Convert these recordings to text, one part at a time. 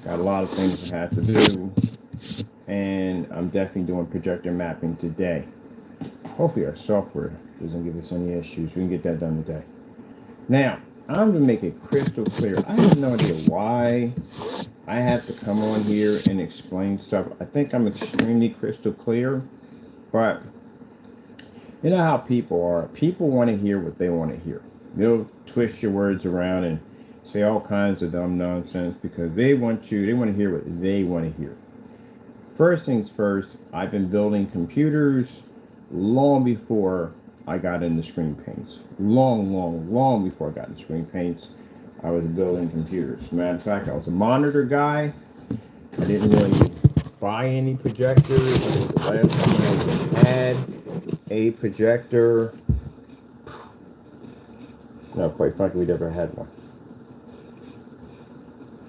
Got a lot of things I had to do, and I'm definitely doing projector mapping today. Hopefully our software doesn't give us any issues. We can get that done today. Now, I'm gonna make it crystal clear. I have no idea why I have to come on here and explain stuff. I think I'm extremely crystal clear, but you know how people are. People want to hear what they want to hear. They'll twist your words around and say all kinds of dumb nonsense because they want to hear what they want to hear. First things first, I've been building computers long before I got into screen paints. Long before I got into screen paints, I was building computers. Matter of fact, I was a monitor guy. I didn't really buy any projectors. The last time I had a projector, no, quite frankly, we never had one.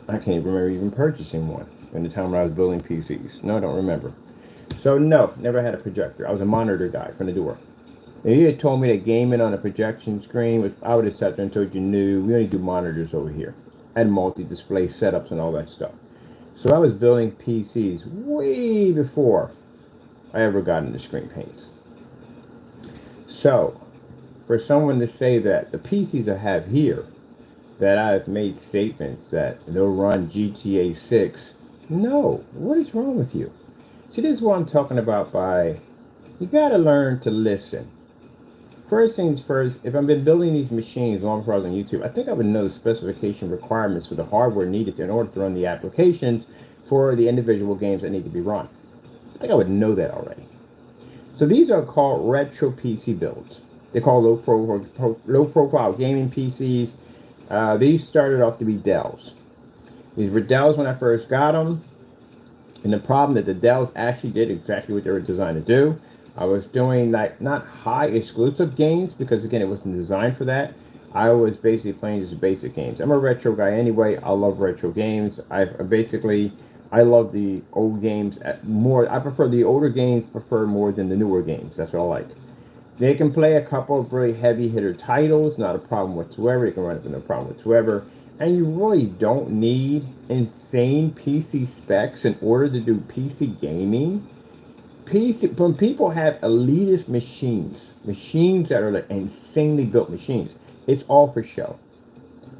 I can't even remember even purchasing one in the time when I was building PCs. No, I don't remember. So no, never had a projector. I was a monitor guy from the door. If you had told me that gaming on a projection screen, I would have sat there and told you, no, we only do monitors over here. And multi-display setups and all that stuff. So I was building PCs way before I ever got into screen paints. So, for someone to say that the PCs I have here, that I've made statements that they'll run GTA 6, no, what is wrong with you? See, this is what I'm talking about by, you gotta learn to listen. First things first, if I've been building these machines long before I was on YouTube, I think I would know the specification requirements for the hardware needed in order to run the applications for the individual games that need to be run. I think I would know that already. So these are called retro PC builds. They're called low profile gaming PCs. These started off to be Dells. These were Dells when I first got them. And the problem that the Dells actually did exactly what they were designed to do. I was doing like not high exclusive games because again it wasn't designed for that. I was basically playing just basic games. I'm a retro guy anyway. I love retro games. I love the old games more. I prefer the older games more than the newer games. That's what I like. They can play a couple of really heavy hitter titles, not a problem whatsoever. You can run it with no problem whatsoever. And you really don't need insane PC specs in order to do PC gaming. When people have elitist machines that are like insanely built machines, it's all for show.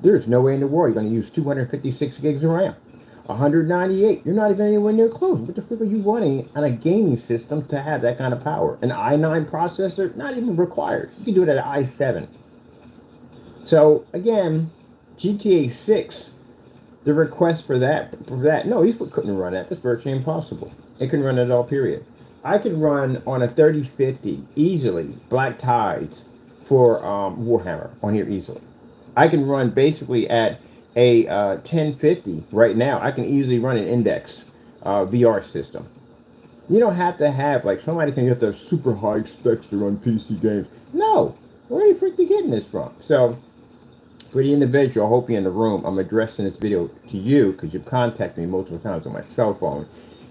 There's no way in the world you're going to use 256 gigs of RAM. 198, you're not even anywhere near close. What the frick are you running on a gaming system to have that kind of power? An i9 processor, not even required. You can do it at an i7. So again, GTA 6, the request for that, no, these couldn't run that. That's virtually impossible. It couldn't run it at all, period. I could run on a 3050 easily Black Tides for Warhammer on here easily. I can run basically at a 1050 right now. I can easily run an Index VR system. You don't have to have like somebody can have to have super high specs to run PC games. No, where are you freaking getting this from? So for the individual, I hope you're in the room. I'm addressing this video to you because you've contacted me multiple times on my cell phone.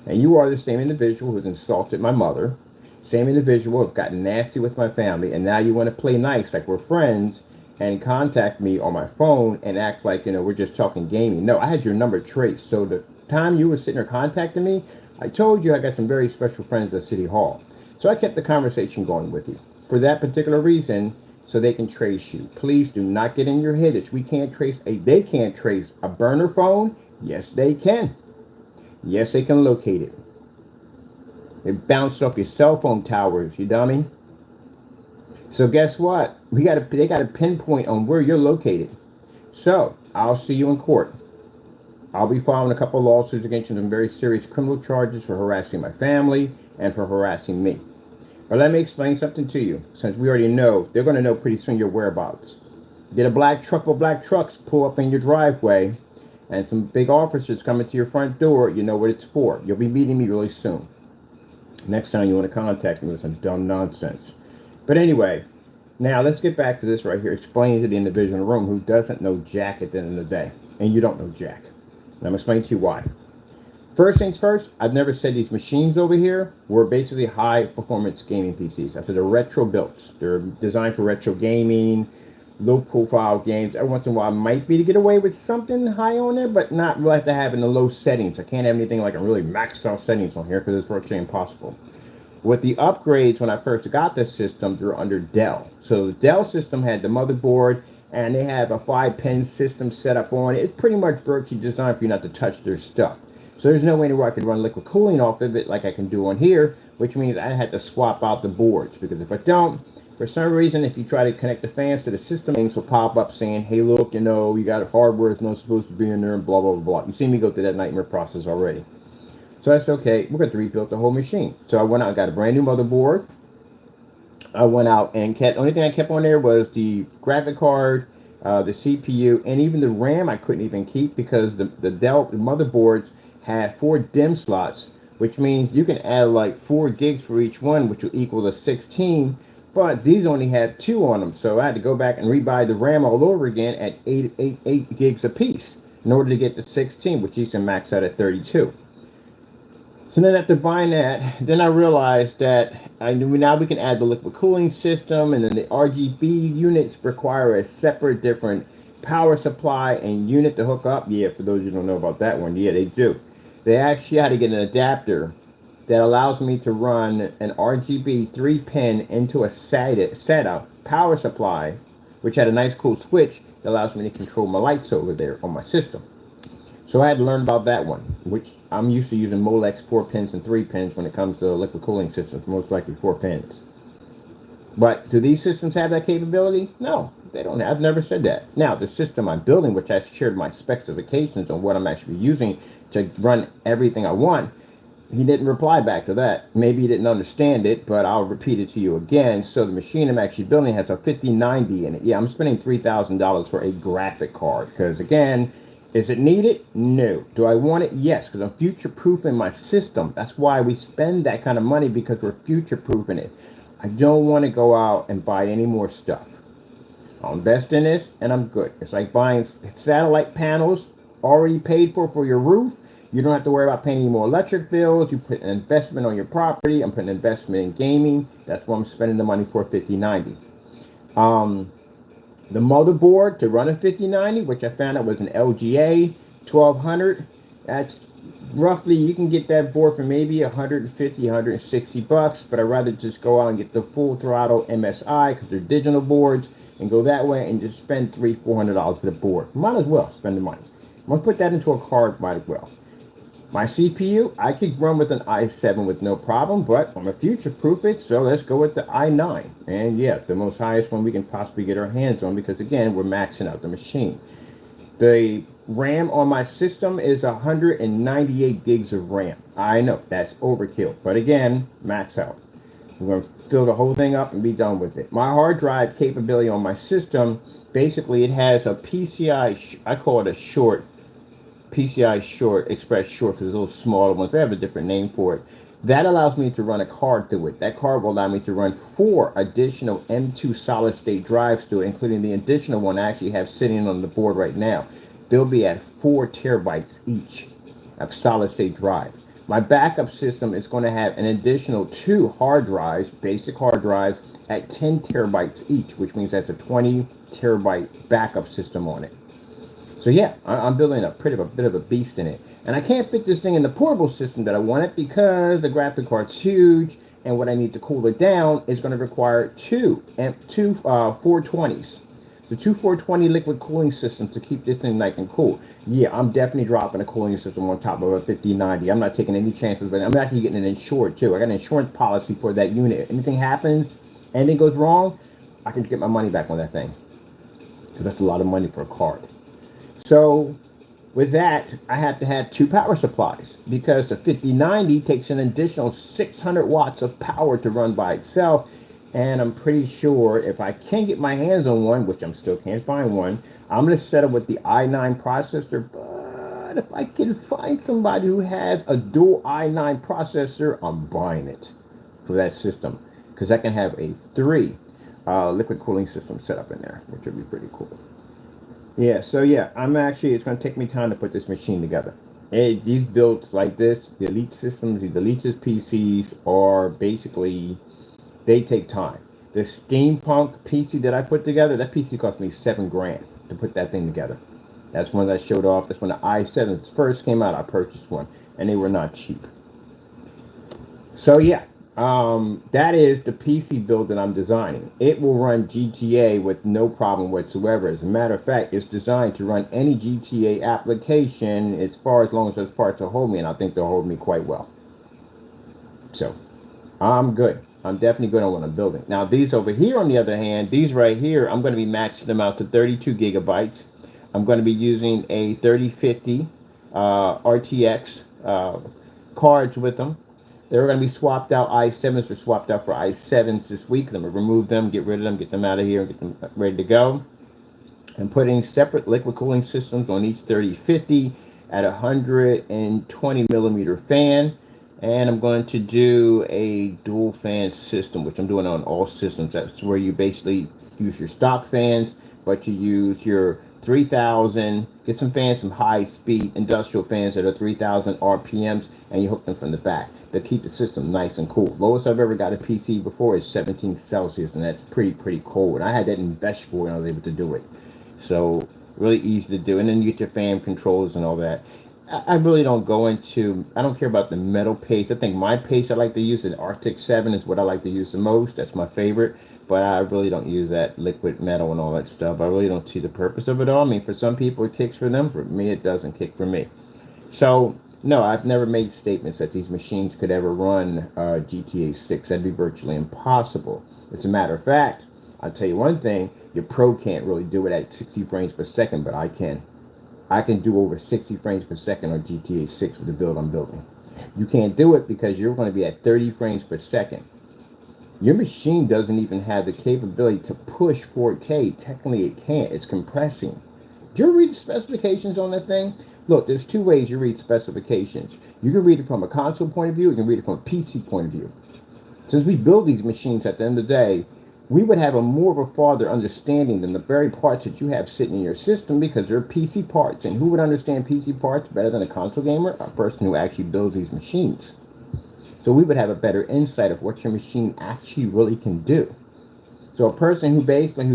And you are the same individual who's insulted my mother, same individual who's gotten nasty with my family, and now you want to play nice like we're friends and contact me on my phone and act like, we're just talking gaming. No, I had your number traced. So the time you were sitting there contacting me, I told you I got some very special friends at City Hall. So I kept the conversation going with you for that particular reason, so they can trace you. Please do not get in your head that they can't trace a burner phone. Yes, they can. Yes, they can locate it. It bounced off your cell phone towers, you dummy. So guess what? They got a pinpoint on where you're located. So I'll see you in court. I'll be filing a couple of lawsuits against you on some very serious criminal charges for harassing my family and for harassing me. But let me explain something to you. Since we already know, they're going to know pretty soon your whereabouts. Get a black truck with black trucks, pull up in your driveway, and some big officers coming to your front door, you know what it's for. You'll be meeting me really soon. Next time you want to contact me with some dumb nonsense. But anyway, now let's get back to this right here. Explain to the individual in the room who doesn't know jack at the end of the day. And you don't know jack. And I'm going to explain to you why. First things first, I've never said these machines over here were basically high performance gaming PCs. I said they're retro built. They're designed for retro gaming. low profile games. Every once in a while, I might be to get away with something high on there, but not really have to have in the low settings. I can't have anything like a really maxed out settings on here because it's virtually impossible. With the upgrades, when I first got the system, they were under Dell. So the Dell system had the motherboard, and they have a 5-pin system set up on it. It's pretty much virtually designed for you not to touch their stuff. So there's no way where I could run liquid cooling off of it like I can do on here, which means I had to swap out the boards, because if I don't, for some reason, if you try to connect the fans to the system, things will pop up saying, hey, look, you got hardware that's not supposed to be in there, and blah, blah, blah. You see me go through that nightmare process already. So that's okay. We're going to rebuild the whole machine. So I went out and got a brand new motherboard. I went out and kept, only thing I kept on there was the graphic card, the CPU, and even the RAM I couldn't even keep, because the Dell motherboards had 4 DIMM slots, which means you can add like 4 gigs for each one, which will equal the 16. But these only had 2 on them, so I had to go back and rebuy the RAM all over again at 8 gigs a piece in order to get the 16, which you can max out at 32. So then after buying that, then I realized that I knew now we can add the liquid cooling system, and then the RGB units require a separate different power supply and unit to hook up. Yeah, for those who don't know about that one, yeah, they do. They actually had to get an adapter that allows me to run an RGB 3-pin into a SATA power supply, which had a nice cool switch that allows me to control my lights over there on my system. So I had to learn about that one, which I'm used to using Molex 4 pins and 3 pins when it comes to liquid cooling systems, most likely 4 pins. But do these systems have that capability? No, they don't. I've never said that. Now, the system I'm building, which I shared my specifications on what I'm actually using to run everything I want, he didn't reply back to that. Maybe he didn't understand it, but I'll repeat it to you again. So the machine I'm actually building has a 5090 in it. Yeah, I'm spending $3,000 for a graphic card because, again, is it needed? No. Do I want it? Yes, because I'm future-proofing my system. That's why we spend that kind of money, because we're future-proofing it. I don't want to go out and buy any more stuff. I'll invest in this, and I'm good. It's like buying satellite panels already paid for your roof. You don't have to worry about paying any more electric bills. You put an investment on your property. I'm putting an investment in gaming. That's what I'm spending the money for, 5090. The motherboard to run a 5090, which I found out was an LGA 1200. That's roughly, you can get that board for maybe 150, 160 bucks, but I'd rather just go out and get the full throttle MSI, because they're digital boards, and go that way and just spend $300-400 for the board. Might as well spend the money. I'm gonna put that into a card, might as well. My CPU, I could run with an i7 with no problem, but I'm a future-proof it, so let's go with the i9. And yeah, the most highest one we can possibly get our hands on, because again, we're maxing out the machine. The RAM on my system is 198 gigs of RAM. I know, that's overkill, but again, max out. We're going to fill the whole thing up and be done with it. My hard drive capability on my system, basically it has a PCI, I call it a short, PCI short, express short, because it's a little smaller ones. They have a different name for it. That allows me to run a card through it. That card will allow me to run 4 additional M2 solid state drives through it, including the additional one I actually have sitting on the board right now. They'll be at 4 terabytes each of solid state drive. My backup system is going to have an additional 2 hard drives, basic hard drives, at 10 terabytes each, which means that's a 20 terabyte backup system on it. So yeah, I'm building a bit of a beast in it. And I can't fit this thing in the portable system that I wanted, because the graphic card's huge, and what I need to cool it down is going to require two 420s. The 2 420 liquid cooling systems to keep this thing nice and cool. Yeah, I'm definitely dropping a cooling system on top of a 5090. I'm not taking any chances, but I'm actually getting it insured too. I got an insurance policy for that unit. If anything happens, anything goes wrong, I can get my money back on that thing, because that's a lot of money for a card. So with that, I have to have 2 power supplies, because the 5090 takes an additional 600 watts of power to run by itself. And I'm pretty sure if I can get my hands on one, which I still can't find one, I'm going to set it with the i9 processor. But if I can find somebody who has a dual i9 processor, I'm buying it for that system, because I can have a 3 liquid cooling system set up in there, which would be pretty cool. Yeah, so yeah, it's going to take me time to put this machine together. These builds like this, the Elite systems, the Elite PCs are basically, they take time. The steampunk PC that I put together, that PC cost me $7 grand to put that thing together. That's one that I showed off. That's when the i7s first came out. I purchased one, and they were not cheap. So yeah, that is the PC build that I'm designing. It will run GTA with no problem whatsoever. As a matter of fact, it's designed to run any GTA application as long as those parts will hold me, and I think they'll hold me quite well. So I'm good. I'm definitely good on what I'm building. Now these over here, on the other hand, these right here, I'm going to be maxing them out to 32 gigabytes. I'm going to be using a 3050 RTX cards with them. They're going to be swapped out. i7s are swapped out for i7s this week. I'm going to remove them, get rid of them, get them out of here, and get them ready to go. I'm putting separate liquid cooling systems on each 3050 at a 120 millimeter fan. And I'm going to do a dual fan system, which I'm doing on all systems. That's where you basically use your stock fans, but you use your 3000, get some fans, some high speed industrial fans that are 3000 RPMs, and you hook them from the back. They keep the system nice and cool. Lowest I've ever got a PC before is 17 Celsius, and that's pretty cold. And I had that in vegetable and I was able to do it. So really easy to do. And then you get your fan controllers and all that. I really don't go into, I don't care about the metal paste. I think my paste I like to use, an Arctic 7 is what I like to use the most. That's my favorite. But I really don't use that liquid metal and all that stuff. I really don't see the purpose of it all. I mean, for some people it kicks for them. For me, it doesn't kick for me. So, no, I've never made statements that these machines could ever run GTA 6. That'd be virtually impossible. As a matter of fact, I'll tell you one thing. Your Pro can't really do it at 60 frames per second, but I can. I can do over 60 frames per second on GTA 6 with the build I'm building. You can't do it because you're going to be at 30 frames per second. Your machine doesn't even have the capability to push 4K. Technically, it can't. It's compressing. Do you read the specifications on that thing? Look, there's two ways you read specifications. You can read it from a console point of view. You can read it from a PC point of view. Since we build these machines at the end of the day, we would have a more of a farther understanding than the very parts that you have sitting in your system, because they're PC parts. And who would understand PC parts better than a console gamer? A person who actually builds these machines. So we would have a better insight of what your machine actually really can do. So a person who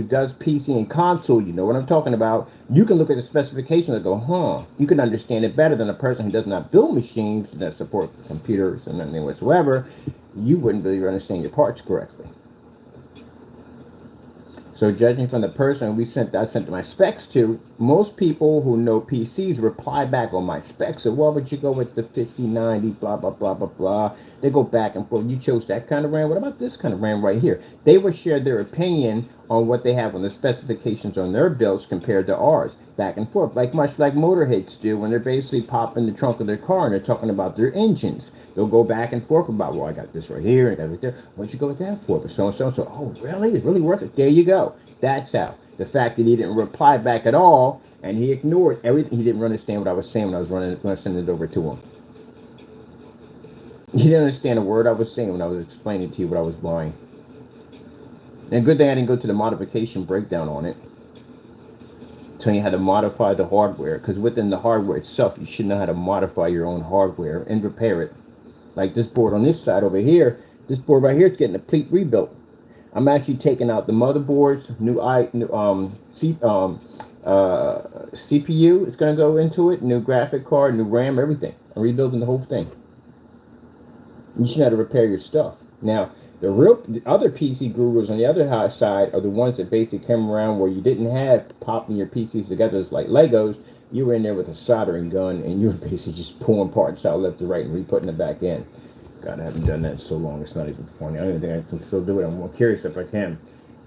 does PC and console, you know what I'm talking about, you can look at the specifications and go, you can understand it better than a person who does not build machines that support computers and anything whatsoever. You wouldn't really understand your parts correctly. So judging from the person I sent my specs to, most people who know PCs reply back on my specs. So why would you go with the 5090, blah, blah, blah, blah, blah. They go back and forth. You chose that kind of RAM. What about this kind of RAM right here? They will share their opinion on what they have on the specifications on their builds compared to ours. Back and forth, much like motorheads do when they're basically popping the trunk of their car and they're talking about their engines. They'll go back and forth about, well, I got this right here, and I got it there. What'd you go with that for? But so and so and so. Oh, really? It's really worth it. There you go. That's how. The fact that he didn't reply back at all, and he ignored everything. He didn't understand what I was saying when I was going to send it over to him. He didn't understand a word I was saying when I was explaining to you what I was buying. And good thing I didn't go to the modification breakdown on it. Telling you how to modify the hardware, because within the hardware itself, you should know how to modify your own hardware and repair it. Like this board on this side over here, this board right here is getting a complete rebuild. I'm actually taking out the motherboards, CPU is going to go into it, new graphic card, new RAM, everything. I'm rebuilding the whole thing. You should know how to repair your stuff. Now, the other PC gurus on the other side are the ones that basically came around where you didn't have popping your PCs together as like Legos. You were in there with a soldering gun and you were basically just pulling parts out left to right and re-putting it back in. God, I haven't done that in so long, it's not even funny. I don't even think I can still do it. I'm more curious if I can.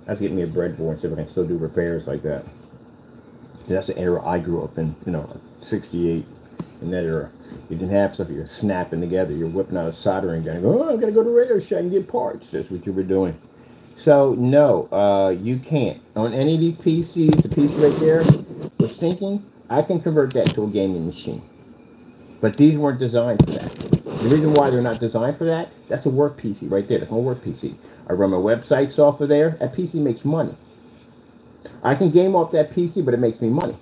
I have to get me a breadboard and see if I can still do repairs like that. That's the era I grew up in, 68. In that era, you didn't have stuff you're snapping together. You're whipping out a soldering gun and go, I'm going to go to Radio Shack and get parts. That's what you were doing. So, no, you can't. On any of these PCs, the PC right there was thinking, I can convert that to a gaming machine. But these weren't designed for that. The reason why they're not designed for that, that's a work PC right there. That's my work PC. I run my websites off of there. That PC makes money. I can game off that PC, but it makes me money.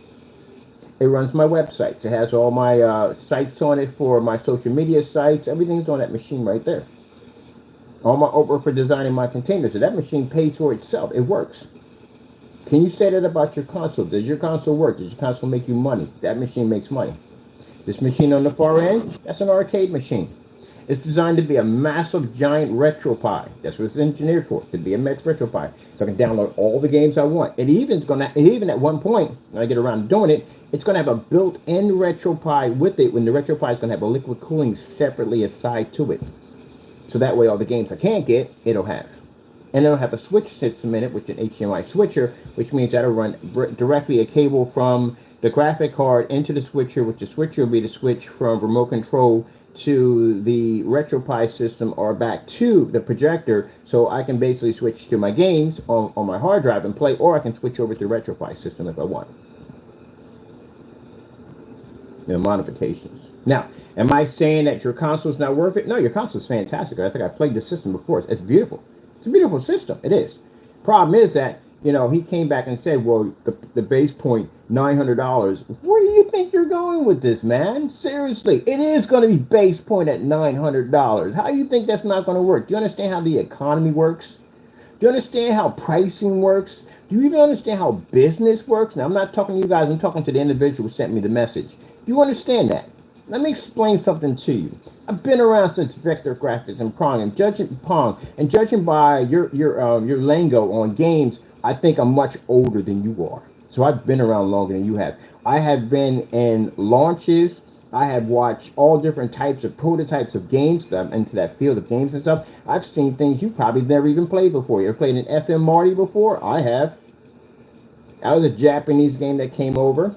It runs my websites. It has all my sites on it for my social media sites. Everything's on that machine right there. All my Oprah for designing my containers. So that machine pays for itself. It works. Can you say that about your console? Does your console work? Does your console make you money? That machine makes money. This machine on the far end, that's an arcade machine. It's designed to be a massive, giant RetroPie. That's what it's engineered for, to be a RetroPie. So I can download all the games I want. Even at one point, when I get around to doing it, it's going to have a built-in RetroPie with it, when the RetroPie is going to have a liquid cooling separately aside to it. So that way all the games I can't get, it'll have. And it'll have a switch system in it, which is an HDMI switcher, which means that'll run directly a cable from the graphic card into the switcher, which the switcher will be the switch from remote control to the RetroPie system or back to the projector, so I can basically switch to my games on my hard drive and play, or I can switch over to the RetroPie system if I want. Modifications. Now, am I saying that your console's not worth it? No, your console's fantastic. I think I played the system before. It's beautiful. It's a beautiful system. It is. Problem is that, he came back and said, well, the base point, $900. Where do you think you're going with this, man? Seriously, it is going to be base point at $900. How do you think that's not going to work? Do you understand how the economy works? Do you understand how pricing works? Do you even understand how business works? Now, I'm not talking to you guys. I'm talking to the individual who sent me the message. Do you understand that? Let me explain something to you. I've been around since Vector Graphics and Pong, and judging by your lingo on games, I think I'm much older than you are. So I've been around longer than you have. I have been in launches. I have watched all different types of prototypes of games. I'm into that field of games and stuff. I've seen things you probably never even played before. You ever played an FM Marty before? I have. That was a Japanese game that came over.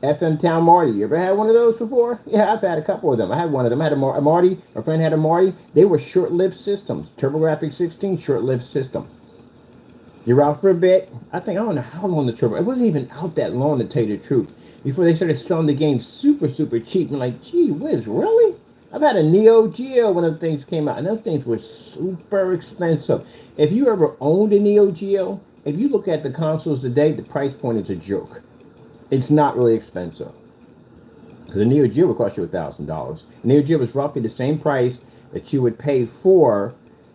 FM Town Marty. You ever had one of those before? Yeah, I've had a couple of them. I had one of them. I had a Marty. A friend had a Marty. They were short-lived systems. TurboGrafx 16, short-lived system. You're out for a bit. I don't know how long the Turbo. It wasn't even out that long, to tell you the truth. Before they started selling the game super cheap. And like, gee whiz, really? I've had a Neo Geo when those things came out, and those things were super expensive. If you ever owned a Neo Geo, if you look at the consoles today, the price point is a joke. It's not really expensive. Because a Neo Geo would cost you $1,000. Neo Geo was roughly the same price that you would pay for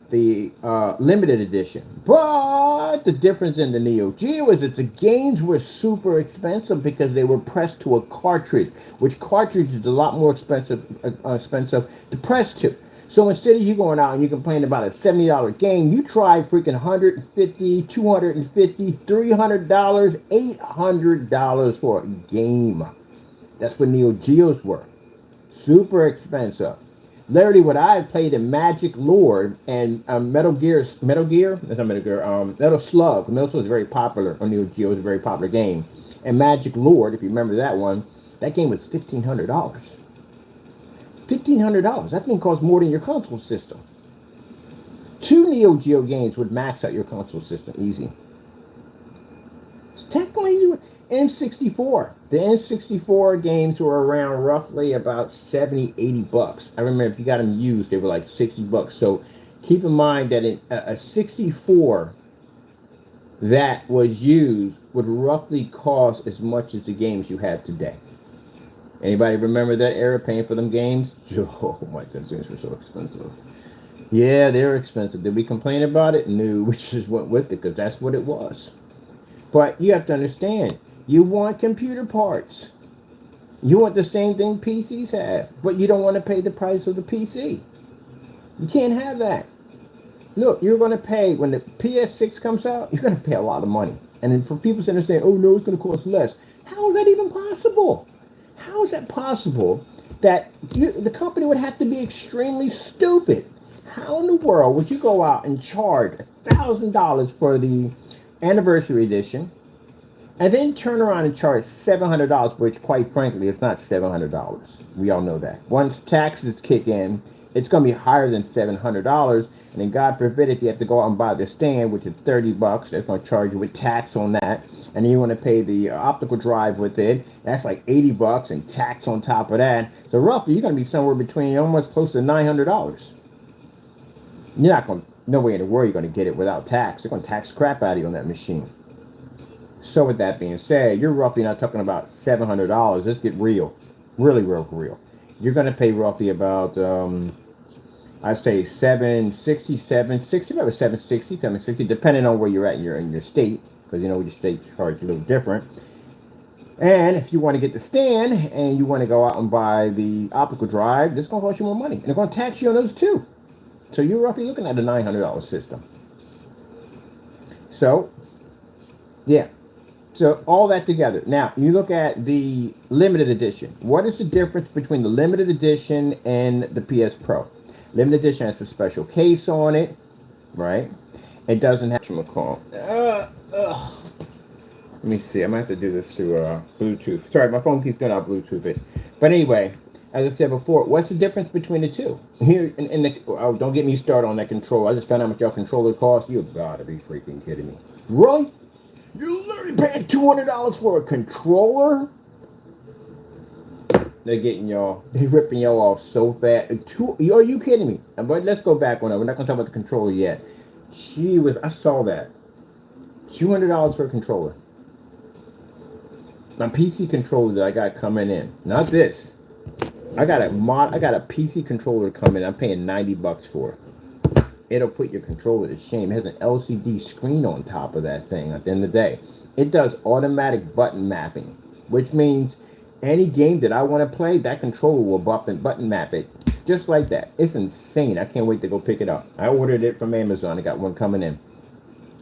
the limited edition. But the difference in the Neo Geo is that the games were super expensive because they were pressed to a cartridge, which cartridge is a lot more expensive to press to. So instead of you going out and you complain about a $70 game, you try freaking $150, $250, $300, $800 for a game. That's what Neo Geos were. Super expensive. Literally, what I played in Magic Lord and Metal Slug. Metal Slug is very popular on Neo Geo. It was a very popular game. And Magic Lord, if you remember that one, that game was $1,500. $1,500. That thing costs more than your console system. 2 Neo Geo games would max out your console system easy. Technically, N64. The N64 games were around roughly about $70-$80. I remember if you got them used, they were like $60. So keep in mind that a 64 that was used would roughly cost as much as the games you have today. Anybody remember that era, paying for them games? Oh my goodness, games were so expensive. Yeah, they were expensive. Did we complain about it? No, we just went with it because that's what it was. But you have to understand, you want computer parts. You want the same thing PCs have, but you don't want to pay the price of the PC. You can't have that. Look, you're going to pay, when the PS6 comes out, you're going to pay a lot of money. And then for people to understand, oh no, it's going to cost less. How is that even possible? How is that possible that the company would have to be extremely stupid? How in the world would you go out and charge $1,000 for the anniversary edition and then turn around and charge $700, which quite frankly is not $700. We all know that. Once taxes kick in, it's going to be higher than $700. And then God forbid if you have to go out and buy the stand, which is $30, they're going to charge you with tax on that. And then you want to pay the optical drive with it. That's like $80 and tax on top of that. So roughly you're going to be somewhere between almost close to $900. You're not going to, no way in the world you're going to get it without tax. They're going to tax crap out of you on that machine. So with that being said, you're roughly not talking about $700. Let's get real. Really real. You're going to pay roughly about I say 760, 760, maybe 760, 760, depending on where you're at in your state, because you know your state charge a little different. And if you want to get the stand and you want to go out and buy the optical drive, this is going to cost you more money, and they're going to tax you on those too. So you're roughly looking at a $900 system. So yeah, so all that together. Now you look at the limited edition. What is the difference between the limited edition and the PS Pro? Limited edition has a special case on it, right? It doesn't have McCall. Let me see. I might have to do this through Bluetooth. Sorry, my phone keeps doing out Bluetooth it. But anyway, as I said before, what's the difference between the two? Here, don't get me started on that controller. I just found out how much your controller costs. You gotta be freaking kidding me. Really? You're literally paying $200 for a controller? They're getting y'all. They're ripping y'all off so fast. Are you kidding me? But let's go back on that. We're not gonna talk about the controller yet. I saw that. $200 for a controller. My PC controller that I got coming in. Not this. I got a PC controller coming in. I'm paying $90 for. It'll put your controller to shame. It has an LCD screen on top of that thing at the end of the day. It does automatic button mapping, which means any game that I want to play, that controller will button map it just like that. It's insane. I can't wait to go pick it up. I ordered it from Amazon. I got one coming in.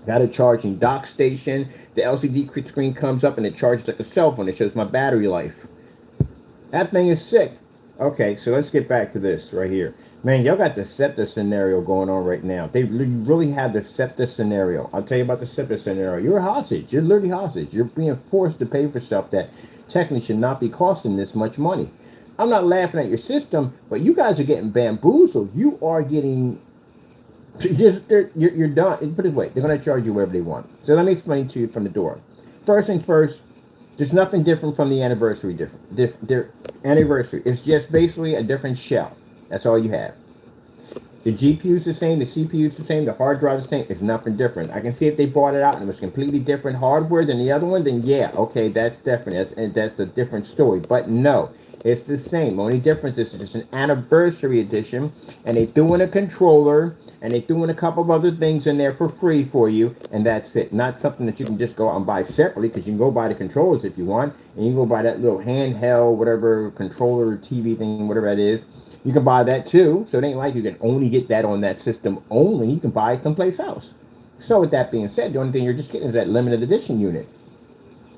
Got a charging dock station. The LCD screen comes up and it charges like a cell phone. It shows my battery life. That thing is sick. Okay, so let's get back to this right here. Man, y'all got the SEPTA scenario going on right now. They really have the SEPTA scenario. I'll tell you about the SEPTA scenario. You're a hostage. You're literally hostage. You're being forced to pay for stuff that technically should not be costing this much money. I'm not laughing at your system, but you guys are getting bamboozled. You are getting... You're done. Put it away. They're going to charge you whatever they want. So let me explain to you from the door. First thing first, there's nothing different from the anniversary. Anniversary. It's just basically a different shell. That's all you have. The GPU is the same. The CPU is the same. The hard drive is the same. It's nothing different. I can see if they bought it out and it was completely different hardware than the other one, then yeah, okay, that's different. That's a different story. But no, it's the same. Only difference is it's just an anniversary edition, and they threw in a controller, and they threw in a couple of other things in there for free for you, and that's it. Not something that you can just go out and buy separately, because you can go buy the controllers if you want, and you can go buy that little handheld, whatever, controller, TV thing, whatever that is. You can buy that too, so it ain't like you can only get that on that system only. You can buy it someplace else. So with that being said, the only thing you're just getting is that limited edition unit.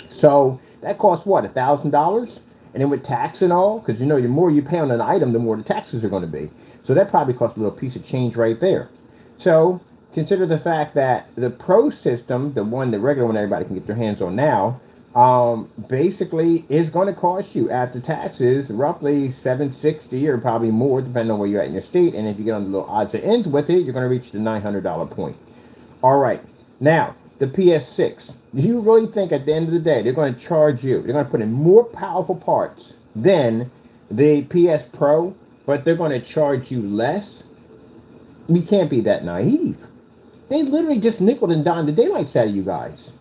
So that costs what, $1,000? And then with tax and all, because you know, the more you pay on an item, the more the taxes are going to be. So that probably costs a little piece of change right there. So consider the fact that the Pro system, the regular one everybody can get their hands on now, basically is going to cost you after taxes roughly $760 or probably more, depending on where you're at in your state. And if you get on the little odds and ends with it, you're going to reach the $900 point. All right, now the PS6. Do you really think at the end of the day they're going to charge you? They're going to put in more powerful parts than the PS Pro, but they're going to charge you less? We can't be that naive. They literally just nickel and dimed the daylights out of you guys.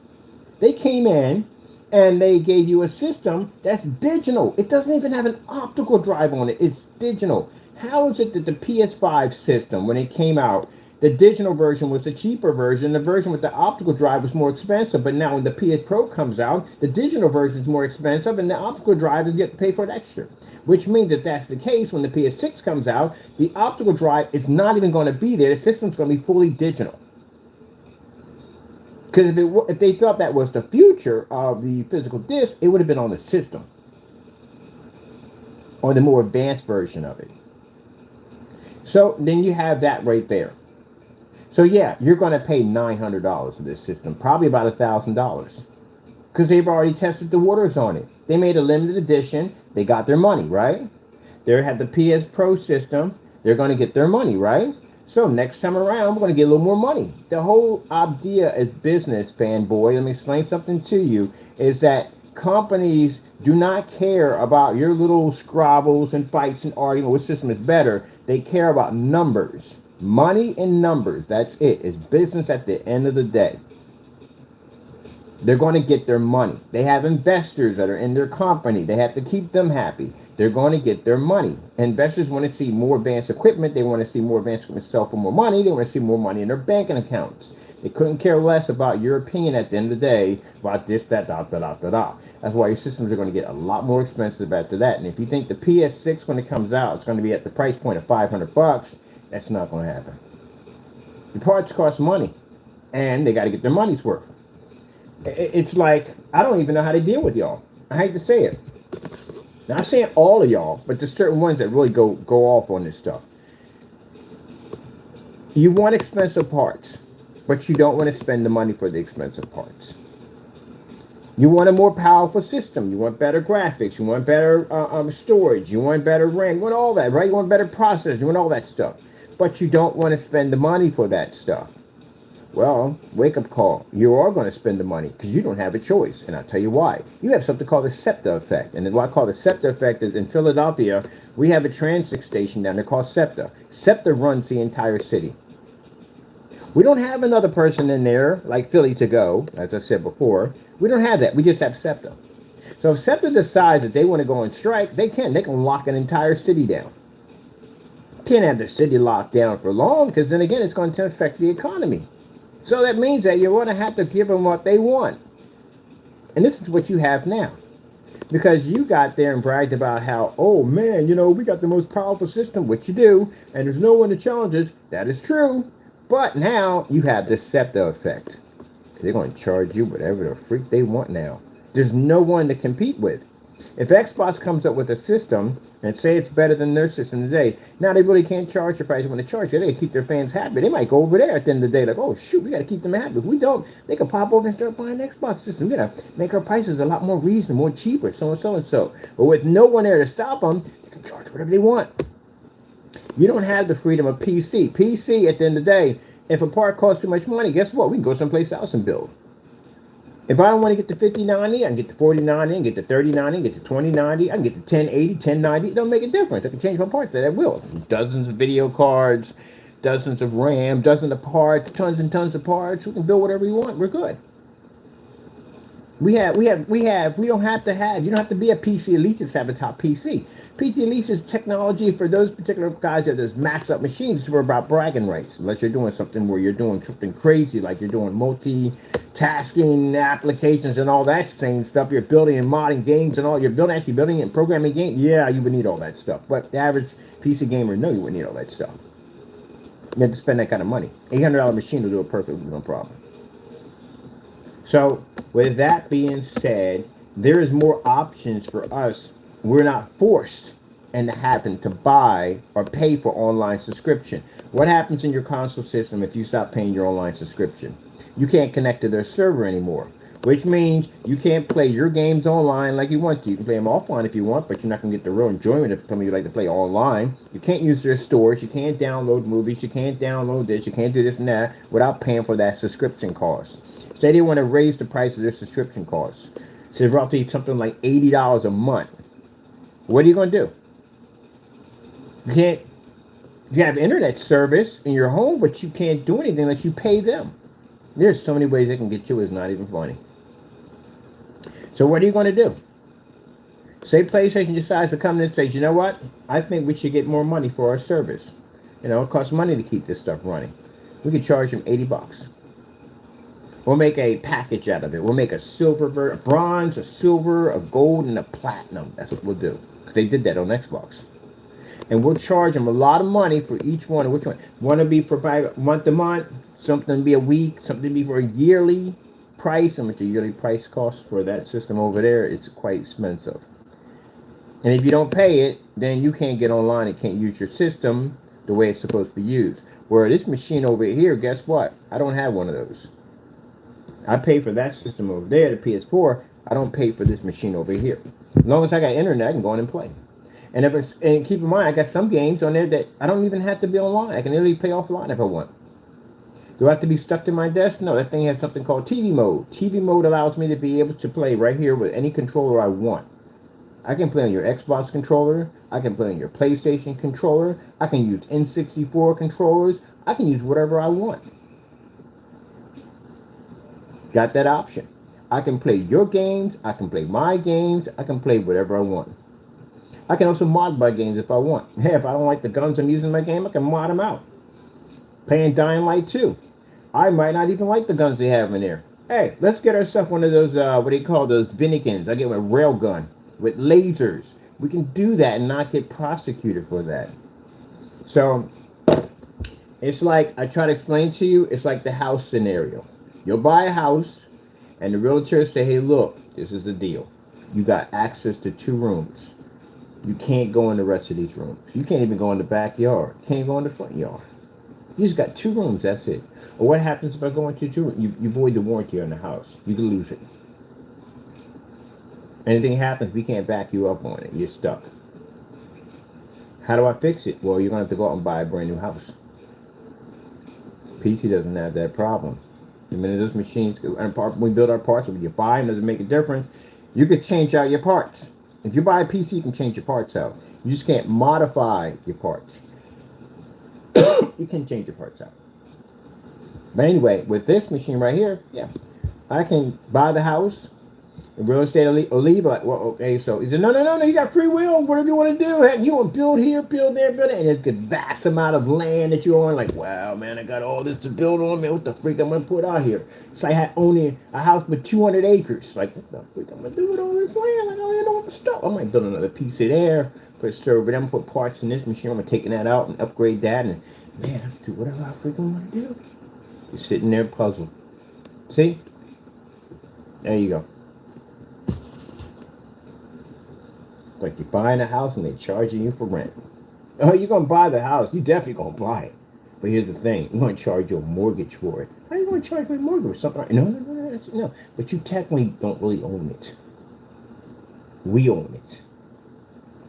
They came in and they gave you a system that's digital. It doesn't even have an optical drive on it. It's digital. How is it that the PS5 system, when it came out, the digital version was the cheaper version, the version with the optical drive was more expensive, but now when the PS Pro comes out, the digital version is more expensive and the optical drive is you have to pay for it extra. Which means if that's the case, when the PS6 comes out, the optical drive is not even going to be there. The system's going to be fully digital. Because if they thought that was the future of the physical disc, it would have been on the system. Or the more advanced version of it. So then you have that right there. So yeah, you're going to pay $900 for this system. Probably about $1,000. Because they've already tested the waters on it. They made a limited edition. They got their money, right? They had the PS Pro system. They're going to get their money, right? So next time around, we're going to get a little more money. The whole idea as business, fanboy, let me explain something to you, is that companies do not care about your little squabbles and fights and arguing which system is better. They care about numbers. Money and numbers. That's it. It's business at the end of the day. They're going to get their money. They have investors that are in their company. They have to keep them happy. They're going to get their money. Investors want to see more advanced equipment. They want to see more advanced equipment sell for more money. They want to see more money in their banking accounts. They couldn't care less about your opinion at the end of the day about this, that, da, da, da, da, da. That's why your systems are going to get a lot more expensive after that. And if you think the PS6, when it comes out, it's going to be at the price point of $500, that's not going to happen. The parts cost money, and they got to get their money's worth. It's like, I don't even know how to deal with y'all. I hate to say it. Not saying all of y'all, but there's certain ones that really go off on this stuff. You want expensive parts, but you don't want to spend the money for the expensive parts. You want a more powerful system. You want better graphics. You want better storage. You want better RAM. You want all that, right? You want better processors. You want all that stuff. But you don't want to spend the money for that stuff. Well, wake up call. You are going to spend the money because you don't have a choice. And I'll tell you why. You have something called the SEPTA effect. And what I call the SEPTA effect is in Philadelphia, we have a transit station down there called SEPTA. SEPTA runs the entire city. We don't have another person in there like Philly to go, as I said before. We don't have that. We just have SEPTA. So if SEPTA decides that they want to go on strike, they can. They can lock an entire city down. Can't have the city locked down for long because then again, it's going to affect the economy. So that means that you're going to have to give them what they want. And this is what you have now. Because you got there and bragged about how, oh man, we got the most powerful system, which you do, and there's no one to challenge us. That is true. But now you have the SEPTA effect. They're going to charge you whatever the freak they want now. There's no one to compete with. If Xbox comes up with a system and say it's better than their system today, now they really can't charge the price they want to charge. They got to keep their fans happy. They might go over there at the end of the day like, oh shoot, we got to keep them happy. If we don't, they can pop over and start buying Xbox systems. We got to make our prices a lot more reasonable, more cheaper, so and so and so. But with no one there to stop them, they can charge whatever they want. You don't have the freedom of PC. PC, at the end of the day, if a part costs too much money, guess what? We can go someplace else and build. If I don't want to get the 5090, I can get the 4090, I can get the 3090, I can get the 2090, I can get the 1080, 1090. It don't make a difference. I can change my parts that I will. Dozens of video cards, dozens of RAM, dozens of parts, tons and tons of parts. We can build whatever you want. We're good. We don't have to have, you don't have to be a PC elite to have a top PC. PC Elite is technology for those particular guys that just max up machines for about bragging rights. Unless you're doing something where you're doing something crazy, like you're doing multitasking applications and all that same stuff. You're building and modding games and all. You're actually building and programming games. Yeah, you would need all that stuff. But the average PC gamer, no, you wouldn't need all that stuff. You have to spend that kind of money. $800 machine will do it perfectly, no problem. So, with that being said, there is more options for us. We're not forced into having to buy or pay for online subscription. What happens in your console system if you stop paying your online subscription? You can't connect to their server anymore, which means you can't play your games online like you want to. You can play them offline if you want, but you're not going to get the real enjoyment if some of you like to play online. You can't use their stores. You can't download movies. You can't download this. You can't do this and that without paying for that subscription cost. Say they want to raise the price of their subscription costs. So roughly something like $80 a month. What are you going to do? You have internet service in your home, but you can't do anything unless you pay them. There's so many ways they can get you. It's not even funny. So what are you going to do? Say PlayStation decides to come in and say, you know what? I think we should get more money for our service. It costs money to keep this stuff running. We could charge them $80. We'll make a package out of it. We'll make a silver, a bronze, a silver, a gold, and a platinum. That's what we'll do. Because they did that on Xbox. And we'll charge them a lot of money for each one. Which one? One to be for month to month, something to be a week, something to be for a yearly price. How much a yearly price costs for that system over there? It's quite expensive. And if you don't pay it, then you can't get online and can't use your system the way it's supposed to be used. Where this machine over here, guess what? I don't have one of those. I pay for that system over there, the PS4. I don't pay for this machine over here. As long as I got internet, I can go in and play. And keep in mind, I got some games on there that I don't even have to be online. I can literally play offline if I want. Do I have to be stuck to my desk? No, that thing has something called TV mode. TV mode allows me to be able to play right here with any controller I want. I can play on your Xbox controller. I can play on your PlayStation controller. I can use N64 controllers. I can use whatever I want. Got that option. I can play your games. I can play my games. I can play whatever I want. I can also mod my games if I want. Hey, if I don't like the guns I'm using in my game, I can mod them out. Playing Dying Light 2. I might not even like the guns they have in there. Hey, let's get ourselves one of those, what do you call those, Vinicans. I get a rail gun with lasers. We can do that and not get prosecuted for that. So, it's like, I try to explain to you, it's like the house scenario. You'll buy a house, and the realtor say, hey, look, this is the deal. You got access to 2 rooms. You can't go in the rest of these rooms. You can't even go in the backyard. You can't go in the front yard. You just got 2 rooms, that's it. Or what happens if I go into 2 rooms? You void the warranty on the house. You can lose it. Anything happens, we can't back you up on it. You're stuck. How do I fix it? Well, you're going to have to go out and buy a brand new house. PC doesn't have that problem. The minute those machines, we build our parts, when you buy them, doesn't make a difference. You could change out your parts. If you buy a PC, you can change your parts out. You just can't modify your parts. You can change your parts out. But anyway, with this machine right here, yeah, I can buy the house. The real estate will leave like, well, okay, so he said, no, you got free will, whatever you want to do. Heck, you want to build here, build there, build it. And it's a vast amount of land that you own. Like, wow, man, I got all this to build on, man. What the freak I'm going to put out here? It's like owning a house with 200 acres. Like, what the freak I'm going to do with all this land? I don't even know what to stop. I might build another piece of there, put a server, then put parts in this machine. I'm taking that out and upgrade that. And, man, I can do whatever I freaking want to do. You're sitting there puzzled. See? There you go. Like you're buying a house and they're charging you for rent. Oh, you're going to buy the house. You definitely going to buy it. But here's the thing. You're going to charge your mortgage for it. How are you going to charge my mortgage? Something? No. But you technically don't really own it. We own it.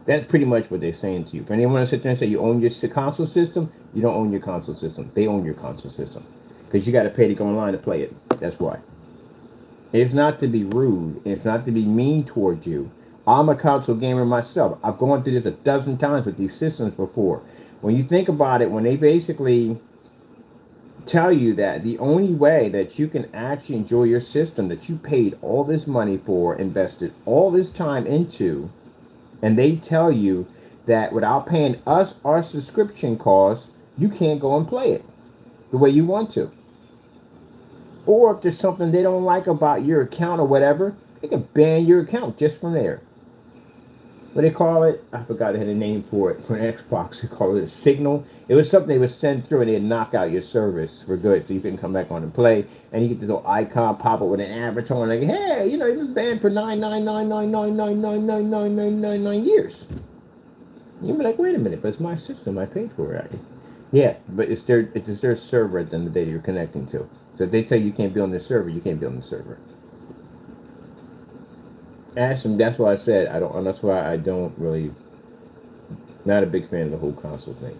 That's pretty much what they're saying to you. If anyone to sit there and say you own your console system, you don't own your console system. They own your console system. Because you got to pay to go online to play it. That's why. It's not to be rude. It's not to be mean towards you. I'm a console gamer myself. I've gone through this a dozen times with these systems before. When you think about it, when they basically tell you that the only way that you can actually enjoy your system that you paid all this money for, invested all this time into, and they tell you that without paying us our subscription costs, you can't go and play it the way you want to. Or if there's something they don't like about your account or whatever, they can ban your account just from there. What they call it? I forgot they had a name for it. For an Xbox, they call it a signal. It was something they would send through and they'd knock out your service for good so you can come back on and play. And you get this little icon pop up with an avatar like, hey, you've been banned for 9 years. You'd be like, wait a minute, but it's my system. I paid for it. Yeah, but it's their server at the end of the day you're connecting to. So if they tell you can't be on their server, you can't be on the server. Ask them. That's why I said I don't. That's why I don't really. Not a big fan of the whole console thing.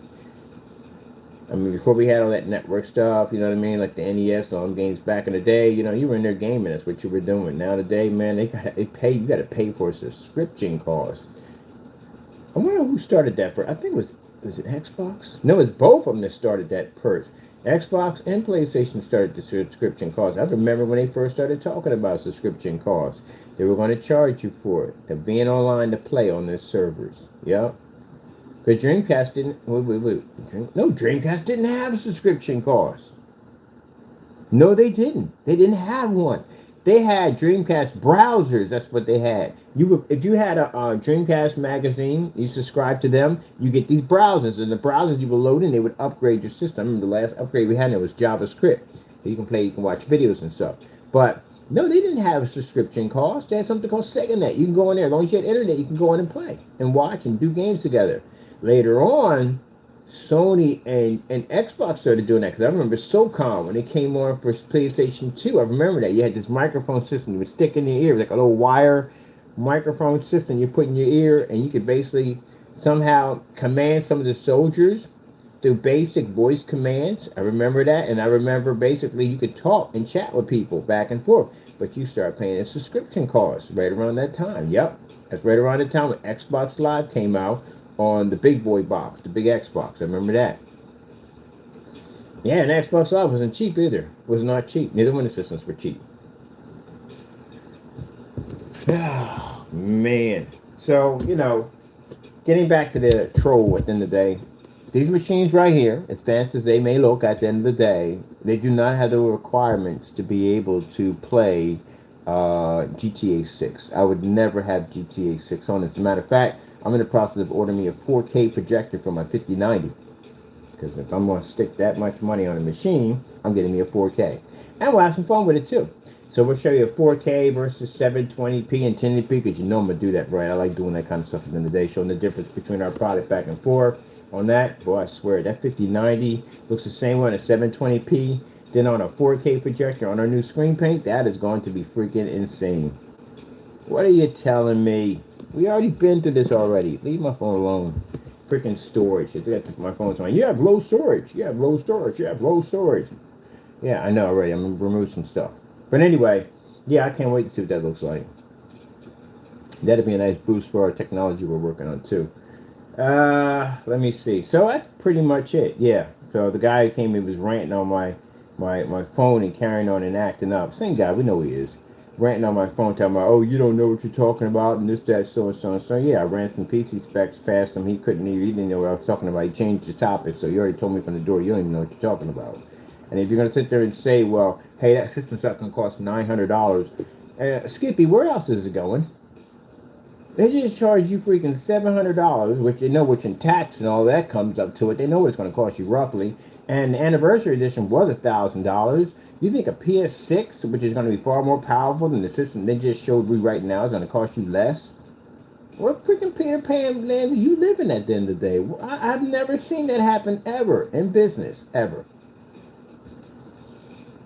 I mean, before we had all that network stuff, you know what I mean, like the NES, all them games back in the day. You know, you were in there gaming. That's what you were doing. Now today, man, they pay. You got to pay for a subscription cost. I wonder who started that for. I think was it Xbox? No, it's both of them that started that purse. Xbox and PlayStation started the subscription cost. I remember when they first started talking about subscription costs. They were going to charge you for it, to being online to play on their servers. Yep. But Dreamcast didn't. No, Dreamcast didn't have a subscription cost. No, they didn't. They didn't have one. They had Dreamcast browsers. That's what they had. If you had a Dreamcast magazine, you subscribe to them, you get these browsers. And the browsers you would load in, they would upgrade your system. I remember the last upgrade we had, it was JavaScript. So you can watch videos and stuff. But no, they didn't have a subscription cost. They had something called SegaNet. You can go in there. As long as you had internet, you can go in and play and watch and do games together. Later on, Sony and Xbox started doing that. Because I remember SOCOM, when it came on for PlayStation 2, I remember that. You had this microphone system you would stick in your ear, like a little wire microphone system you put in your ear, and you could basically somehow command some of the soldiers through basic voice commands. I remember that, and I remember basically you could talk and chat with people back and forth, but you start paying a subscription cost right around that time. Yep, that's right around the time when Xbox Live came out on the big boy box, the big Xbox. I remember that. Yeah, and Xbox Live wasn't cheap either. It was not cheap. Neither one of the systems were cheap. Oh, man. So, getting back to the troll at the end of the day, these machines right here, as fast as they may look at the end of the day, they do not have the requirements to be able to play GTA 6. I would never have GTA 6 on. As a matter of fact, I'm in the process of ordering me a 4K projector for my 5090. Because if I'm going to stick that much money on a machine, I'm getting me a 4K. And we'll have some fun with it too. So we'll show you a 4K versus 720p and 1080p, because you know I'm going to do that, right? I like doing that kind of stuff at the end of the day, showing the difference between our product back and forth. On that, boy, I swear, that 5090 looks the same one at 720p. Then on a 4K projector on our new screen paint, that is going to be freaking insane. What are you telling me? We already been through this already. Leave my phone alone. Freaking storage. My phone's on. You have low storage. You have low storage. You have low storage. Yeah, I know already. I'm gonna remove some stuff. But anyway, yeah, I can't wait to see what that looks like. That'd be a nice boost for our technology we're working on too. Let me see. So that's pretty much it. Yeah. So the guy who came in was ranting on my phone and carrying on and acting up. Same guy, we know who he is. Ranting on my phone, talking about, oh, you don't know what you're talking about, and this, that, so and so and so. Yeah, I ran some PC specs past him. He didn't know what I was talking about. He changed the topic, so you already told me from the door you don't even know what you're talking about. And if you're gonna sit there and say, well, hey, that system's not gonna cost $900, Skippy, where else is it going? They just charge you freaking $700, which they know which in tax and all that comes up to it. They know what it's going to cost you roughly. And the anniversary edition was $1,000. You think a PS6, which is going to be far more powerful than the system they just showed me right now, is going to cost you less? What freaking Peter Pan land are you living at the end of the day? I've never seen that happen ever in business, ever.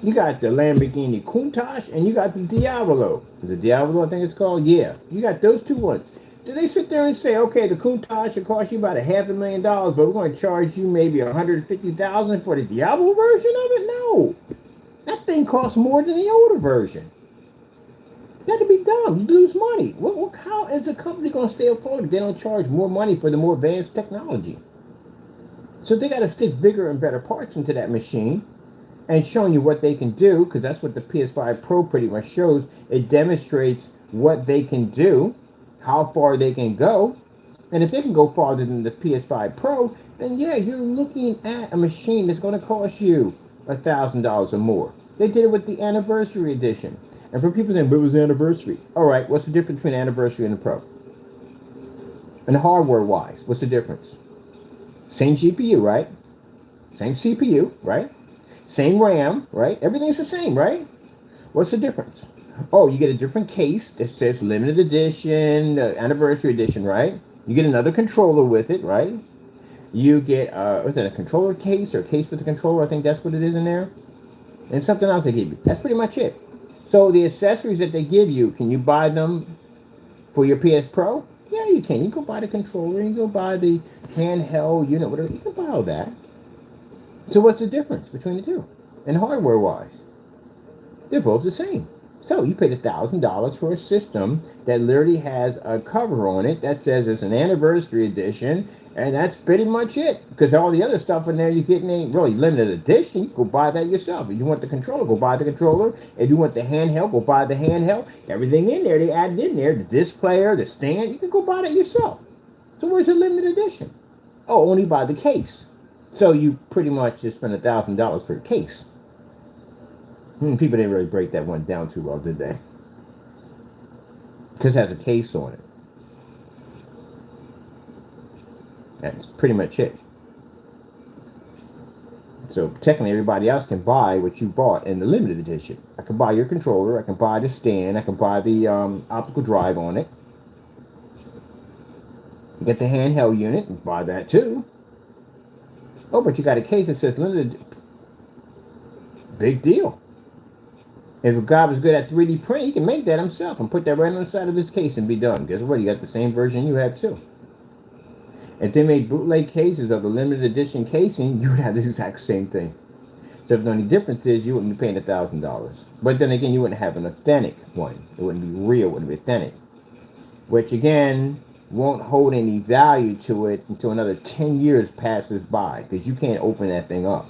You got the Lamborghini Countach and you got the Diavolo. The Diavolo, I think it's called? Yeah. You got those two ones. Do they sit there and say, okay, the Countach will cost you about $500,000, but we're going to charge you maybe $150,000 for the Diablo version of it? No. That thing costs more than the older version. That'd be dumb. You lose money. How is a company going to stay afloat if they don't charge more money for the more advanced technology? So they got to stick bigger and better parts into that machine and showing you what they can do, because that's what the PS5 Pro pretty much shows. It demonstrates what they can do, how far they can go. And if they can go farther than the PS5 Pro, then yeah, you're looking at a machine that's going to cost you $1,000 or more. They did it with the Anniversary Edition. And for people saying, but it was anniversary. All right, what's the difference between Anniversary and the Pro? And hardware-wise, what's the difference? Same GPU, right? Same CPU, right? Same RAM, right? Everything's the same, right? What's the difference? Oh, you get a different case that says limited edition, anniversary edition, right? You get another controller with it, right? You get, what's that, a controller case or a case with the controller? I think that's what it is in there. And something else they give you. That's pretty much it. So the accessories that they give you, can you buy them for your PS Pro? Yeah, you can. You can buy the controller, you can buy the handheld unit, whatever. You can buy all that. So what's the difference between the two? And hardware-wise, they're both the same. So you paid $1,000 for a system that literally has a cover on it that says it's an anniversary edition, and that's pretty much it. Because all the other stuff in there you're getting ain't really limited edition. You can go buy that yourself. If you want the controller, go buy the controller. If you want the handheld, go buy the handheld. Everything in there, they added in there. The disc player, the stand, you can go buy that yourself. So where's the limited edition? Oh, only buy the case. So you pretty much just spent $1,000 for a case. People didn't really break that one down too well, did they? Because it has a case on it. That's pretty much it. So technically everybody else can buy what you bought in the limited edition. I can buy your controller, I can buy the stand, I can buy the optical drive on it. You get the handheld unit, and buy that too. Oh, but you got a case that says limited. Big deal. If a guy was good at 3D printing, he can make that himself and put that right on the side of his case and be done. Guess what? You got the same version you have too. If they made bootleg cases of the limited edition casing, you would have the exact same thing. So if the only difference is you wouldn't be paying $1,000. But then again, you wouldn't have an authentic one. It wouldn't be real, it wouldn't be authentic. Which again, won't hold any value to it until another 10 years passes by, because you can't open that thing up.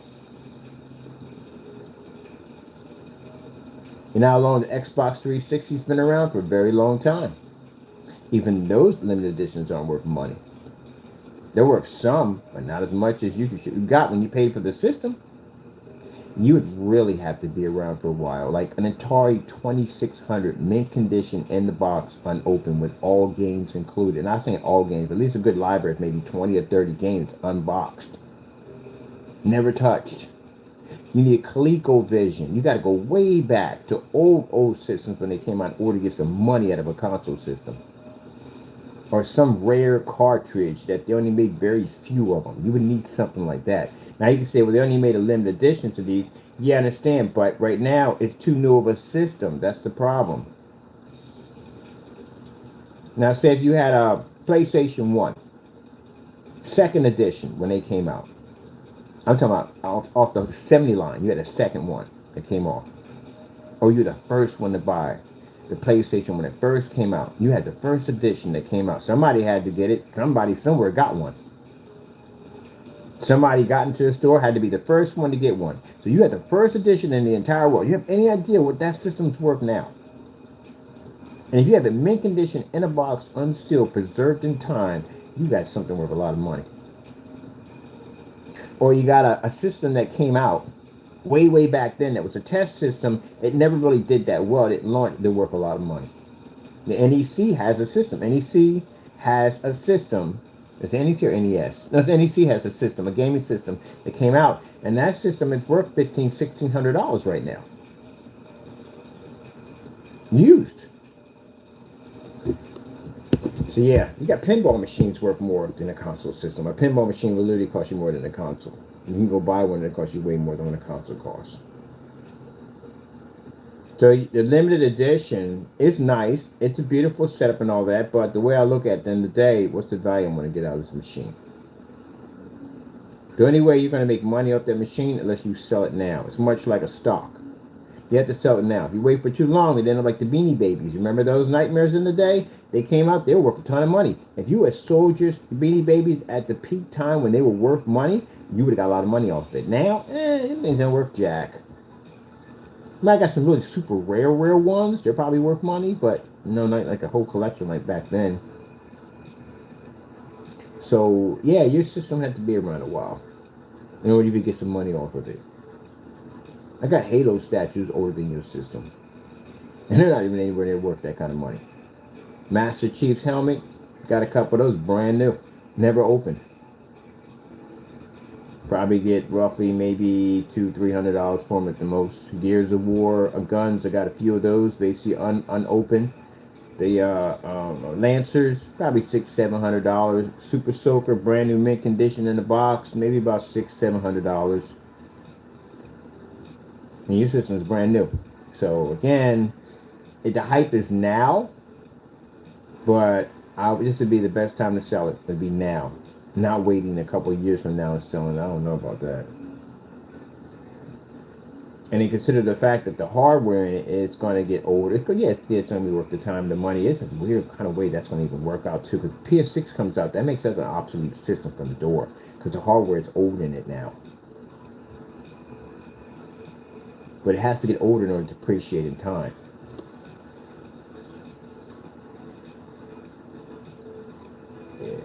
You know how long the Xbox 360's been around? For a very long time. Even those limited editions aren't worth money. They're worth some, but not as much as you got when you paid for the system. You would really have to be around for a while. Like an Atari 2600 mint condition in the box, unopened, with all games included. Not saying all games, but at least a good library of maybe 20 or 30 games unboxed. Never touched. You need ColecoVision. You got to go way back to old systems when they came out in order to get some money out of a console system. Or some rare cartridge that they only made very few of them. You would need something like that. Now you can say, well, they only made a limited edition to these. Yeah, I understand, but right now it's too new of a system. That's the problem. Now, say if you had a PlayStation 1, second edition, when they came out. I'm talking about off the 70 line. You had a second one that came off. Or you're the first one to buy the PlayStation when it first came out. You had the first edition that came out. Somebody had to get it. Somebody somewhere got one. Somebody got into the store, had to be the first one to get one. So you had the first edition in the entire world. You have any idea what that system's worth now? And if you have the mint condition in a box, unsealed, preserved in time, you got something worth a lot of money. Or you got a system that came out way back then that was a test system. It never really did that well. It launched. They're worth a lot of money. The NEC has a system. NEC has a system. Is it NEC or NES? No, it's NEC has a system, a gaming system that came out, and that system is worth $1,500–$1,600 right now. Used. So yeah, you got pinball machines worth more than a console system. A pinball machine will literally cost you more than a console. You can go buy one that costs you way more than what a console costs. So the limited edition is nice. It's a beautiful setup and all that, but the way I look at it, at the end of the day, what's the value I'm going to get out of this machine? The only way you're going to make money off that machine unless you sell it now. It's much like a stock. You have to sell it now. If you wait for too long, it ends up like the Beanie Babies. Remember those nightmares in the day? They came out, they were worth a ton of money. If you had sold your Beanie Babies at the peak time when they were worth money, you would have got a lot of money off of it. Now, things ain't worth jack. I might got some really super rare ones. They're probably worth money, but no, not like a whole collection like back then. So, yeah, your system had to be around a while in order to get some money off of it. I got Halo statues older than your system. And they're not even anywhere near worth that kind of money. Master Chief's helmet, got a couple of those brand new. Never opened. Probably get roughly maybe $200–$300 for them at the most. Gears of War guns, I got a few of those, basically unopened. The Lancers, probably $600–$700. Super Soaker, brand new mint condition in the box, maybe about $600–$700. And your system is brand new. So again, the hype is now, but this would be the best time to sell it. It'd be now, not waiting a couple of years from now and selling. I don't know about that. And then consider the fact that the hardware in it is going to get older. It's going to be worth the time, the money. It's a weird kind of way that's going to even work out too. Because PS6 comes out, that makes us an obsolete system from the door because the hardware is old in it now. But it has to get older in order to appreciate in time. Yeah.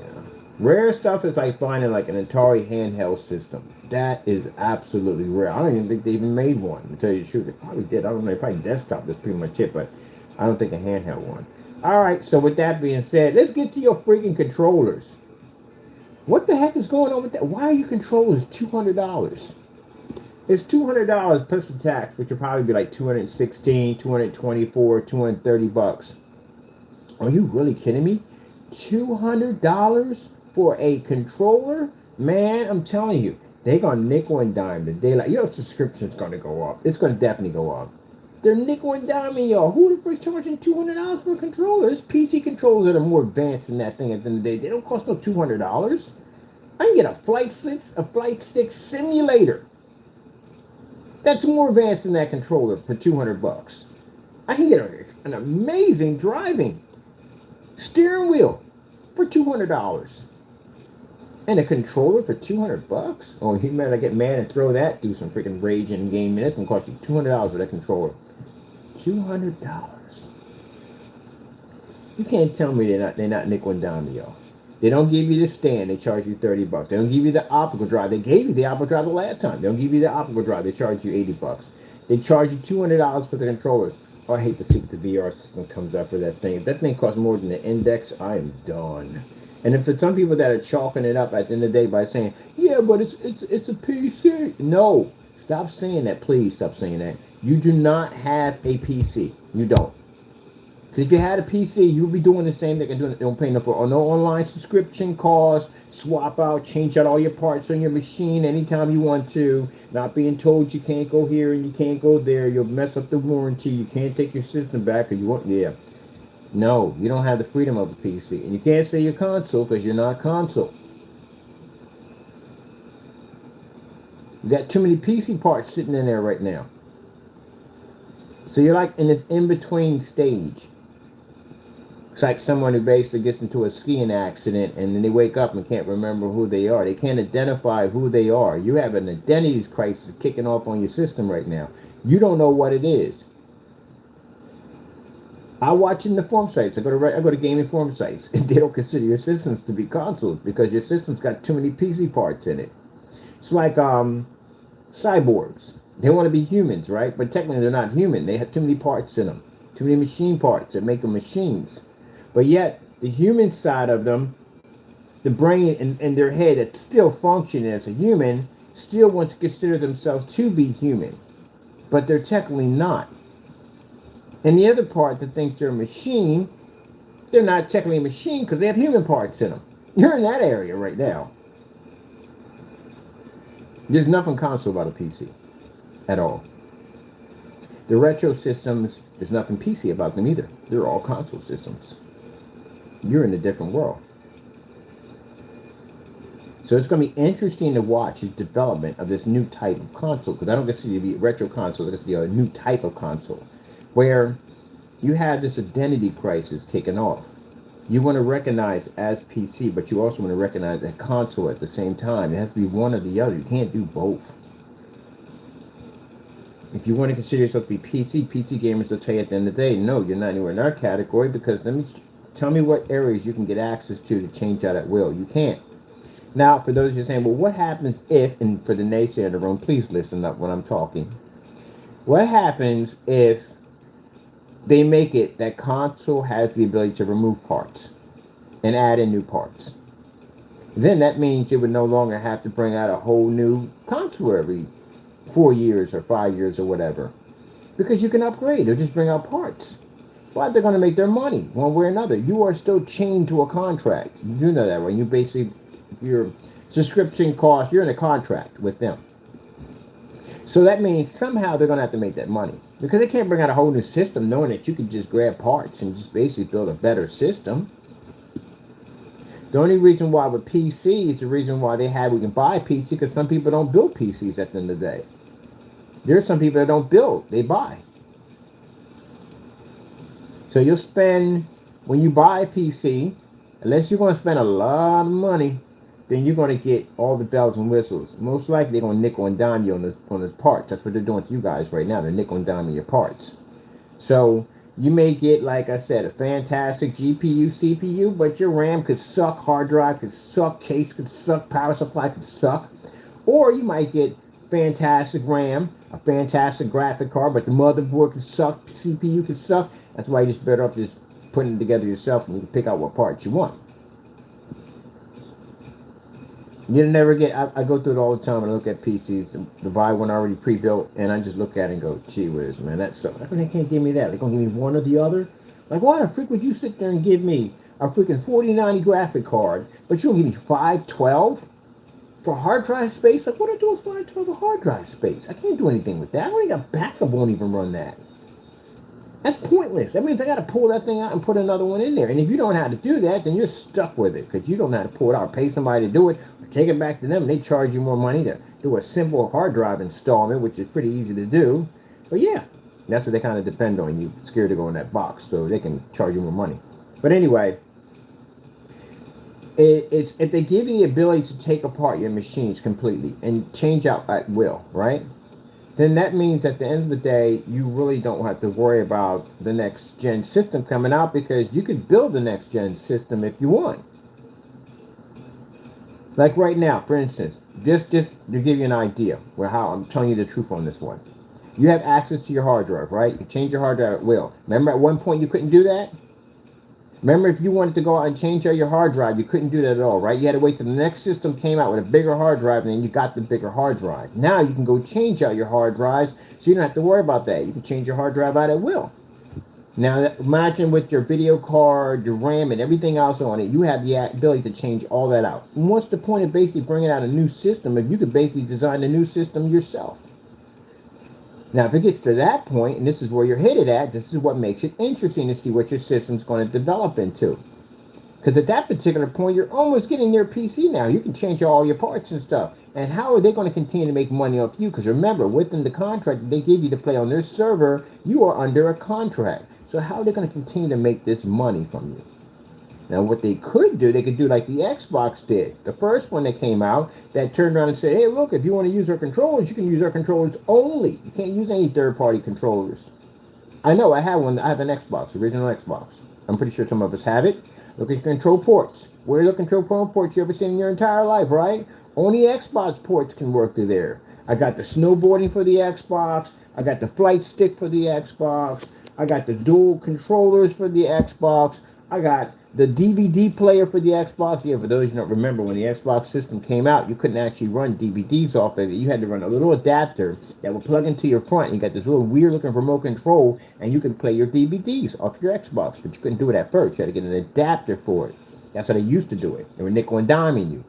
Rare stuff is like finding like an Atari handheld system. That is absolutely rare. I don't even think they even made one, to tell you the truth. They probably did. I don't know. Probably desktop. That's pretty much it. But I don't think a handheld one. All right. So with that being said, let's get to your freaking controllers. What the heck is going on with that? Why are your controllers $200? It's $200 plus the tax, which will probably be like $216, $224, $230. Are you really kidding me? $200 for a controller? Man, I'm telling you, they're gonna nickel and dime the daylight. Your subscription's gonna go up. It's gonna definitely go up. They're nickel and diming y'all. Who the freak charging $200 for a controller? It's PC controllers that are more advanced than that thing at the end of the day. They don't cost no $200. I can get a flight stick simulator. That's more advanced than that controller for $200. I can get an amazing driving steering wheel for $200. And a controller for $200? Oh, you better get mad and throw that through some freaking rage in game. That's gonna cost you $200 for that controller. $200. You can't tell me they're not nickel and dime y'all. They don't give you the stand, they charge you $30. They don't give you the optical drive. They gave you the optical drive the last time. They don't give you the optical drive, they charge you $80. They charge you $200 for the controllers. Oh, I hate to see what the VR system comes up for that thing. If that thing costs more than the index, I am done. And if for some people that are chalking it up at the end of the day by saying, yeah, but it's a PC. No, stop saying that. Please stop saying that. You do not have a PC. You don't. Because if you had a PC, you'd be doing the same thing. They don't pay no for no online subscription costs, swap out, change out all your parts on your machine anytime you want to, not being told you can't go here and you can't go there. You'll mess up the warranty. You can't take your system back or you won't. Yeah. No, you don't have the freedom of a PC. And you can't say you're console because you're not console. You got too many PC parts sitting in there right now. So you're like in this in-between stage. It's like someone who basically gets into a skiing accident and then they wake up and can't remember who they are. They can't identify who they are. You have an identity crisis kicking off on your system right now. You don't know what it is. I watch in the forum sites. I go to gaming forum sites, and they don't consider your systems to be consoles because your system's got too many PC parts in it. It's like cyborgs. They want to be humans, right? But technically they're not human. They have too many parts in them, too many machine parts that make them machines. But yet the human side of them, the brain and their head that still function as a human, still want to consider themselves to be human, but they're technically not. And the other part that thinks they're a machine, they're not technically a machine because they have human parts in them. You're in that area right now. There's nothing console about a PC at all. The retro systems, there's nothing PC about them either. They're all console systems. You're in a different world. So it's going to be interesting to watch the development of this new type of console, because I don't consider it to be a retro console, it's going to be a new type of console, where you have this identity crisis kicking off. You want to recognize as PC, but you also want to recognize a console at the same time. It has to be one or the other. You can't do both. If you want to consider yourself to be PC gamers will tell you at the end of the day, no, you're not anywhere in our category, because tell me what areas you can get access to change out at will. You can't. Now, for those of you saying, well, what happens if, and for the naysayer in the room, please listen up when I'm talking. What happens if they make it that console has the ability to remove parts and add in new parts? Then that means you would no longer have to bring out a whole new console every 4 years or 5 years or whatever, because you can upgrade. They'll just bring out parts. But they're going to make their money one way or another. You are still chained to a contract. You do know that, right? You basically, your subscription cost, you're in a contract with them. So that means somehow they're going to have to make that money, because they can't bring out a whole new system knowing that you can just grab parts and just basically build a better system. The only reason why with PC is the reason why we can buy a PC, because some people don't build PCs at the end of the day. There are some people that don't build, they buy. So you'll spend, when you buy a PC, unless you're going to spend a lot of money, then you're going to get all the bells and whistles. Most likely they're going to nickel and dime you on the parts. That's what they're doing to you guys right now. They're nickel and diming your parts. So you may get, like I said, a fantastic GPU, CPU, but your RAM could suck, hard drive could suck, case could suck, power supply could suck. Or you might get fantastic RAM, a fantastic graphic card, but the motherboard could suck, CPU could suck. That's why you just better off just putting it together yourself, and you can pick out what parts you want. You never get, I go through it all the time when I look at PCs, the buy one already pre-built, and I just look at it and go, gee whiz, man, that's so, how come they can't give me that? They're going to give me one or the other? Like, why the freak would you sit there and give me a freaking 4090 graphic card, but you'll give me 512 for hard drive space? Like, what do I do with 512 for hard drive space? I can't do anything with that. I only got backup, won't even run that. That's pointless. That means I got to pull that thing out and put another one in there. And if you don't know how to do that, then you're stuck with it, because you don't know how to pull it out, pay somebody to do it, or take it back to them, and they charge you more money to do a simple hard drive installment, which is pretty easy to do. But yeah, that's what they kind of depend on. You scared to go in that box, so they can charge you more money. But anyway, it's if they give you the ability to take apart your machines completely and change out at will, right? then that means at the end of the day, you really don't have to worry about the next gen system coming out, because you could build the next gen system if you want. Like right now, for instance, just to give you an idea where how I'm telling you the truth on this one. You have access to your hard drive, right? You can change your hard drive at will. Remember at one point you couldn't do that? Remember, if you wanted to go out and change out your hard drive, you couldn't do that at all, right? You had to wait till the next system came out with a bigger hard drive, and then you got the bigger hard drive. Now you can go change out your hard drives, so you don't have to worry about that. You can change your hard drive out at will. Now, imagine with your video card, your RAM, and everything else on it, you have the ability to change all that out. And what's the point of basically bringing out a new system if you could basically design a new system yourself? Now, if it gets to that point, and this is where you're headed at, this is what makes it interesting to see what your system's going to develop into. Because at that particular point, you're almost getting their PC now. You can change all your parts and stuff. And how are they going to continue to make money off you? Because remember, within the contract that they give you to play on their server, you are under a contract. So how are they going to continue to make this money from you? Now, what they could do, they could do like the Xbox did. The first one that came out, that turned around and said, hey, look, if you want to use our controllers, you can use our controllers only. You can't use any third-party controllers. I know, I have one. I have an Xbox, original Xbox. I'm pretty sure some of us have it. Look at your control ports. Where are the control ports you ever seen in your entire life, right? Only Xbox ports can work through there. I got the snowboarding for the Xbox. I got the flight stick for the Xbox. I got the dual controllers for the Xbox. I got the DVD player for the Xbox. Yeah, for those you don't remember, when the Xbox system came out, you couldn't actually run DVDs off of it. You had to run a little adapter that would plug into your front. You got this little weird looking remote control, and you can play your DVDs off your Xbox. But you couldn't do it at first. You had to get an adapter for it. That's how they used to do it. They were nickel and diming you.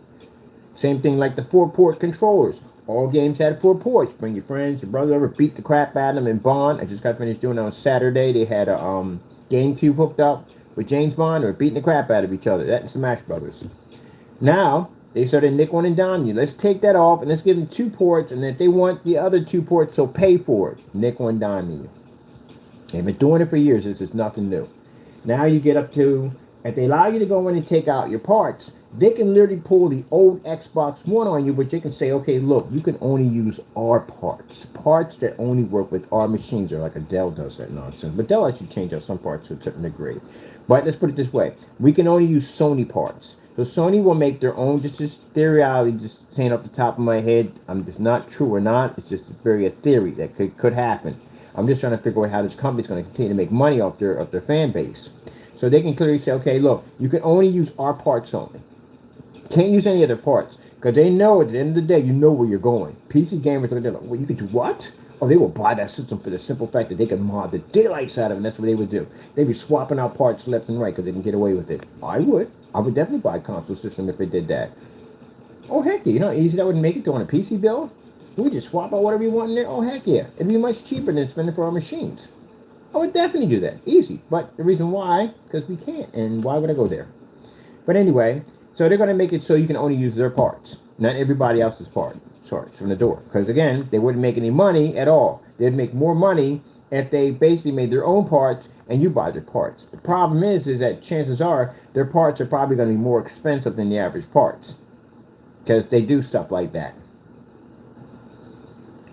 Same thing like the 4-port controllers. All games had 4 ports. Bring your friends, your brother over, beat the crap out of them in Bond. I just got finished doing it on Saturday. They had a GameCube hooked up with James Bond. They were beating the crap out of each other. That and Smash Brothers. Now, they started nickel and diming you. Let's take that off and let's give them 2 ports. And if they want the other 2 ports, so pay for it. Nickel and diming you. They've been doing it for years. This is nothing new. Now you get up to, if they allow you to go in and take out your parts, they can literally pull the old Xbox One on you, but they can say, okay, look, you can only use our parts. Parts that only work with our machines, or like a Dell does that nonsense. But Dell actually change out some parts to a certain degree. But let's put it this way. We can only use Sony parts. So Sony will make their own, just theory, just saying off the top of my head. It's not true or not. It's just a theory that could happen. I'm just trying to figure out how this company's going to continue to make money off their fan base. So they can clearly say, okay, look, you can only use our parts only. Can't use any other parts, because they know at the end of the day, you know where you're going. PC gamers are like, well, you could do what? Oh, they will buy that system for the simple fact that they can mod the daylights out of it, and that's what they would do. They'd be swapping out parts left and right because they can get away with it. I would definitely buy a console system if they did that. Oh, heck yeah, you know how easy that would make it to on a PC build? We would just swap out whatever you want in there. Oh, heck yeah. It'd be much cheaper than spending for our machines. I would definitely do that. Easy. But the reason why, because we can't. And why would I go there? But anyway, so they're going to make it so you can only use their parts, not everybody else's parts from the door. Because again, they wouldn't make any money at all. They'd make more money if they basically made their own parts and you buy their parts. The problem is that chances are their parts are probably going to be more expensive than the average parts, because they do stuff like that.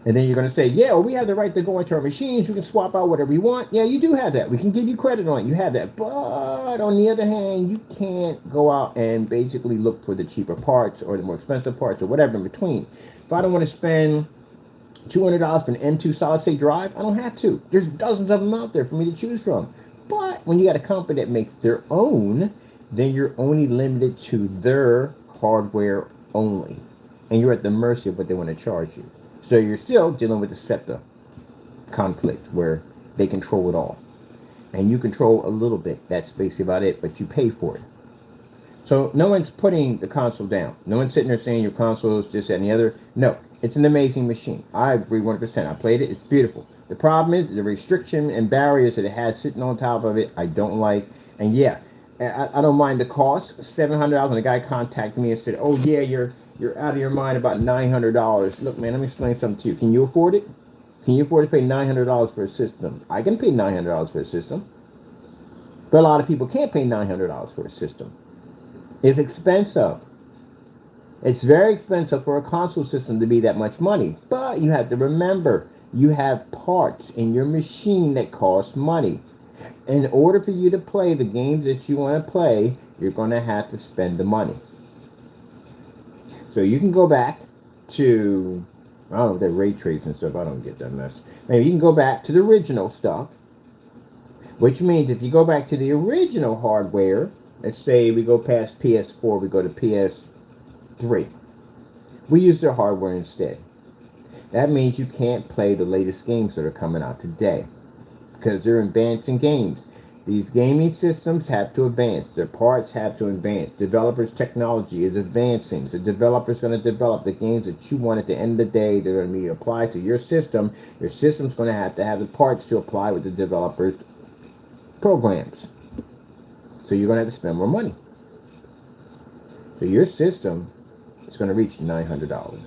And then you're going to say, yeah, well, we have the right to go into our machines. We can swap out whatever we want. Yeah, you do have that. We can give you credit on it. You have that. But on the other hand, you can't go out and basically look for the cheaper parts or the more expensive parts or whatever in between. If I don't want to spend $200 for an M2 solid-state drive, I don't have to. There's dozens of them out there for me to choose from. But when you got a company that makes their own, then you're only limited to their hardware only. And you're at the mercy of what they want to charge you. So you're still dealing with the SEPTA conflict where they control it all. And you control a little bit. That's basically about it, but you pay for it. So no one's putting the console down. No one's sitting there saying your console is this, that, and the other. No, it's an amazing machine. I agree 100%. I played it. It's beautiful. The problem is the restriction and barriers that it has sitting on top of it, I don't like. And yeah, I don't mind the cost. $700 when a guy contacted me and said, oh yeah, you're out of your mind about $900. Look, man, let me explain something to you. Can you afford it? Can you afford to pay $900 for a system? I can pay $900 for a system. But a lot of people can't pay $900 for a system. It's expensive. It's very expensive for a console system to be that much money. But you have to remember, You have parts in your machine that cost money. In order for you to play the games that you want to play, you're going to have to spend the money. So you can go back to, I don't know, that ray tracing stuff. I don't get that mess. Maybe you can go back to the original stuff, which means if you go back to the original hardware, let's say we go past PS4, we go to PS3. We use their hardware instead. That means you can't play the latest games that are coming out today because they're advancing games. These gaming systems have to advance. Their parts have to advance. Developers' technology is advancing. So developers going to develop the games that you want at the end of the day. They're going to be applied to your system. Your system's going to have the parts to apply with the developers' programs. So you're going to have to spend more money. So your system is going to reach $900.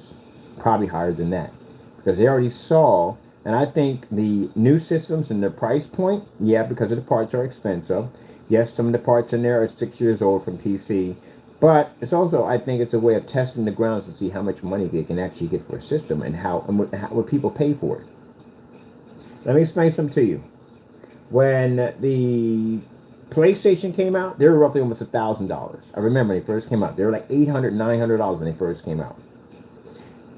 Probably higher than that. Because they already saw, and I think the new systems and their price point, yeah, because of the parts are expensive. Yes, some of the parts in there are 6 years old from PC. But it's also, I think it's a way of testing the grounds to see how much money they can actually get for a system and what people pay for it. Let me explain something to you. When the PlayStation came out, they were roughly almost $1,000. I remember when they first came out. They were like $800, $900 when they first came out.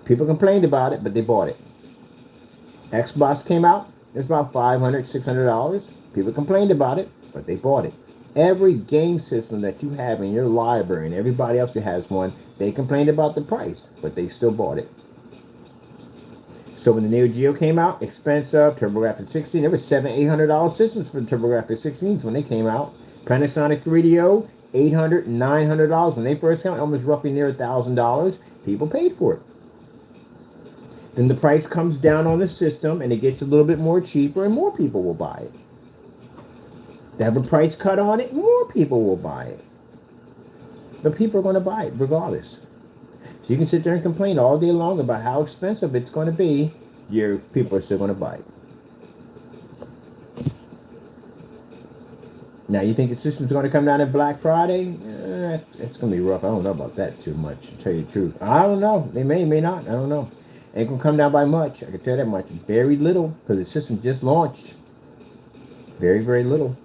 People complained about it, but they bought it. Xbox came out, it's about $500, $600. People complained about it, but they bought it. Every game system that you have in your library, and everybody else who has one, they complained about the price, but they still bought it. So when the Neo Geo came out, expensive, TurboGrafx 16, there were $700, $800 systems for the TurboGrafx 16s when they came out. Panasonic 3DO, $800, $900 when they first came out, almost roughly near $1,000. People paid for it. Then the price comes down on the system and it gets a little bit more cheaper and more people will buy it. They have a price cut on it, more people will buy it. But people are going to buy it regardless. So you can sit there and complain all day long about how expensive it's going to be. Your people are still going to buy it. Now, you think the system's going to come down at Black Friday? It's going to be rough. I don't know about that too much, to tell you the truth. I don't know. They may not. I don't know. Ain't going to come down by much. I can tell that much. Very little, because the system just launched. Very, very little.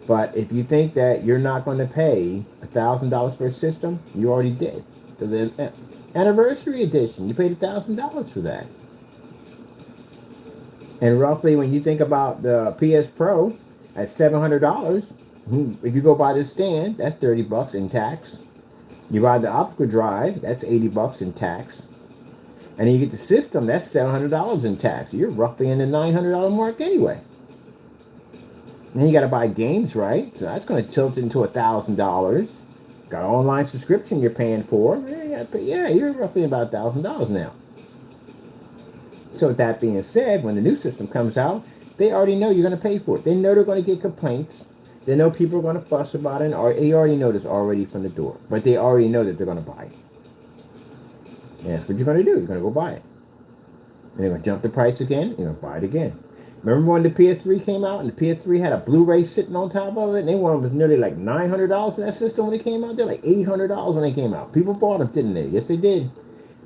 But if you think that you're not going to pay $1,000 for a system, you already did. The anniversary edition, you paid $1,000 for that. And roughly, when you think about the PS Pro at $700, if you go buy the stand, that's $30 in tax. You buy the optical drive, that's $80 in tax. And then you get the system, that's $700 in tax. You're roughly in the $900 mark anyway. And then you got to buy games, right? So that's going to tilt it into $1,000. Got an online subscription you're paying for. Yeah, you're roughly about $1,000 now. So with that being said, when the new system comes out, they already know you're going to pay for it. They know they're going to get complaints. They know people are going to fuss about it. Or they already know this already from the door. But they already know that they're going to buy it. And that's what you're going to do. You're going to go buy it. And they're going to jump the price again. You're going to buy it again. Remember when the PS3 came out and the PS3 had a Blu-ray sitting on top of it? And they wanted nearly like $900 for that system when it came out. They're like $800 when they came out. People bought them, didn't they? Yes, they did.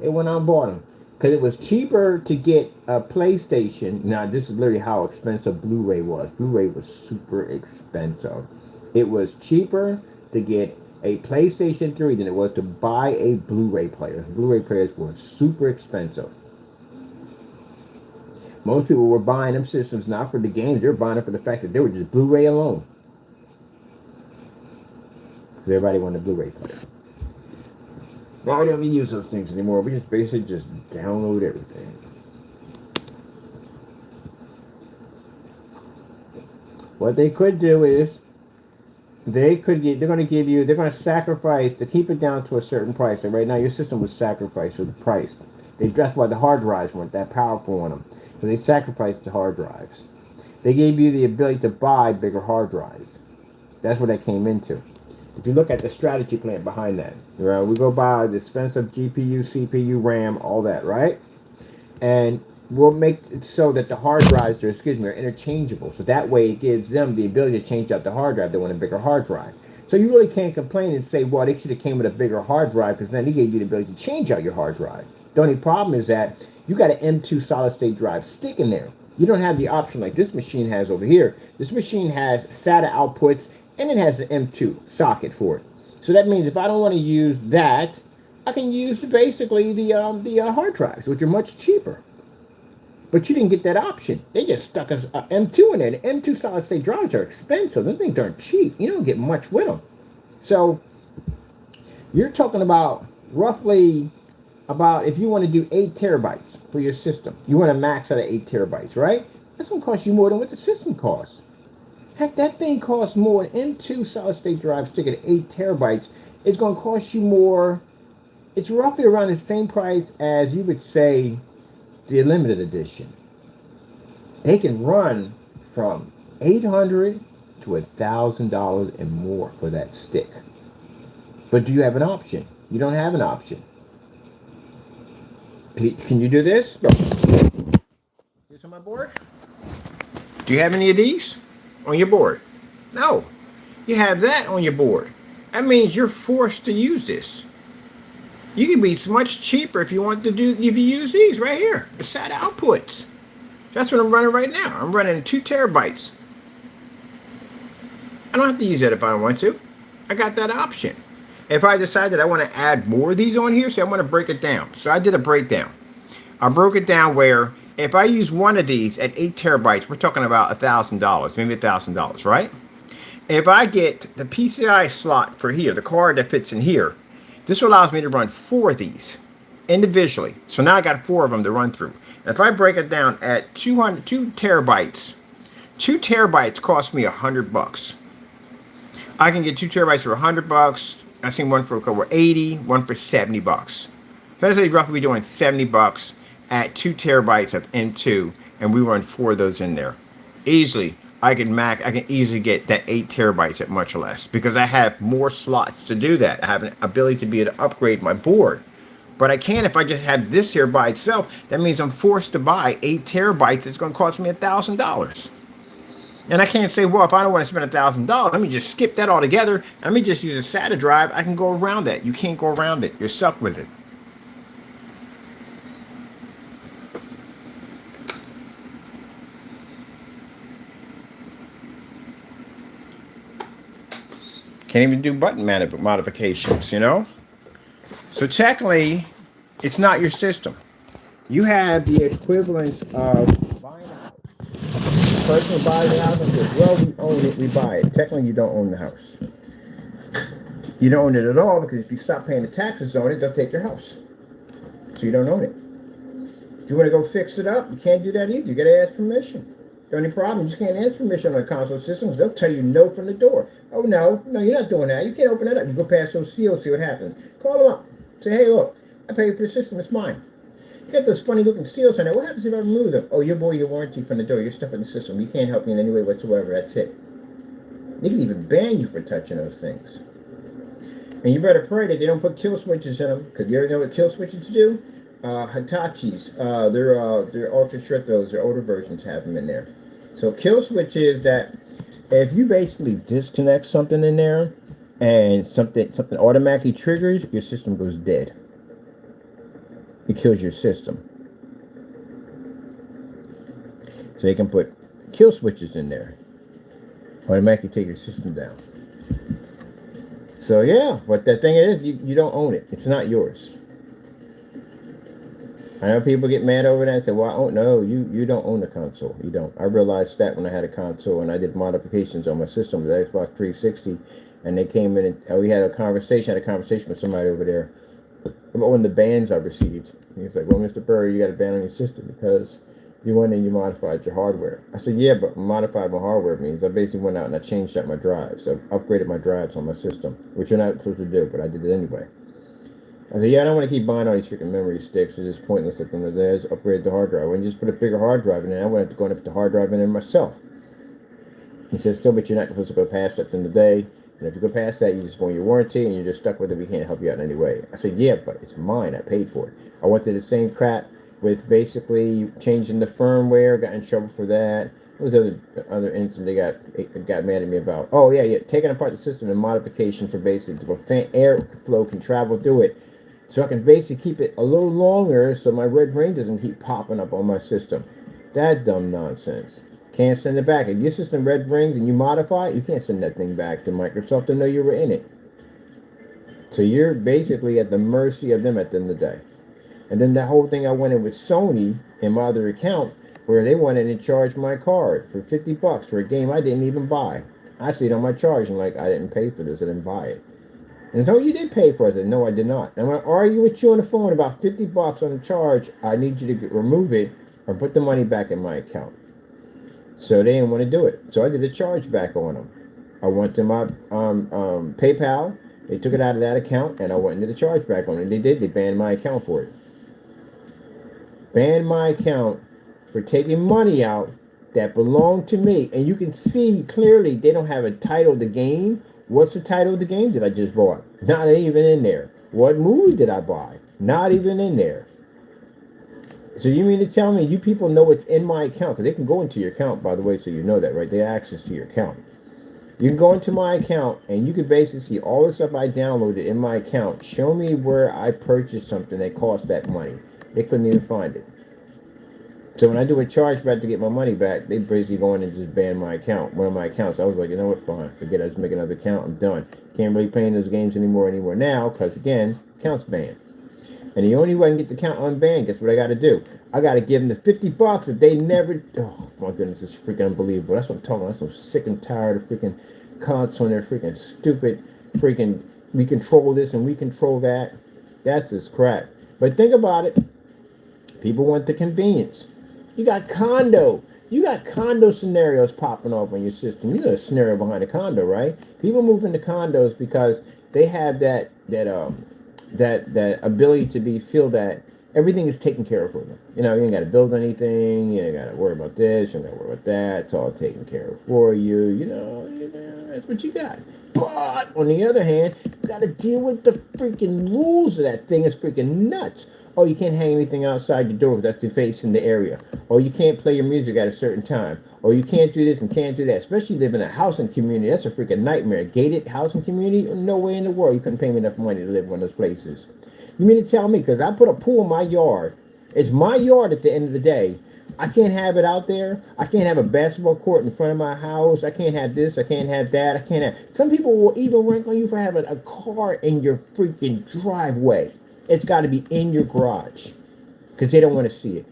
They went out and bought them. Because it was cheaper to get a PlayStation. Now, this is literally how expensive Blu-ray was. Blu-ray was super expensive. It was cheaper to get a PlayStation 3 than it was to buy a Blu-ray player. Blu-ray players were super expensive. Most people were buying them systems not for the games. They were buying them for the fact that they were just Blu-ray alone. Because everybody wanted a Blu-ray player. Now we don't even use those things anymore. We just basically just download everything. What they could do is they're going to sacrifice to keep it down to a certain price. And right now your system was sacrificed for the price. That's why the hard drives weren't that powerful on them. So they sacrificed the hard drives. They gave you the ability to buy bigger hard drives. That's what that came into. If you look at the strategy plan behind that, we go buy the expensive GPU, CPU, RAM, all that, right? And we'll make it so that the hard drives are interchangeable. So that way it gives them the ability to change out the hard drive. They want a bigger hard drive. So you really can't complain and say, well, they should have came with a bigger hard drive because then they gave you the ability to change out your hard drive. The only problem is that you got an M2 solid state drive stick in there. You don't have the option like this machine has over here. This machine has SATA outputs and it has an M2 socket for it. So that means if I don't want to use that, I can use basically the hard drives, which are much cheaper. But you didn't get that option. They just stuck a M2 in there. The M2 solid state drives are expensive. Those things aren't cheap. You don't get much with them. So you're talking about roughly about if you want to do 8 terabytes for your system. You want to max out at 8 terabytes, right? That's going to cost you more than what the system costs. Heck, that thing costs more. An M2 solid state drive stick at 8 terabytes. It's going to cost you more. It's roughly around the same price as you would say the limited edition. They can run from $800 to $1,000 and more for that stick. But do you have an option? You don't have an option. Pete, can you do this? Look. This on my board? Do you have any of these on your board? No. You have that on your board. That means you're forced to use this. You can be much cheaper if you want to do, if you use these right here, the SATA outputs. That's what I'm running right now. I'm running 2 terabytes. I don't have to use that if I want to. I got that option. If I decide that I want to add more of these on here, so I want to break it down. So I did a breakdown. I broke it down where if I use one of these at 8 terabytes, we're talking about $1,000, maybe $1,000, right? If I get the PCI slot for here, the card that fits in here, this allows me to run 4 of these individually. So now I got 4 of them to run through. And if I break it down at 2 terabytes, 2 terabytes cost me $100. I can get 2 terabytes for $100. I've seen one for over 80, one for $70. So let's say roughly we're doing $70 at 2 terabytes of M2, and we run 4 of those in there. Easily. I can easily get that 8 terabytes at much less because I have more slots to do that. I have an ability to be able to upgrade my board. But I can't if I just have this here by itself. That means I'm forced to buy 8 terabytes. It's going to cost me $1,000. And I can't say, well, if I don't want to spend $1,000, let me just skip that altogether. Let me just use a SATA drive. I can go around that. You can't go around it. You're stuck with it. Can't even do button modifications, you know? So technically, it's not your system. You have the equivalence of buying a house. The person who buys a house and says, well, we own it, we buy it. Technically, you don't own the house. You don't own it at all because if you stop paying the taxes on it, they'll take your house. So you don't own it. If you want to go fix it up, you can't do that either. You got to ask permission. The only problem, you just can't ask permission on a console system. They'll tell you no from the door. Oh, no, you're not doing that. You can't open it up. You go past those seals, see what happens. Call them up. Say, hey, look, I paid for the system. It's mine. You got those funny-looking seals on there. What happens if I remove them? Oh, you'll void your warranty from the door. You're stuck in the system. We can't help you in any way whatsoever. That's it. They can even ban you for touching those things. And you better pray that they don't put kill switches in them. Because you ever know what kill switches do? Hitachis. They're ultra strict. Those. Their older versions have them in there. So kill switch is that if you basically disconnect something in there and something automatically triggers, your system goes dead. It kills your system. So they can put kill switches in there. Automatically take your system down. So yeah, but the thing is, you don't own it. It's not yours. I know people get mad over that and say, well, no, you don't own the console. You don't. I realized that when I had a console and I did modifications on my system, the Xbox 360, and they came in and we had a conversation with somebody over there about one of the bans I received. And he's like, well, Mr. Burry, you got a ban on your system because you went and you modified your hardware. I said, yeah, but modified my hardware means I basically went out and I changed out my drives. I upgraded my drives on my system, which you're not supposed to do, but I did it anyway. I said, yeah, I don't want to keep buying all these freaking memory sticks. It's just pointless at the end of the day. I just upgrade the hard drive. I wouldn't just put a bigger hard drive in there. I wouldn't have to go and put the hard drive in there myself. He says, still, but you're not supposed to go past that at the end of the day. And if you go past that, you just want your warranty and you're just stuck with it. We can't help you out in any way. I said, yeah, but it's mine. I paid for it. I went through the same crap with basically changing the firmware. Got in trouble for that. What was the other incident they got mad at me about? Oh, yeah, taking apart the system and modification for basically air flow can travel through it So I can basically keep it a little longer so my red ring doesn't keep popping up on my system. That dumb nonsense. Can't send it back. If your system red rings and you modify it, you can't send that thing back to Microsoft to know you were in it. So you're basically at the mercy of them at the end of the day. And then that whole thing I went in with Sony in my other account where they wanted to charge my card for $50 for a game I didn't even buy. I see it on my charge and like, I didn't pay for this, I didn't buy it. And so you did pay for it. I said, no, I did not. I'm going to argue with you on the phone about $50 on the charge. I need you to remove it or put the money back in my account. So they didn't want to do it. So I did a charge back on them. I went to my PayPal. They took it out of that account, and I went into the charge back on it. They did. They banned my account for it. Banned my account for taking money out that belonged to me. And you can see clearly they don't have a title of the game. What's the title of the game that I just bought? Not even in there. What movie did I buy? Not even in there. So you mean to tell me you people know what's in my account? Because they can go into your account, by the way, so you know that, right? They have access to your account. You can go into my account, and you can basically see all the stuff I downloaded in my account. Show me where I purchased something that cost that money. They couldn't even find it. So when I do a chargeback to get my money back, they basically go in and just ban my account, one of my accounts. I was like, you know what, fine, forget it. I just make another account. I'm done. Can't really play in those games anymore now because, again, account's banned. And the only way I can get the account unbanned, guess what I got to do? I got to give them the $50 that they never... Oh, my goodness, it's freaking unbelievable. That's what I'm talking about. I'm so sick and tired of freaking cons on their freaking stupid freaking... We control this and we control that. That's just crap. But think about it. People want the convenience. You got condo scenarios popping off on your system. You know the scenario behind a condo, right? People move into condos because they have that ability to feel that everything is taken care of for them. You know, you ain't got to build anything. You ain't got to worry about this. You ain't got to worry about that. It's all taken care of for you. You know, that's what you got. But on the other hand, you got to deal with the freaking rules of that thing. It's freaking nuts. Oh, you can't hang anything outside your door because that's facing the area. Or you can't play your music at a certain time. Or you can't do this and can't do that. Especially live in a housing community. That's a freaking nightmare. A gated housing community? No way in the world you couldn't pay me enough money to live in one of those places. You mean to tell me, because I put a pool in my yard. It's my yard at the end of the day. I can't have it out there. I can't have a basketball court in front of my house. I can't have this. I can't have that. I can't have... Some people will even rank on you for having a car in your freaking driveway. It's got to be in your garage because they don't want to see it.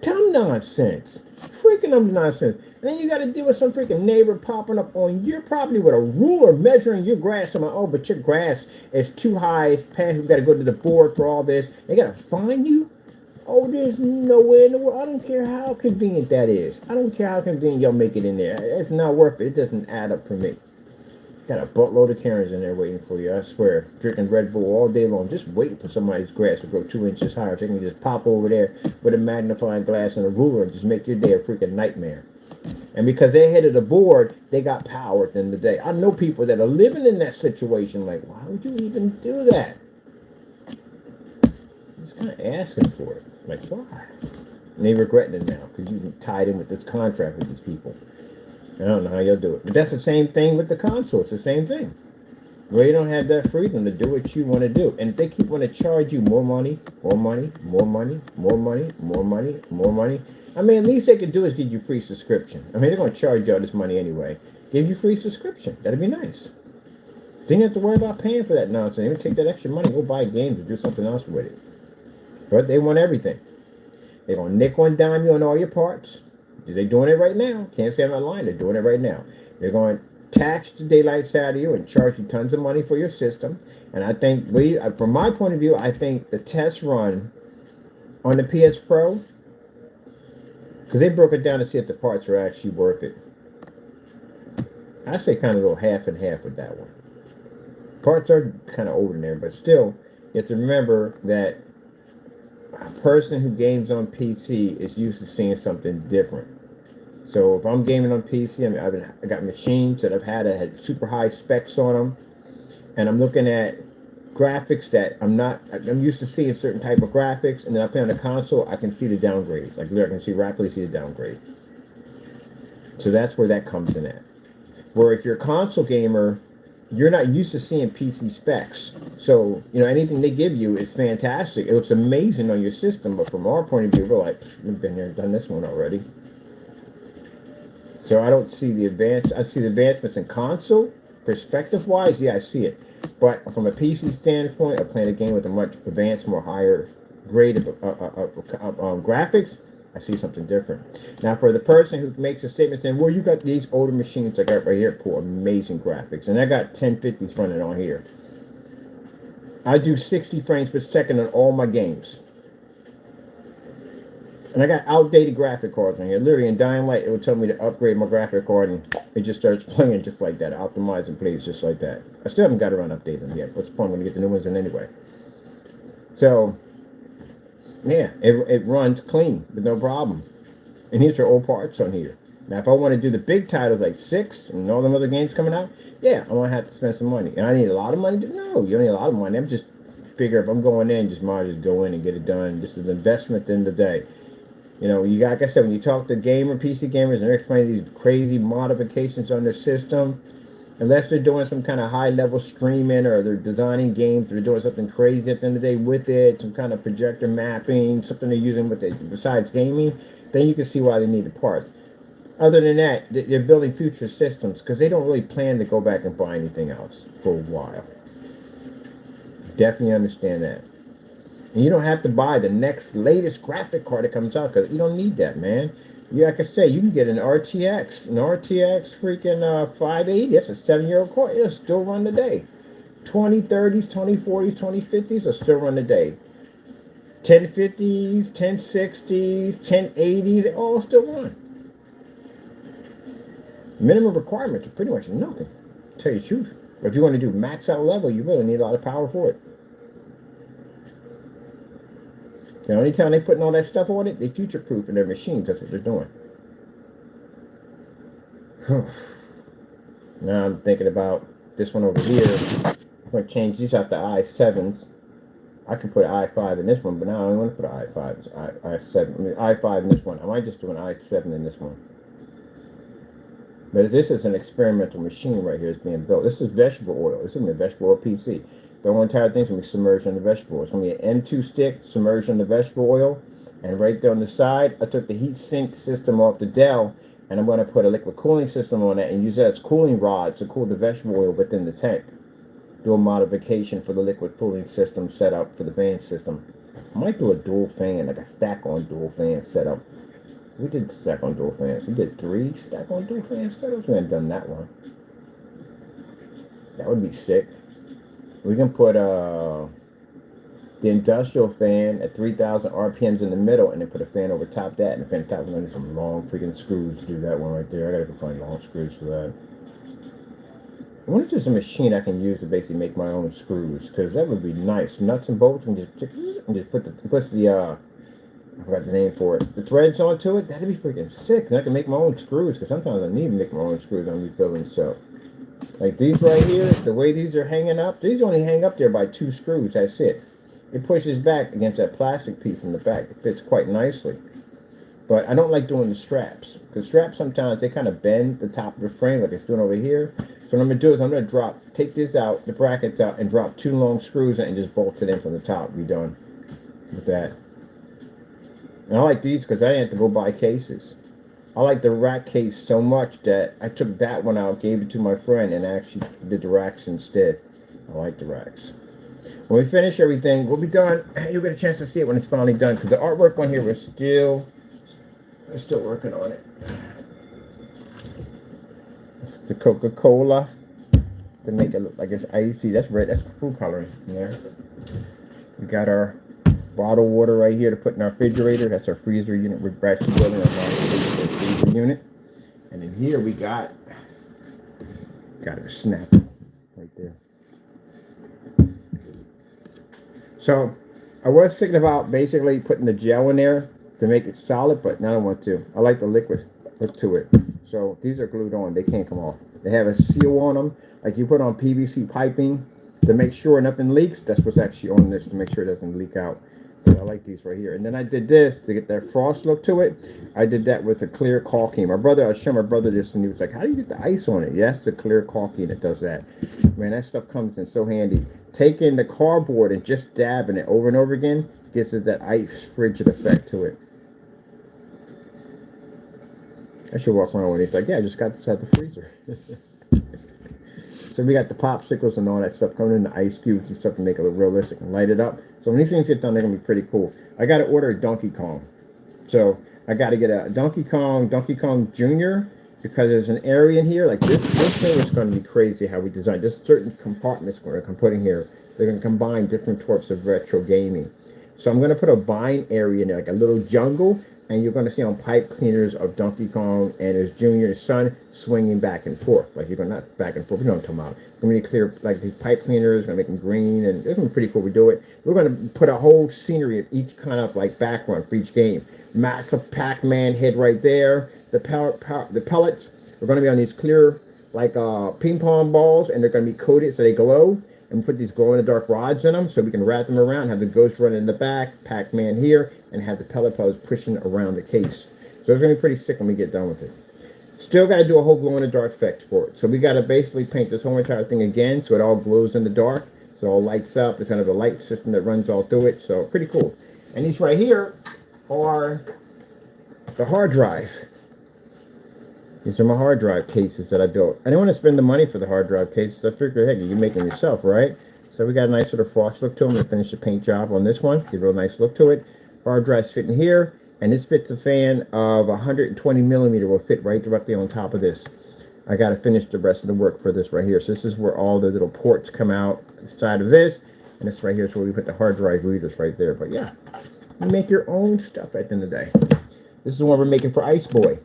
Dumb nonsense. Freaking dumb nonsense. And then you got to deal with some freaking neighbor popping up on your property with a ruler measuring your grass. I'm like, oh, but your grass is too high. It's past. We've got to go to the board for all this. They got to fine you? Oh, there's no way in the world. I don't care how convenient that is. I don't care how convenient y'all make it in there. It's not worth it. It doesn't add up for me. Got a buttload of Karens in there waiting for you, I swear. Drinking Red Bull all day long, just waiting for somebody's grass to grow 2 inches higher so they can just pop over there with a magnifying glass and a ruler and just make your day a freaking nightmare. And because they're head of the board, they got power at the end of the day. I know people that are living in that situation like, why would you even do that? Just kind of asking for it. Like, why? And they regretting it now because you tied in with this contract with these people. I don't know how y'all do it. But that's the same thing with the console. It's the same thing. Where you don't have that freedom to do what you want to do. And if they keep wanting to charge you more money, more money, more money, more money, more money, more money. I mean, at least they could do is give you free subscription. I mean, they're going to charge you all this money anyway. Give you free subscription. That'd be nice. Then you have to worry about paying for that nonsense. They would take that extra money, go buy games or do something else with it. But they want everything. They're going to nickel and dime you on all your parts. They're doing it right now. Can't say I'm not lying. They're doing it right now. They're going to tax the daylights out of you and charge you tons of money for your system. And I think, from my point of view, I think the test run on the PS Pro, because they broke it down to see if the parts are actually worth it. I say kind of go half and half with that one. Parts are kind of old in there, but still, you have to remember that a person who games on PC is used to seeing something different. So if I'm gaming on PC, I got machines that I've had super high specs on them, and I'm looking at graphics that I'm used to seeing certain type of graphics, and then I play on the console, I can see the downgrade. Like I can rapidly see the downgrade. So that's where that comes in at. Where if you're a console gamer, you're not used to seeing PC specs. So, you know, anything they give you is fantastic. It looks amazing on your system, but from our point of view, we're like, we've been there and done this one already. So I don't see the advance. I see the advancements in console perspective wise. Yeah, I see it. But from a PC standpoint, of playing a game with a much advanced, more higher grade of graphics, I see something different. Now, for the person who makes a statement saying, well, you got these older machines I got right here for amazing graphics, and I got 1050s running on here. I do 60 frames per second on all my games. And I got outdated graphic cards on here. Literally in Dying Light, it would tell me to upgrade my graphic card, and it just starts playing just like that. Optimize and plays just like that. I still haven't got around to updating them yet. What's the point when you get the new ones in anyway? So, yeah, it runs clean with no problem. And these are old parts on here. Now, if I want to do the big titles like 6 and all them other games coming out, yeah, I'm going to have to spend some money. And I need a lot of money? No, you don't need a lot of money. I'm just figure if I'm going in, just might as well go in and get it done. This is an investment at the end of the day. You know, you got, like I said, when you talk to PC gamers, and they're explaining these crazy modifications on their system, unless they're doing some kind of high-level streaming or they're designing games, or they're doing something crazy at the end of the day with it, some kind of projector mapping, something they're using with it besides gaming, then you can see why they need the parts. Other than that, they're building future systems because they don't really plan to go back and buy anything else for a while. Definitely understand that. And you don't have to buy the next latest graphic card that comes out because you don't need that, man. Yeah, like I say, you can get an RTX freaking 580. That's a 7-year-old card. It'll still run today. 2030s, 2040s, 2050s will still run today. 1050s, 1060s, 1080s, they all still run. Minimum requirements are pretty much nothing, to tell you the truth. But if you want to do max out level, you really need a lot of power for it. The only time they're putting all that stuff on it, they future-proof in their machines. That's what they're doing. Now I'm thinking about this one over here. I'm going to change these out to i7s. I could put an i5 in this one, but now I don't want to put an i5. It's i7. I mean, i5 in this one. I might just do an i7 in this one. But this is an experimental machine right here. It's being built. This is vegetable oil. This is going to be a vegetable oil PC. The whole entire thing's going to be submerged in the vegetable oil. It's going to be an M2 stick submerged in the vegetable oil. And right there on the side, I took the heat sink system off the Dell, and I'm going to put a liquid cooling system on it and use that as cooling rods to cool the vegetable oil within the tank. Do a modification for the liquid cooling system setup for the fan system. I might do a dual fan, like a stack-on dual fan setup. We did stack on dual fans. We did 3 stack on dual fan setups. We haven't done that one. That would be sick. We can put the industrial fan at 3,000 RPMs in the middle, and then put a fan over top that, and the fan top. We're gonna need some long freaking screws to do that one right there. I gotta go find long screws for that. I wonder if there's a machine I can use to basically make my own screws, because that would be nice. Nuts and bolts, and just put the I forgot the name for it. The threads onto it, that'd be freaking sick. And I can make my own screws, because sometimes I need to make my own screws on rebuilding. So, like these right here, the way these are hanging up, these only hang up there by 2 screws. That's it. It pushes back against that plastic piece in the back. It fits quite nicely. But I don't like doing the straps, because straps sometimes they kind of bend the top of the frame like it's doing over here. So what I'm going to do is I'm going to take this out, the brackets out, and drop 2 long screws in and just bolt it in from the top. Be done with that. And I like these because I didn't have to go buy cases. I like the rack case so much that I took that one out, gave it to my friend, and actually did the racks instead. I like the racks. When we finish everything, we'll be done. You'll get a chance to see it when it's finally done, because the artwork on here we're still working on it. It's the Coca-Cola to make it look like it's icy. That's red. That's food coloring in there. We got our bottled water right here to put in our refrigerator. That's our freezer unit. We're actually building our freezer unit. And in here we got a snap right there. So I was thinking about basically putting the gel in there to make it solid, but I don't want to. I like the liquid look to it. So these are glued on. They can't come off. They have a seal on them, like you put on PVC piping to make sure nothing leaks. That's what's actually on this to make sure it doesn't leak out. I like these right here. And then I did this to get that frost look to it. I did that with a clear caulking. My brother, I was showing my brother this, and he was like, "How do you get the ice on it?" Yes, the clear caulking that does that. Man, that stuff comes in so handy. Taking the cardboard and just dabbing it over and over again gives it that ice frigid effect to it. I should walk around when he's like, "Yeah, I just got this out the freezer." So we got the popsicles and all that stuff coming in, the ice cubes and stuff to make it look realistic and light it up. So when these things get done, they're gonna be pretty cool. I got to order a Donkey Kong. So I got to get a Donkey Kong Jr. because there's an area in here like this thing is going to be crazy how we designed. There's certain compartments we're going to put in here. They're going to combine different types of retro gaming. So I'm going to put a bind area in there, like a little jungle, and you're going to see on pipe cleaners of Donkey Kong and his junior son swinging back and forth. Like you're going to, not back and forth, you know what I'm talking about. Going to be clear, like these pipe cleaners, going to make them green, and it's going to be pretty cool. We do it. We're going to put a whole scenery of each kind of like background for each game. Massive Pac-Man head right there. The pellets are going to be on these clear like ping pong balls, and they're going to be coated so they glow. And we put these glow-in-the-dark rods in them so we can wrap them around, have the ghost running in the back, Pac-Man here, and have the pellet pellets pushing around the case. So it's going to be pretty sick when we get done with it. Still got to do a whole glow-in-the-dark effect for it. So we got to basically paint this whole entire thing again so it all glows in the dark. So it all lights up. It's kind of a light system that runs all through it. So pretty cool. And these right here are the hard drive. These are my hard drive cases that I built. I didn't want to spend the money for the hard drive cases. I figured, hey, you can make them yourself, right? So we got a nice sort of frost look to them. We finished the paint job on this one. Give a real nice look to it. Hard drive's fitting here, and this fits a fan of 120 millimeter. Will fit right directly on top of this. I got to finish the rest of the work for this right here. So this is where all the little ports come out inside of this, and this right here is where we put the hard drive readers right there. But yeah, you make your own stuff at the end of the day. This is the one we're making for Ice Boy.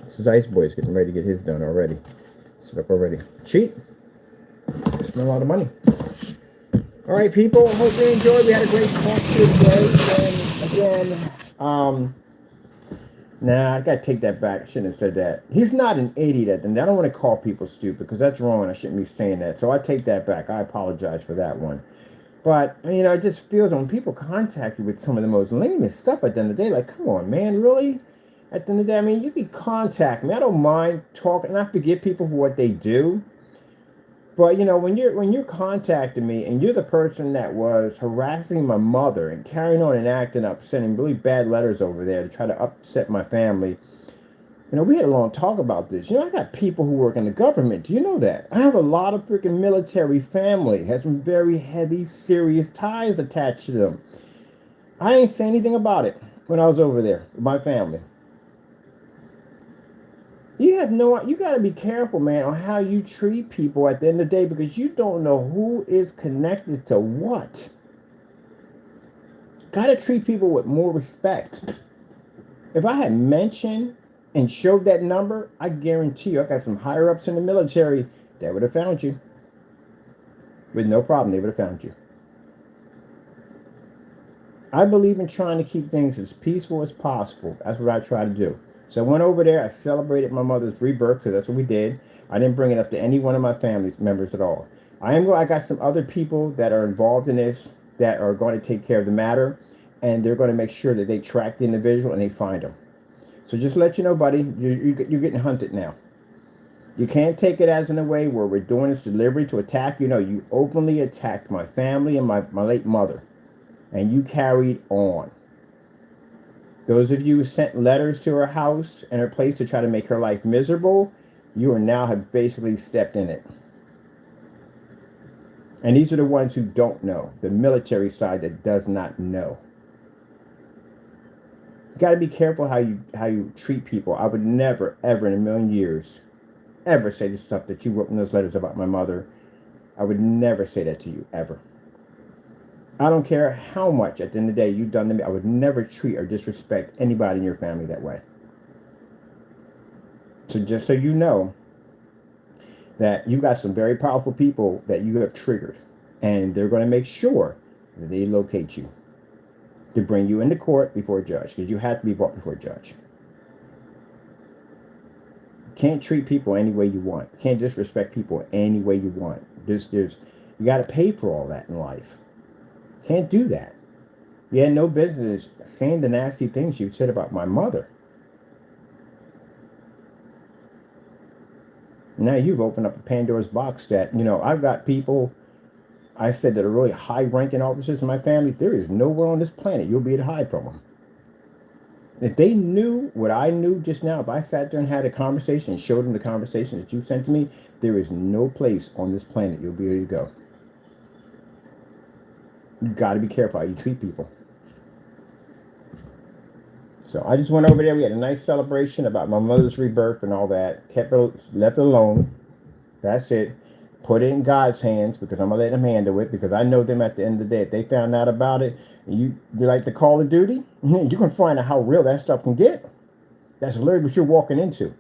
This is Ice Boy. He's getting ready to get his done already. Set up already. Cheap. Spend a lot of money. All right, people. Hope you enjoyed. We had a great talk today. And again, nah, I gotta take that back. I shouldn't have said that. He's not an idiot, and I don't want to call people stupid because that's wrong. I shouldn't be saying that. So I take that back. I apologize for that one. But you know, it just feels when people contact you with some of the most lamest stuff at the end of the day, like, come on, man, really? At the end of the day, I mean, you can contact me. I don't mind talking, and I forgive people for what they do. But you know, when you're contacting me and you're the person that was harassing my mother and carrying on and acting up, sending really bad letters over there to try to upset my family, you know, we had a long talk about this. You know, I got people who work in the government. Do you know that? I have a lot of freaking military family. Has some very heavy, serious ties attached to them. I ain't say anything about it when I was over there with my family. You got to be careful, man, on how you treat people at the end of the day because you don't know who is connected to what. Got to treat people with more respect. If I had mentioned and showed that number, I guarantee you, I got some higher ups in the military that would have found you. With no problem, they would have found you. I believe in trying to keep things as peaceful as possible. That's what I try to do. So I went over there. I celebrated my mother's rebirth because that's what we did. I didn't bring it up to any one of my family members at all. I got some other people that are involved in this that are going to take care of the matter, and they're going to make sure that they track the individual and they find them. So just to let you know, buddy, you're getting hunted now. You can't take it as in a way where we're doing this deliberately to attack you. No, you openly attacked my family and my late mother, and you carried on. Those of you who sent letters to her house and her place to try to make her life miserable, you are now have basically stepped in it. And these are the ones who don't know, the military side that does not know. You got to be careful how you treat people. I would never, ever in a million years, ever say the stuff that you wrote in those letters about my mother. I would never say that to you, ever. I don't care how much at the end of the day you've done to me. I would never treat or disrespect anybody in your family that way. So just so you know that you got some very powerful people that you have triggered. And they're going to make sure that they locate you to bring you into court before a judge. Because you have to be brought before a judge. You can't treat people any way you want. You can't disrespect people any way you want. You got to pay for all that in life. Can't do that. You had no business saying the nasty things you said about my mother. Now you've opened up a Pandora's box that, I've got people, I said, that are really high ranking officers in my family. There is nowhere on this planet you'll be able to hide from them. If they knew what I knew just now, if I sat there and had a conversation and showed them the conversation that you sent to me, there is no place on this planet you'll be able to go. You got to be careful how you treat people. So I just went over there. We had a nice celebration about my mother's rebirth and all that. Left it alone. That's it. Put it in God's hands, because I'm gonna let him handle it, because I know them at the end of the day. If they found out about it, you like the Call of Duty, you can find out how real that stuff can get. That's literally what you're walking into.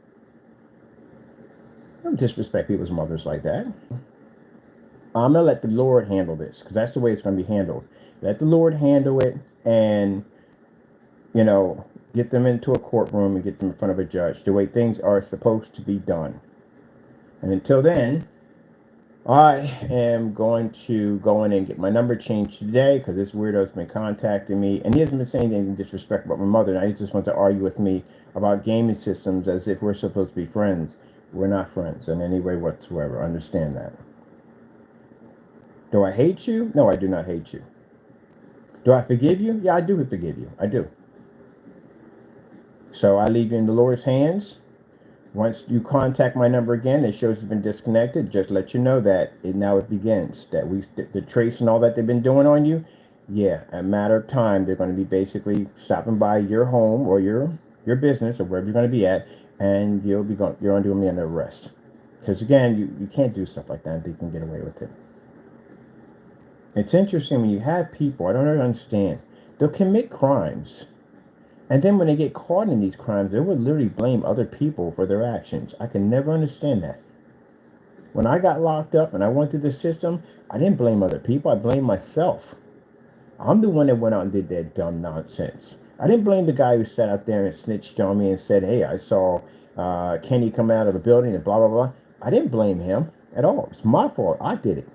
Don't disrespect people's mothers like that. I'm gonna let the Lord handle this, because that's the way it's gonna be handled. Let the Lord handle it, and get them into a courtroom and get them in front of a judge the way things are supposed to be done. And until then, I am going to go in and get my number changed today, because this weirdo's been contacting me, and he hasn't been saying anything disrespectful about my mother. And he just wants to argue with me about gaming systems as if we're supposed to be friends. We're not friends in any way whatsoever. Understand that. Do I hate you? No, I do not hate you. Do I forgive you? Yeah, I do forgive you. I do. So I leave you in the Lord's hands. Once you contact my number again, it shows you've been disconnected. Just let you know that now it begins. That the trace and all that they've been doing on you. Yeah, a matter of time, they're going to be basically stopping by your home or your business or wherever you're going to be at, and you're going to be under arrest. Because again, you can't do stuff like that and think you can get away with it. It's interesting when you have people, I don't understand, they'll commit crimes. And then when they get caught in these crimes, they would literally blame other people for their actions. I can never understand that. When I got locked up and I went through the system, I didn't blame other people. I blamed myself. I'm the one that went out and did that dumb nonsense. I didn't blame the guy who sat out there and snitched on me and said, hey, I saw Kenny come out of the building and blah, blah, blah. I didn't blame him at all. It's my fault. I did it.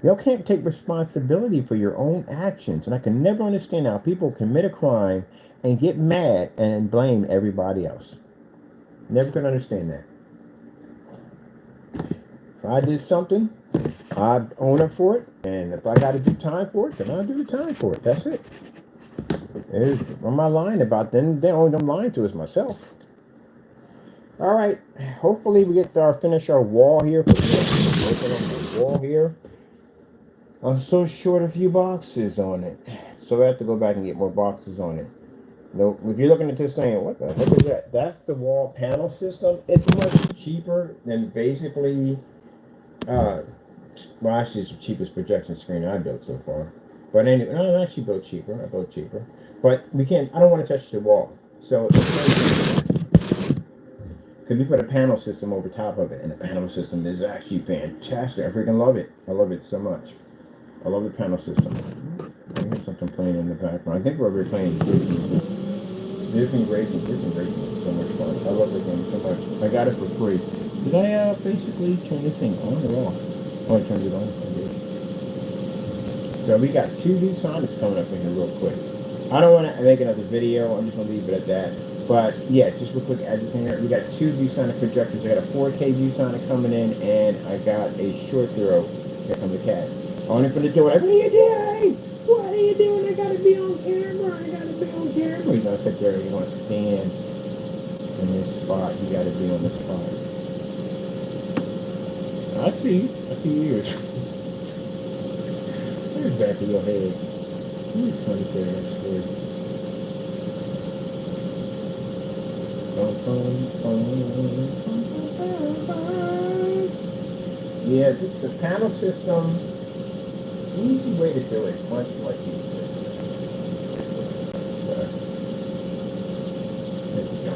You can't take responsibility for your own actions. And I can never understand how people commit a crime and get mad and blame everybody else. Never could understand that. If I did something, I own up for it. And if I got to do time for it, then I'll do the time for it. That's it. What am I lying about? Then the only I'm lying to is myself. All right. Hopefully we get to finish our wall here. Wall here. I'm so short a few boxes on it. So I have to go back and get more boxes on it. Now, if you're looking at this saying, what the heck is that? That's the wall panel system. It's much cheaper than basically, actually it's the cheapest projection screen I've built so far. But anyway, no, I actually built cheaper. I built cheaper. But I don't want to touch the wall. So, because we put a panel system over top of it, and the panel system is actually fantastic. I freaking love it. I love it so much. I love the panel system. I hear something playing in the background. I think we're playing Disney Racing. Disney Racing is so much fun. I love the game so much. I got it for free. Did I basically turn this thing on or off? Oh, I turned it on. So we got 2 VSonics coming up in here real quick. I don't want to make another video. I'm just going to leave it at that. But yeah, just real quick, add this in here. We got 2 VSonic projectors. I got a 4K VSonic coming in, and I got a short throw. Here comes the cat. On it from the door, like, what are you doing? What are you doing? I gotta be on camera. I gotta be on camera. You know, I said, Gary, you want to stand in this spot. You gotta be on this spot. I see you. Here's back of your head. You're funny there, that's good. Yeah, this panel system. Easy way to do it, much easier. So, there we go.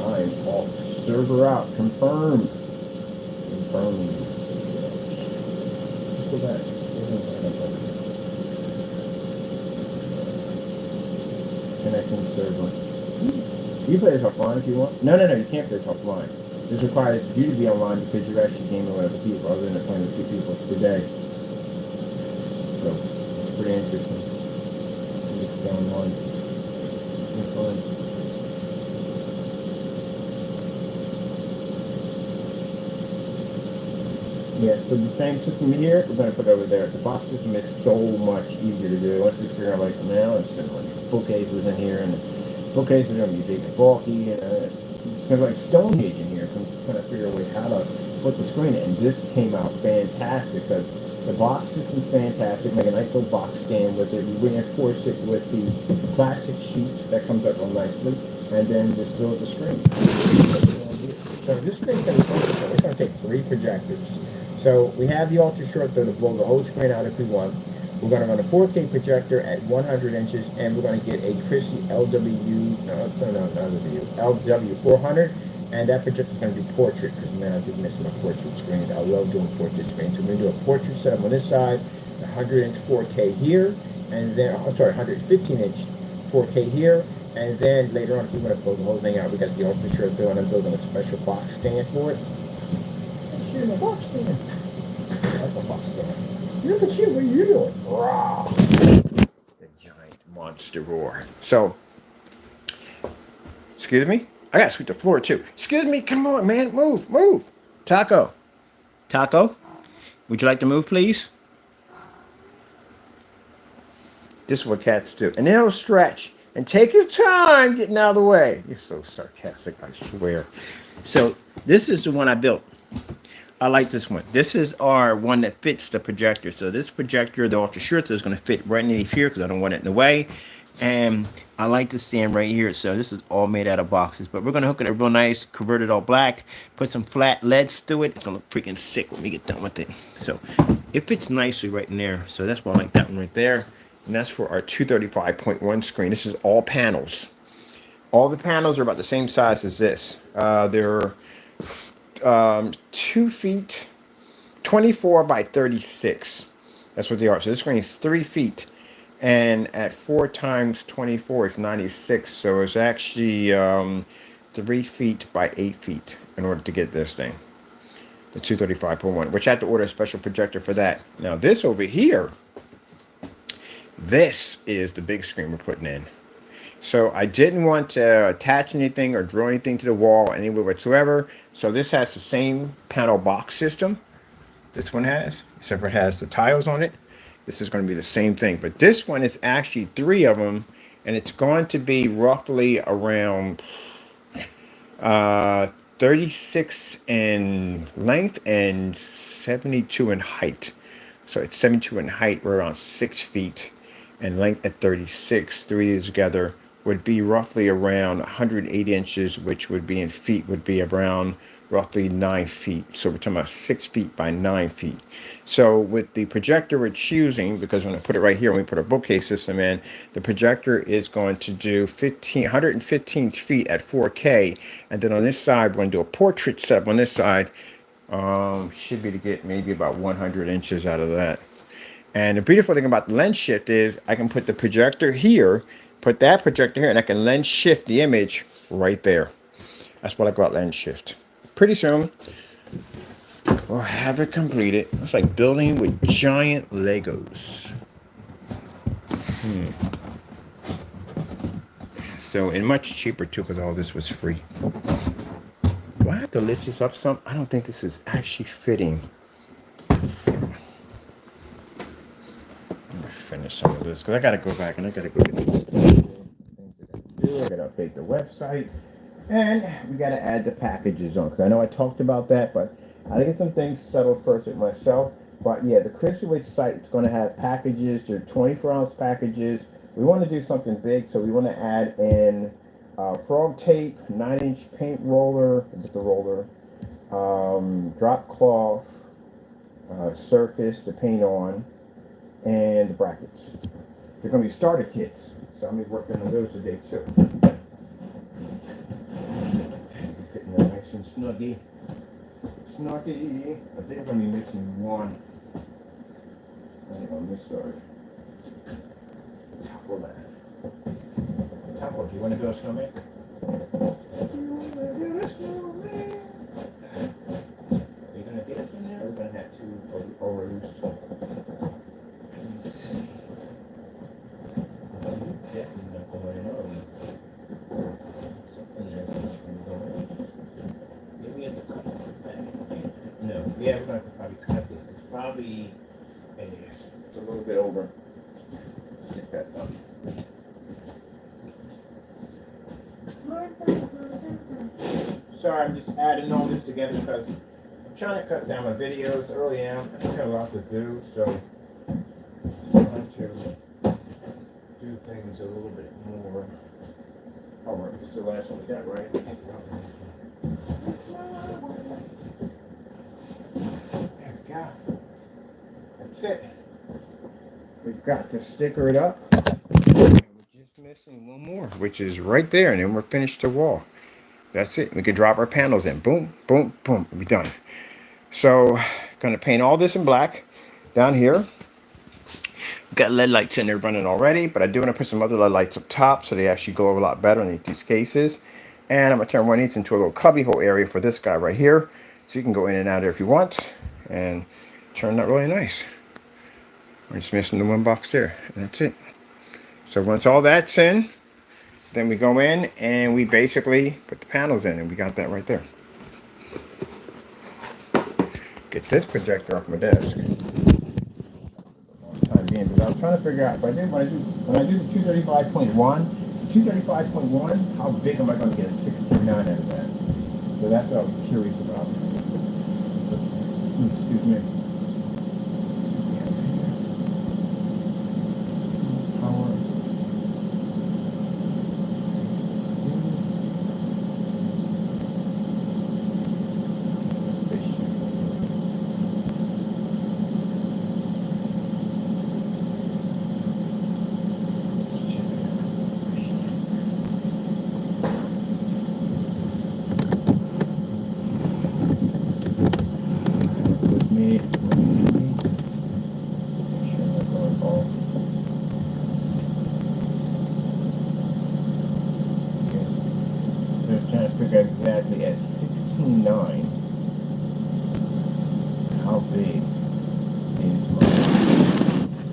I'm off. Server out. Confirmed. Confirmed. Just go back. Connecting server. You play this offline if you want. No, you can't play this offline. This requires you to be online because you're actually gaming with other people. I was in there playing with 2 people today. So, it's pretty interesting. fun. It's fun. Yeah, so the same system here, we're going to put over there. The box system is so much easier to do. Once this figure out, like, now it's going to like bookcases in here, and the bookcases are going to be big and bulky, and it's going to be like Stonehenge in here, so I'm just trying to figure a way how to put the screen in. And this came out fantastic, because the box system's fantastic. Make a nice little box stand with it. We reinforce it with the plastic sheets that comes up real nicely, and then just build the screen. So this screen's going to be fun. It's going to take 3 projectors. So we have the ultra short though to blow the whole screen out if we want. We're going to run a 4K projector at 100 inches, and we're going to get a Christie LW400, and that projector is going to do portrait, because man, I do miss my portrait screens. I love doing portrait screens. So we're going to do a portrait setup on this side, 100-inch 4K here, and then, 115-inch 4K here, and then later on, if we want to blow the whole thing out, we got the ultra short though, and I'm building a special box stand for it. In the box stand. I like the box stand. Look at you, what are you doing? Roar. The giant monster roar. So, excuse me? I gotta sweep the floor too. Excuse me, come on, man, move, move. Taco. Taco, would you like to move, please? This is what cats do. And they'll stretch and take his time getting out of the way. You're so sarcastic, I swear. So, this is the one I built. I like this one. This is our one that fits the projector. So this projector, the ultra short, is going to fit right underneath here because I don't want it in the way. And I like the stand right here. So this is all made out of boxes. But we're going to hook it up real nice, convert it all black, put some flat LEDs through it. It's going to look freaking sick when we get done with it. So it fits nicely right in there. So that's why I like that one right there. And that's for our 235.1 screen. This is all panels. All the panels are about the same size as this. They're 2 feet 24 by 36. That's what they are. So this screen is 3 feet, and at 4 times 24 it's 96. So it's actually 3 feet by 8 feet in order to get this thing, the 235.1, which I had to order a special projector for that. Now this over here, this is the big screen we're putting in. So I didn't want to attach anything or draw anything to the wall anywhere whatsoever. So this has the same panel box system this one has, except for it has the tiles on it. This is going to be the same thing. But this one is actually 3 of them, and it's going to be roughly around 36 in length and 72 in height. So it's 72 in height. We're around 6 feet, and length at 36. 3 together would be roughly around 108 inches, which would be in feet, would be around roughly 9 feet. So we're talking about 6 feet by 9 feet. So with the projector we're choosing, because when I put it right here, when we put our bookcase system in, the projector is going to do 115 feet at 4K. And then on this side, we're going to do a portrait setup on this side. Should be to get maybe about 100 inches out of that. And the beautiful thing about the lens shift is I can put the projector here, put that projector here, and I can lens shift the image right there. That's what I got, lens shift. Pretty soon, we'll have it completed. It's like building with giant Legos. So, and much cheaper too, because all this was free. Do I have to lift this up some? I don't think this is actually fitting. Finish some of this because I gotta go back and I gotta go get things I gotta update the website, and we gotta add the packages on, because I know I talked about that, but I gotta get some things settled first with myself. But yeah, the Christiewicz site is going to have packages. They're 24-ounce packages. We want to do something big, so we want to add in frog tape, 9-inch paint roller with the roller, drop cloth, surface to paint on, and the brackets. They're going to be starter kits, so I'm going to be working on those today too. Fitting that nice and snuggy. Snuggy. I think I'm going to be missing one. I think I'll miss those. Tackle that. Tackle, do you want to do a snowman? Do you want to do a snowman? Are you going to get us in there? We're going to have 2 Oreos. Let's see. Definitely Something else can go in. Maybe we have to cut it back. No, yeah, we're going to probably cut this. It's probably, it's a little bit over. Get that done. Sorry, I'm just adding all this together because I'm trying to cut down my videos early on. I got a lot to do, so I'm trying to do things a little bit more. Oh, right, this is the last one we got, right? There we go. That's it. We've got to sticker it up. We're just missing one more, which is right there, and then we're finished the wall. That's it. We can drop our panels in. Boom, boom, boom. We're done. So, gonna paint all this in black down here. Got LED lights in there running already, but I do want to put some other LED lights up top so they actually glow a lot better underneath these cases. And I'm gonna turn one of these into a little cubby hole area for this guy right here, so you can go in and out there if you want, and turn that really nice. We're just missing the one box there, and that's it. So once all that's in, then we go in and we basically put the panels in, and we got that right there. Get this projector off my desk. Time being, because I was trying to figure out if I did when I do the 235.1, how big am I going to get a 16.9 out of that? So that's what I was curious about. Excuse me. Power. Exactly at 16.9, how big is my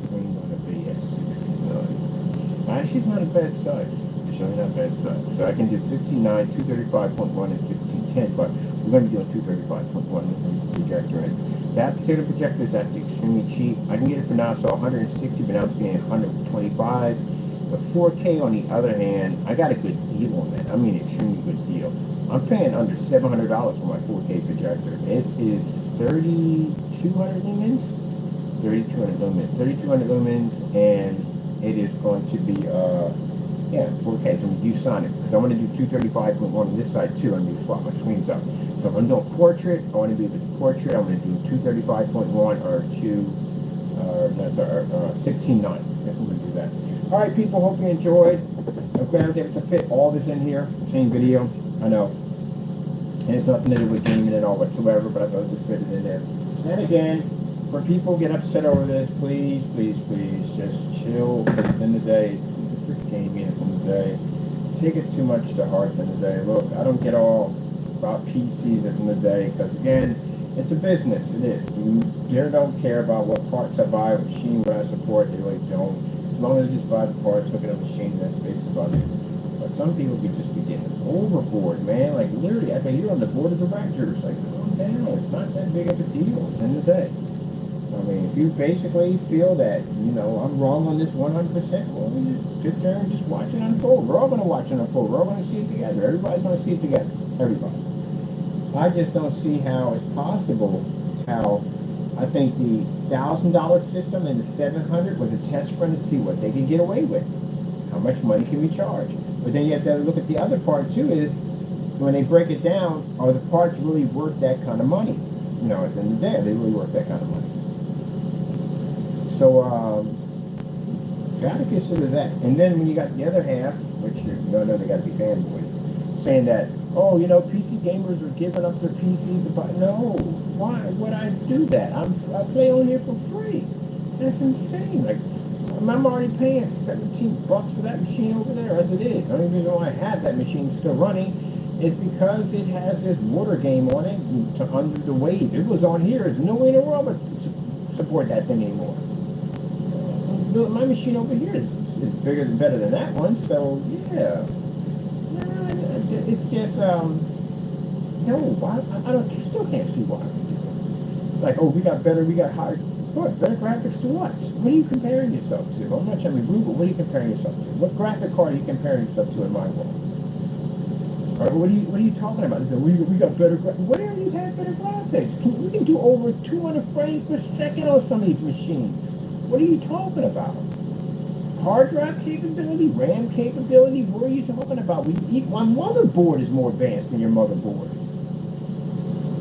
screen going to be at 16.9? Actually, it's not a bad size. It's really not a bad size. So I can do 16.9, 235.1, and 16.10, but we're going to be doing 235.1 with the projector in. That particular projector is actually extremely cheap. I can get it for now, so 160, but now I'm seeing 125. The 4K, on the other hand, I got a good deal on that. I mean, extremely good deal. I'm paying under $700 for my 4K projector. It is 3,200 lumens, 3,200 lumens, and it is going to be 4K. It's going to do Sonic because I want to do 235.1 on this side too. I'm going to swap my screens up. So if I'm doing portrait, I want to do the portrait. I'm going to do 235.1 or 16.9. I'm going to do that. All right, people. Hope you enjoyed. I'm glad I was able to fit all this in here. Same video. I know. And it's nothing to do with gaming at all whatsoever, but I thought I'd just fit it in there. And again, for people who get upset over this, please, please, please, just chill. At the end of the day, it's just gaming at the end of the day. Take it too much to heart at the end of the day. Look, I don't get all about PCs at the end of the day, because again, it's a business. It is. They don't care about what parts I buy, what machine what I support. They really don't. As long as I just buy the parts, look at the machine, that's basically about it. But some people could just be getting overboard, man. Like literally, I mean, you're on the board of directors. Like, calm down. It's not that big of a deal at the end of the day. I mean, if you basically feel that, I'm wrong on this 100%, well, you just sit there and just watch it unfold. We're all going to watch it unfold. We're all going to see it together. Everybody's going to see it together. Everybody. I just don't see how it's possible how I think the $1,000 system and the $700 was a test run to see what they could get away with. How much money can we charge? But then you have to look at the other part too, is when they break it down, are the parts really worth that kind of money? At the end of the day, are they really worth that kind of money? So, gotta consider that. And then when you got the other half, which they gotta be fanboys, saying that, PC gamers are giving up their PCs to buy. No, why would I do that? I play on here for free. That's insane. Like, I'm already paying $17 for that machine over there as it is. The only reason why I have that machine still running is because it has this water game on it under the wave. It was on here. There's no way in the world to support that thing anymore. My machine over here is is bigger than better than that one. So yeah, nah, it's just no. I don't still can't see why we do it. Like, oh, we got better, we got higher. What better graphics to what? What are you comparing yourself to? I'm not trying to be rude, but what are you comparing yourself to? What graphic card are you comparing yourself to in my world? Or what are you talking about? We got better graphics. Where have you had better graphics? We can do over 200 frames per second on some of these machines. What are you talking about? Hard drive capability, RAM capability. What are you talking about? My motherboard is more advanced than your motherboard.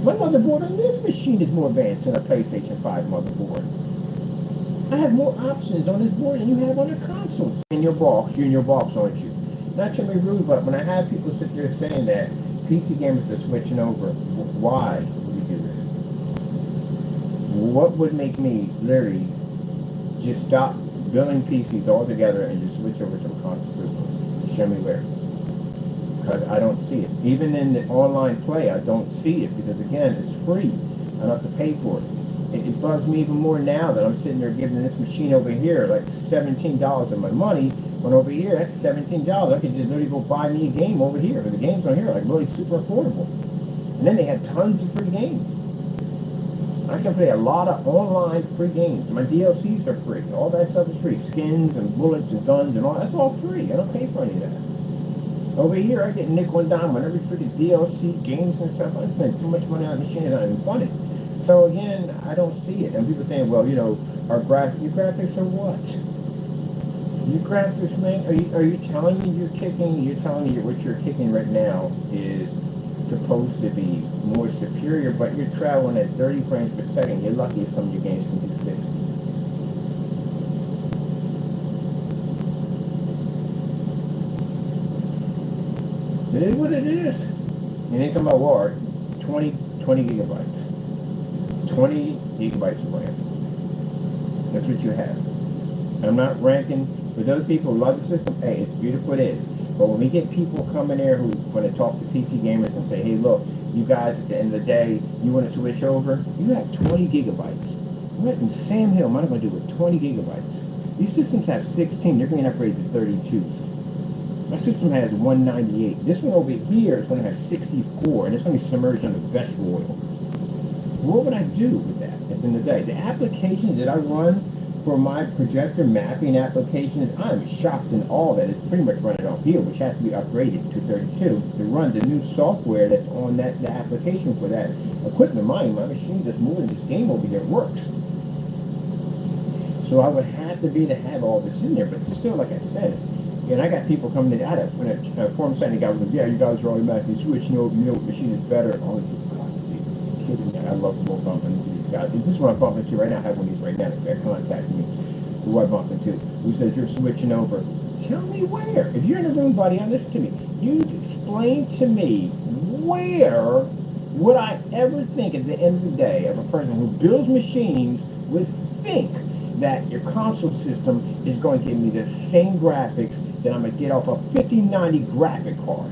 My motherboard on this machine is more advanced than a PlayStation 5 motherboard. I have more options on this board than you have on the console. In your box, you're in your box, aren't you? Not to be rude, but when I have people sit there saying that PC gamers are switching over, why would we do this? What would make me literally just stop building PCs altogether and just switch over to a console system? Show me where. Because I don't see it. Even in the online play, I don't see it because, again, it's free. I don't have to pay for it. It bugs me even more now that I'm sitting there giving this machine over here like $17 of my money, when over here, that's $17. I could just literally go buy me a game over here. But the games on here are like really super affordable. And then they have tons of free games. I can play a lot of online free games. My DLCs are free. All that stuff is free. Skins and bullets and guns and all, that's all free. I don't pay for any of that. Over here, I get nickel and dime on every freaking DLC, games and stuff. I spend too much money on the machine, it's not even funny. So again, I don't see it. And people saying, well, you know, your graphics are what? Your graphics, man, are you telling me you're telling me what you're kicking right now is supposed to be more superior, but you're traveling at 30 frames per second. You're lucky if some of your games can do 60. It is what it is. And they come out war, 20 gigabytes. 20 gigabytes of RAM. That's what you have. I'm not ranking. For those people who love the system, hey, it's beautiful, it is. But when we get people coming there who want to talk to PC gamers and say, hey, look, you guys, at the end of the day, you want to switch over, you have 20 gigabytes. What in Sam Hill am I going to do with 20 gigabytes? These systems have 16. They're going to upgrade to 32s. My system has 198. This one over here is going to have 64, and it's going to be submerged under vegetable oil. What would I do with that at the end of the day? The applications that I run for my projector mapping applications, I'm shocked in all that it's pretty much running off here, which has to be upgraded to 32 to run the new software that's on the application for that equipment. My machine does more than this game over here works. So I would have to have all this in there, but still, like I said, and I got people coming in. I had a forum site, and the guy was like, yeah, you guys are automatically switching over, you know what machine is better. Oh, you're kidding me. I love bumping into these guys. This is what I'm bumping into right now. I have one of these right now that contacted me. Who I bumped into. Who says you're switching over. Tell me where. If you're in a room, buddy, listen to me. You explain to me where would I ever think at the end of the day of a person who builds machines would think that your console system is going to give me the same graphics that I'm going to get off a 5090 graphic card.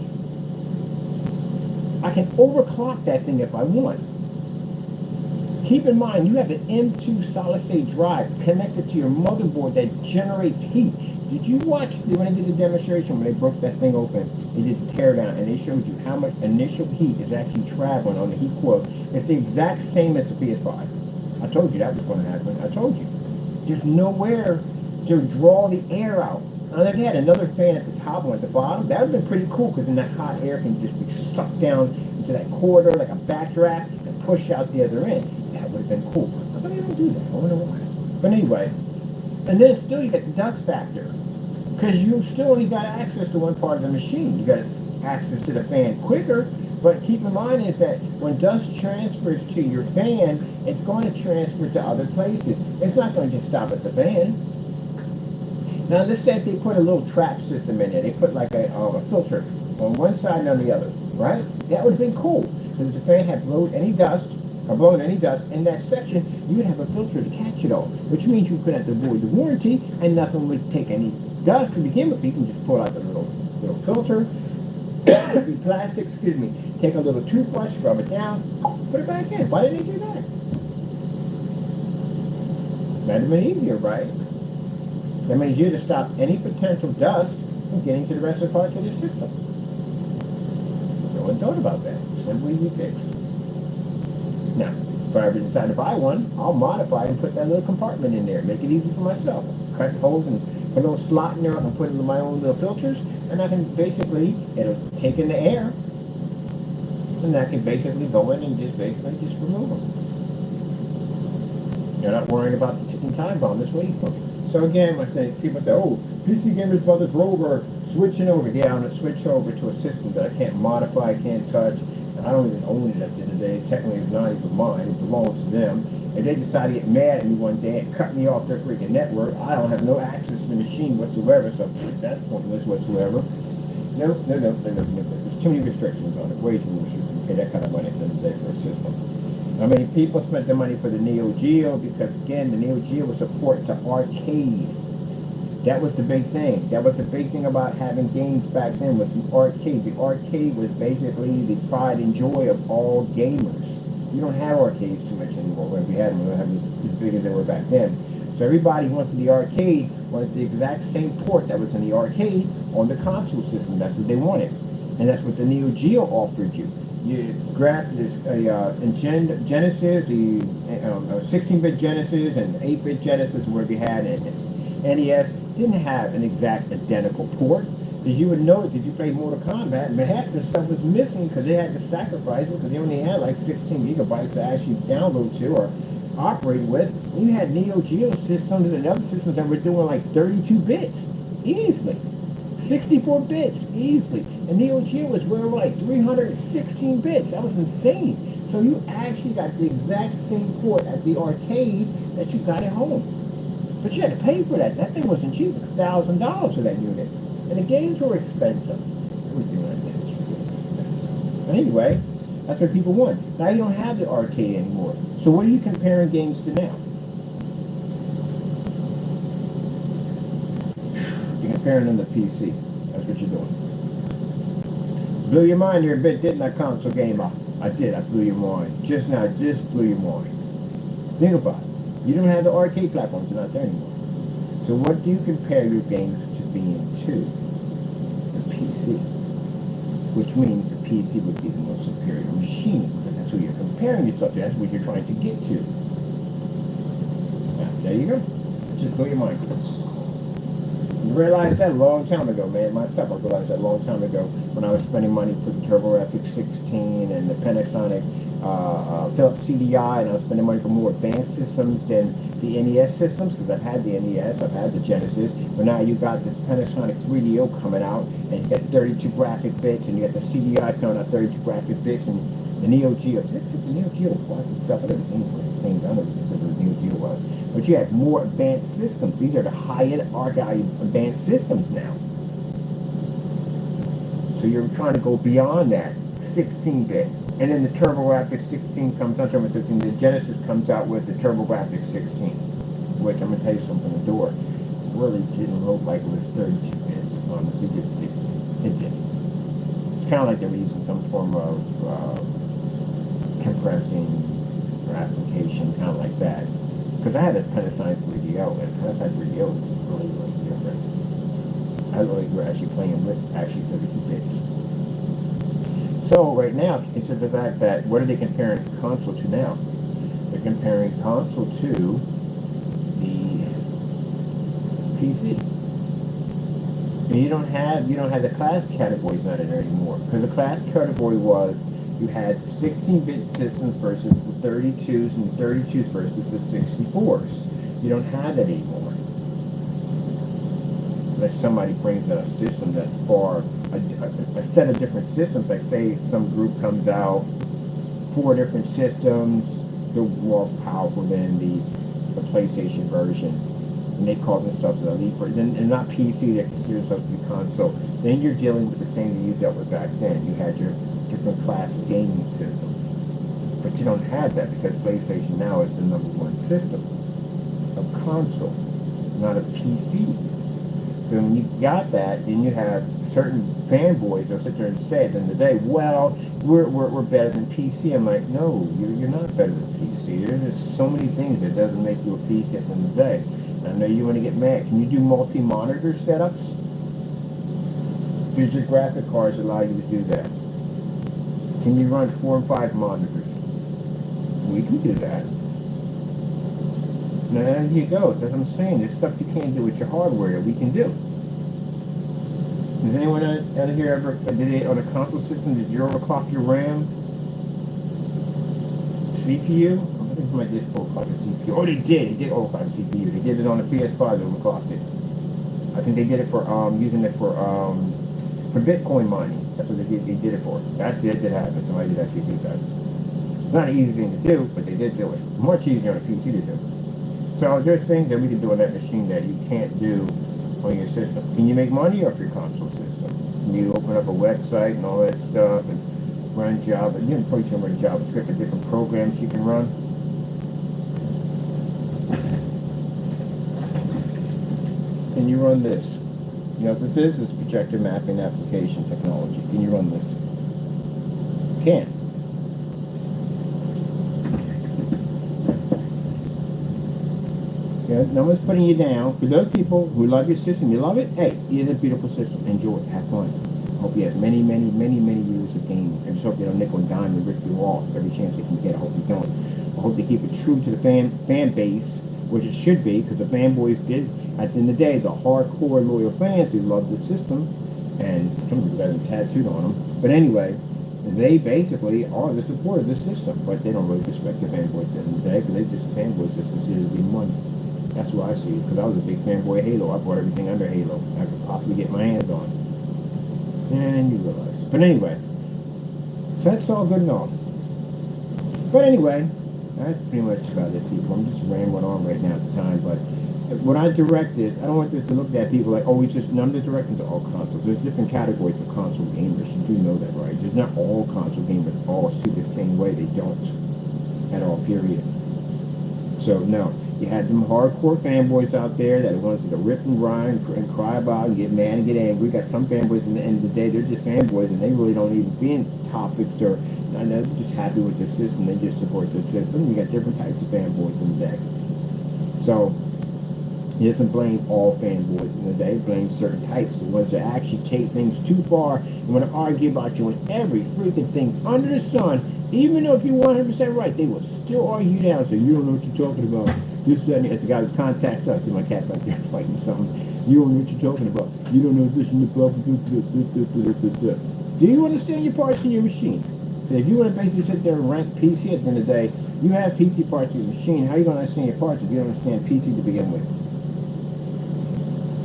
I can overclock that thing if I want. Keep in mind, you have an M2 solid-state drive connected to your motherboard that generates heat. Did you watch when they did the demonstration, when they broke that thing open, they did the teardown, and they showed you how much initial heat is actually traveling on the heat coils? It's the exact same as the PS5. I told you that was going to happen. I told you. There's nowhere to draw the air out. Now, if they had another fan at the top or at the bottom, that would have been pretty cool, because then that hot air can just be sucked down into that corridor like a backdraft and push out the other end. That would have been cool. But they don't do that. I wonder why. But anyway, and then still you get the dust factor, because you still only got access to one part of the machine. You got access to the fan quicker, but keep in mind is that when dust transfers to your fan, it's going to transfer to other places. It's not going to just stop at the fan. Now let's say they put a little trap system in there. They put like a filter on one side and on the other, right? That would have been cool, because if the fan had blown any dust in that section, you would have a filter to catch it all, which means you could have to avoid the warranty and nothing would take any dust to begin with. You can just pull out the little filter, the plastic, take a little toothbrush, rub it down, put it back in. Why didn't they do that? That'd have been easier, right? That means you to stop any potential dust from getting to the rest of the parts of the system. No one thought about that. Simple, easy fix. Now, if I ever decide to buy one, I'll modify and put that little compartment in there. Make it easy for myself. Cut holes and put a little slot in there. I can put in my own little filters, and I can basically, it'll take in the air, and I can basically go in and just remove them. You're not worrying about the ticking time bomb that's waiting for me. So again, people say, oh, PC Gamers Brothers Grove are switching over. Yeah, I'm going to switch over to a system that I can't modify, I can't touch, and I don't even own it at the end of the day. Technically, it's not even mine. It belongs to them. If they decide to get mad at me one day and cut me off their freaking network, I don't have no access to the machine whatsoever, so that's pointless whatsoever. No. There's too many restrictions on it. Way too many restrictions. Pay that kind of money at the end of the day for a system. I mean, people spent their money for the Neo Geo because, again, the Neo Geo was support to arcade. That was the big thing. That was the big thing about having games back then was the arcade. The arcade was basically the pride and joy of all gamers. You don't have arcades too much anymore. When we had them, we don't have them as big as they were back then. So everybody who went to the arcade wanted the exact same port that was in the arcade on the console system. That's what they wanted. And that's what the Neo Geo offered you. You grabbed this in Genesis, the 16-bit Genesis and 8-bit Genesis, where we had it. NES didn't have an exact identical port, because you would notice if you played Mortal Kombat, but half the stuff was missing because they had to sacrifice it because they only had like 16 gigabytes to actually download to or operate with. And you had Neo Geo systems and other systems that were doing like 32 bits easily. 64 bits easily, and Neo Geo was where like 316 bits. That was insane. So you actually got the exact same port at the arcade that you got at home, but you had to pay for that. That thing wasn't cheap. It was $1,000 for that unit, and the games were expensive. Everything like that is really expensive. But anyway, that's what people want. Now you don't have the arcade anymore. So what are you comparing games to now? Comparing them to PC. That's what you're doing. Blew your mind here a bit, didn't I, console gamer? I did. I blew your mind. Just now, just blew your mind. Think about it. You don't have the arcade platforms. They're not there anymore. So what do you compare your games to being to? The PC. Which means the PC would be the most superior machine, because that's who you're comparing yourself to. That's what you're trying to get to. Now, there you go. Just blew your mind. I realized that a long time ago, man. Myself, I realized that a long time ago when I was spending money for the TurboGrafx 16 and the Panasonic Philips CDI, and I was spending money for more advanced systems than the NES systems, because I've had the NES, I've had the Genesis, but now you got this Panasonic 3DO coming out, and you got 32 graphic bits, and you got the CDI coming out 32 graphic bits, and the Neo Geo. The Neo Geo was itself, everything was the same. I don't know what the Neo Geo was. But you had more advanced systems. These are the high-end archive advanced systems now. So you're trying to go beyond that 16-bit. And then the TurboGrafx 16 comes out, Turbo 16, the Genesis comes out with the TurboGrafx 16, which I'm going to tell you something, the door really didn't look like it was 32 bits. Honestly, it just didn't. It didn't. It's kind of like they were using some form of compressing or application, kind of like that. Because I had a Panasonic 3DO, and Panasonic 3DO was really, really different. I really were actually playing with actually 32 bits. So right now, if you consider the fact that, what are they comparing console to now? They're comparing console to the PC. And you don't have the class categories on it anymore. Because the class category was, you had 16-bit systems versus the 32s, and the 32s versus the 64s. You don't have that anymore. Unless somebody brings out a system that's for a set of different systems, like say some group comes out 4 different systems, they're more powerful than the PlayStation version, and they call themselves an elite, and not PC, they consider themselves to be console. Then you're dealing with the same that you dealt with back then. You had your different class of gaming systems. But you don't have that because PlayStation now is the #1 system of console, not a PC. So when you got that, then you have certain fanboys that'll sit there and say at the end of the day, well, we're better than PC. I'm like, no, you're not better than PC. There's just so many things that doesn't make you a PC at the end of the day. I know you want to get mad. Can you do multi-monitor setups? Does your graphic cards allow you to do that? Can you run 4 and 5 monitors? We can do that. Now there you go. That's what I'm saying. There's stuff you can't do with your hardware that we can do. Does anyone out of here ever, on a console system, did you overclock your RAM? CPU? I think somebody did overclock the CPU. Oh, they did overclock the CPU. They did it on the PS5, they overclocked it. I think they did it for, using it for Bitcoin mining. That's what they did it for. Actually, that did happen. Somebody did actually do that. It's not an easy thing to do, but they did do it. Much easier on a PC to do. So there's things that we can do on that machine that you can't do on your system. Can you make money off your console system? Can you open up a website and all that stuff and run Java? You can probably run JavaScript and different programs you can run. Can you run this? You know what this is? It's projector mapping application technology. Can you run this? Can. Yeah, no one's putting you down. For those people who love your system, you love it, hey, it's a beautiful system. Enjoy it. Have fun. I hope you have many, many, many, many years of gaming. I just hope you don't nickel and dime and rip you off every chance they can get. I hope you don't. I hope they keep it true to the fan base, which it should be, because the fanboys did, at the end of the day, the hardcore loyal fans who love the system, and some people got them tattooed on them. But anyway, they basically are the support of this system, but they don't really respect the fanboys at the end of the day, because they just, fanboys just consider to be money. That's what I see, because I was a big fanboy of Halo. I bought everything under Halo I could possibly get my hands on. And you realize. But anyway, so that's all good and all. But anyway, that's pretty much about it, people. I'm just rambling on right now at the time, but when I direct this, I don't want this to look at people like, oh, it's just, I'm not directing to all consoles. There's different categories of console gamers. You do know that, right? There's not all console gamers all see the same way. They don't. At all, period. So, no. You had them hardcore fanboys out there that wants to rip and grind and cry about and get mad and get angry. We got some fanboys in the end of the day, they're just fanboys and they really don't even be in topics or they're just happy with the system. They just support the system. You got different types of fanboys in the day. So you doesn't blame all fanboys in the day, blame certain types. The ones that actually take things too far and want to argue about you on every freaking thing under the sun, even though if you're 100% right, they will still argue you down. So you don't know what you're talking about. This and the guy's contact us. My cat back there fighting something. You don't know what you're talking about. You don't know this and the blah. Do you understand your parts in your machine? If you want to basically sit there and rank PC at the end of the day, you have PC parts in your machine. How are you going to understand your parts if you don't understand PC to begin with?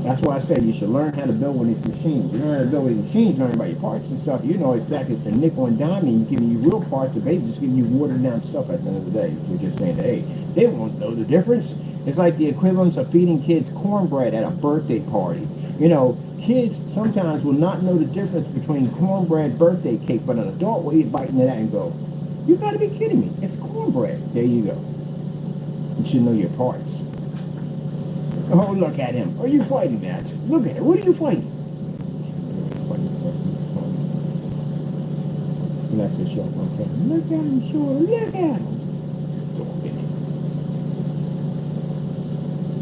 That's why I said you should learn how to build with these machines. You learn how to build with these machines, learn about your parts and stuff. You know exactly the nickel and dime and giving you real parts, but they just giving you watered down stuff at the end of the day. You're just saying, hey, they won't know the difference. It's like the equivalence of feeding kids cornbread at a birthday party. You know, kids sometimes will not know the difference between cornbread birthday cake, but an adult will eat a bite into that and go, you gotta be kidding me. It's cornbread. There you go. You should know your parts. Oh, look at him. Are you fighting that? Look at it. What are you fighting? Fighting something funny. Let's just show him. Okay. Look at him, sure. Look at him. Stalking him.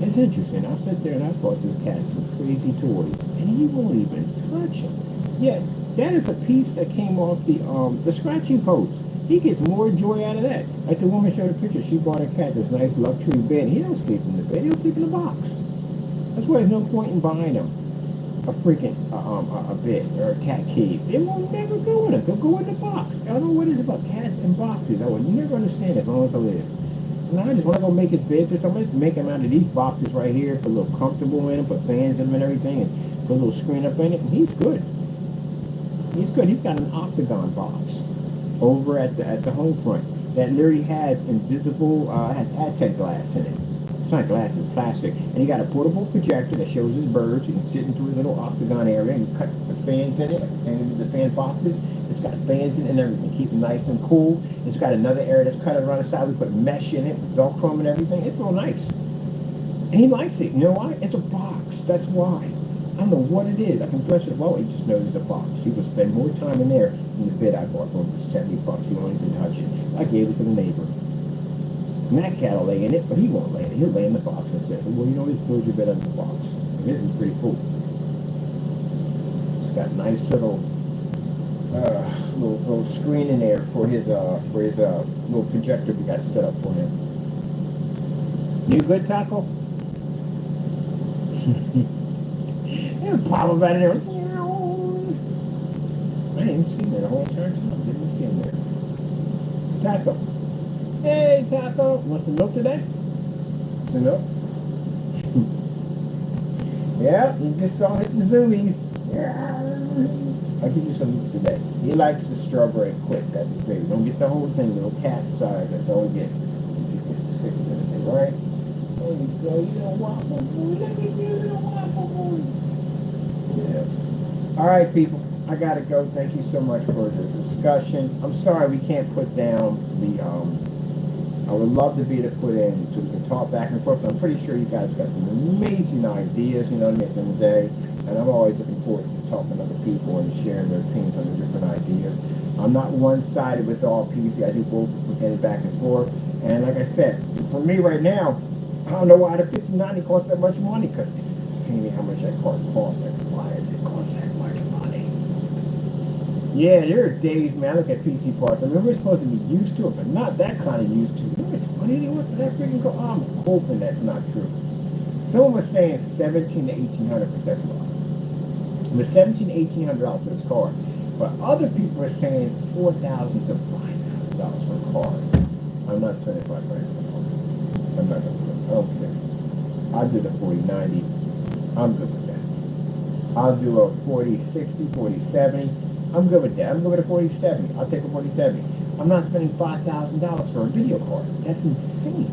It's interesting. I sit there and I bought this cat some crazy toys, and he won't even touch them. Yeah, that is a piece that came off the scratching post. He gets more joy out of that. Like the woman showed a picture, she bought a cat this nice luxury bed. He don't sleep in the bed, he'll sleep in the box. That's why there's no point in buying him a freaking a bed or a cat cage. They won't never go in it. They'll go in the box. I don't know what it is about cats and boxes. I would never understand it as long as I live. So now I just want to go make his bed or something. Just make him out of these boxes right here, put a little comfortable in him, put fans in him and everything, and put a little screen up in it, and he's good. He's good. He's got an octagon box over at the home front that literally has invisible, has Aztec glass in it. It's not glass, it's plastic. And he got a portable projector that shows his birds. You can sit into a little octagon area and cut the fans in it, like the same with the fan boxes. It's got fans in it and everything, keep it nice and cool. It's got another area that's cut around the side. We put mesh in it, with Velcro and everything. It's real nice. And he likes it. You know why? It's a box. That's why. I don't know what it is. I can press it low. He just knows it's a box. He will spend more time in there than the bed I bought for him for $70. He won't even touch it. I gave it to the neighbor. Matt cat will lay in it, but he won't lay in it. He'll lay in the box and say, well, you know, just build your bed under the box. And this is pretty cool. It's got a nice little little screen in there for his little projector we got set up for him. You good, Taco? And pop up out of there. I didn't see him there the whole entire time. Didn't see him there. Taco. Hey, Taco. Want some milk today? Some milk? Yeah, you just saw hit the zoomies. Yeah. I'll give you some today. He likes the strawberry quick. That's his favorite. Don't get the whole thing, little cat size. That's all you get. You get sick of it, right? There you go. You don't waffle boy. Let me do you little waffle boy. Yeah. All right, people. I gotta go. Thank you so much for the discussion. I'm sorry we can't put down the I would love to be able to put in so we can talk back and forth. I'm pretty sure you guys got some amazing ideas, you know, at the end of the day. And I'm always looking forward to talking to other people and sharing their opinions on the different ideas. I'm not one-sided with all PC. I do both for getting back and forth. And like I said, for me right now, I don't know why the 5090 costs that much money, because it's insane how much that card costs. Like, why does it cost that much money? Yeah, there are days, man, I look at PC parts. I mean, we're supposed to be used to it, but not that kind of used to it. How much money do you want for that freaking card? I'm hoping that's not true. Someone was saying $1,700 to $1,800 for that card. With $1,700 to $1,800 for this card. But other people are saying $4,000 to $5,000 for a card. I'm not spending $5,000 for a card. I'm not going to do it. I don't care. I'll do the 4090. I'm good with that. I'll do a 4060, 4070. I'm good with that. I'm good with a 4070. I'll take a 4070. I'm not spending $5,000 for a video card. That's insane.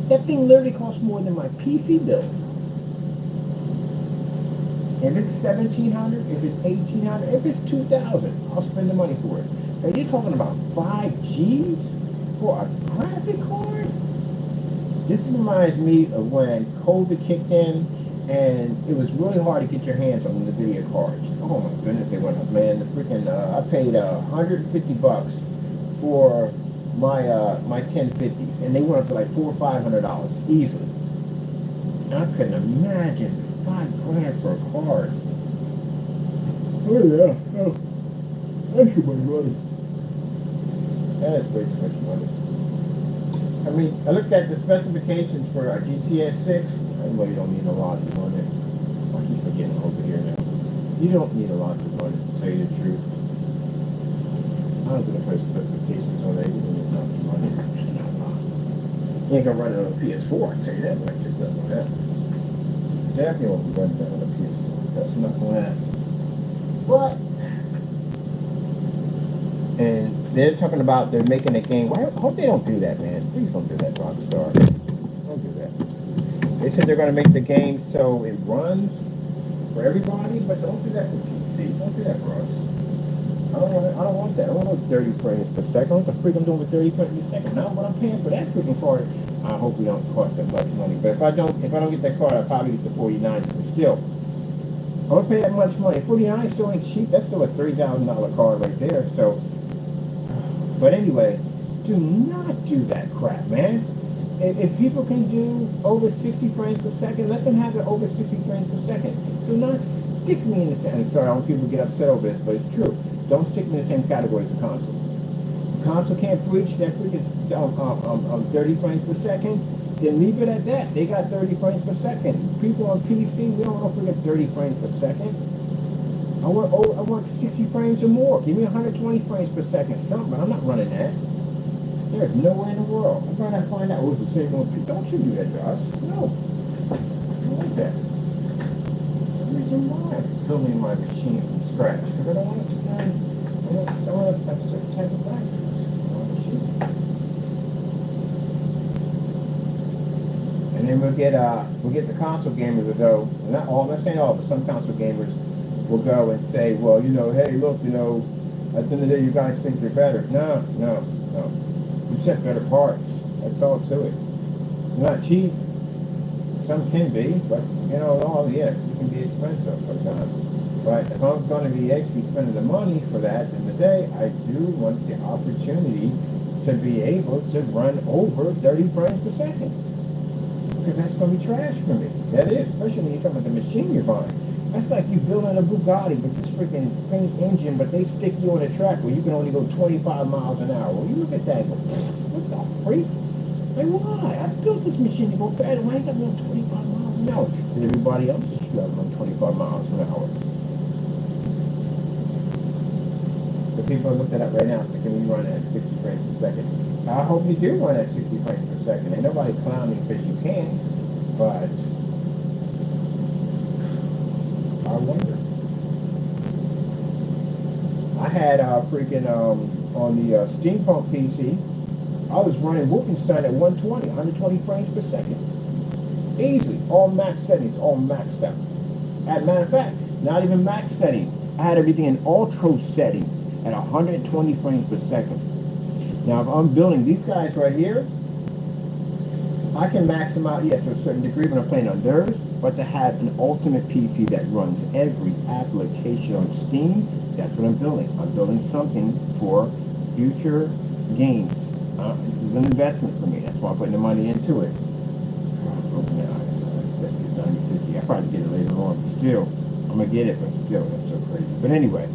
That thing literally costs more than my PC bill. If it's $1,700, if it's $1,800, if it's $2,000, I'll spend the money for it. Now you're talking about 5 Gs for a graphic card? This reminds me of when COVID kicked in and it was really hard to get your hands on the video cards. Oh my goodness, they went up, man. The freaking I paid $150 for my 1050s, and they went up to like $400 or $500 easily. And I couldn't imagine $5,000 for a card. Oh yeah, oh, that's too much money. That is way too much money. I mean, I looked at the specifications for a GTA 6. I know you don't need a lot to run it. I keep forgetting over here now. You don't need a lot to run it, to tell you the truth. I don't think the first specifications on there, you don't need a lot to run it. It's not a lot. You ain't gonna run it on a PS4, I tell you that much. Just nothing like that. Definitely won't be running that on a PS4. That's not gonna happen. But, and they're talking about they're making a game. Well, I hope they don't do that, man. Please don't do that, Rockstar. Don't do that. They said they're going to make the game so it runs for everybody, but don't do that for PC. Don't do that for us. I don't want that. I don't want 30 frames per second. What the freak I'm doing with 30 frames per second? Not what I'm paying for that freaking card. I hope we don't cost that much money. But if I don't get that card, I'll probably get the 4090. But still, I don't pay that much money. 4090 still ain't cheap. That's still a $3,000 card right there. So. But anyway, do not do that crap, man. If people can do over 60 frames per second, let them have it over 60 frames per second. Do not stick me in the same. Sorry, I don't want people to get upset over this, but it's true. Don't stick me in the same category as a console. If the console can't breach that freaking 30 frames per second, then leave it at that. They got 30 frames per second. People on PC, we don't know if we get 30 frames per second. I want 60 frames or more. Give me 120 frames per second, something. I'm not running that. There's no way in the world. I'm trying to find out. Oh, it's the same one. Don't you do that to us? No. I don't like that. The reason why I'm building my machine from scratch, because I don't want to spend. I want a certain type of graphics on my machine. And then we'll get the console gamers to go. Not all. I'm not saying all, but some console gamers will go and say, well, you know, hey, look, you know, at the end of the day, you guys think you're better. No. You set better parts. That's all to it. Not cheap. Some can be, but, you know, it can be expensive sometimes. But if I'm going to be actually spending the money for that in the day, I do want the opportunity to be able to run over 30 frames per second. Because that's going to be trash for me. That is, especially when you're talking about the machine you're buying. That's like you building a Bugatti with this freaking insane engine, but they stick you on a track where you can only go 25 miles an hour. Well, you look at that and go, what the freak? Like, why? I built this machine to go fast. Why ain't I going 25 miles an hour? Because everybody else is traveling 25 miles an hour. So people are looking at right now, so can we run at 60 frames per second? I hope you do run at 60 frames per second. Ain't nobody clowning because you can, but I wonder. I had freaking on the Steampunk PC, I was running Wolfenstein at 120 frames per second. Easily, all max settings, all maxed out. As a matter of fact, not even max settings. I had everything in ultra settings at 120 frames per second. Now, if I'm building these guys right here, I can max them out, yes, to a certain degree when I'm playing on theirs, but to have an ultimate PC that runs every application on Steam, that's what I'm building. I'm building something for future games. This is an investment for me. That's why I'm putting the money into it. I'll probably get it later on, but still, I'm going to get it, but still, that's so crazy. But anyway,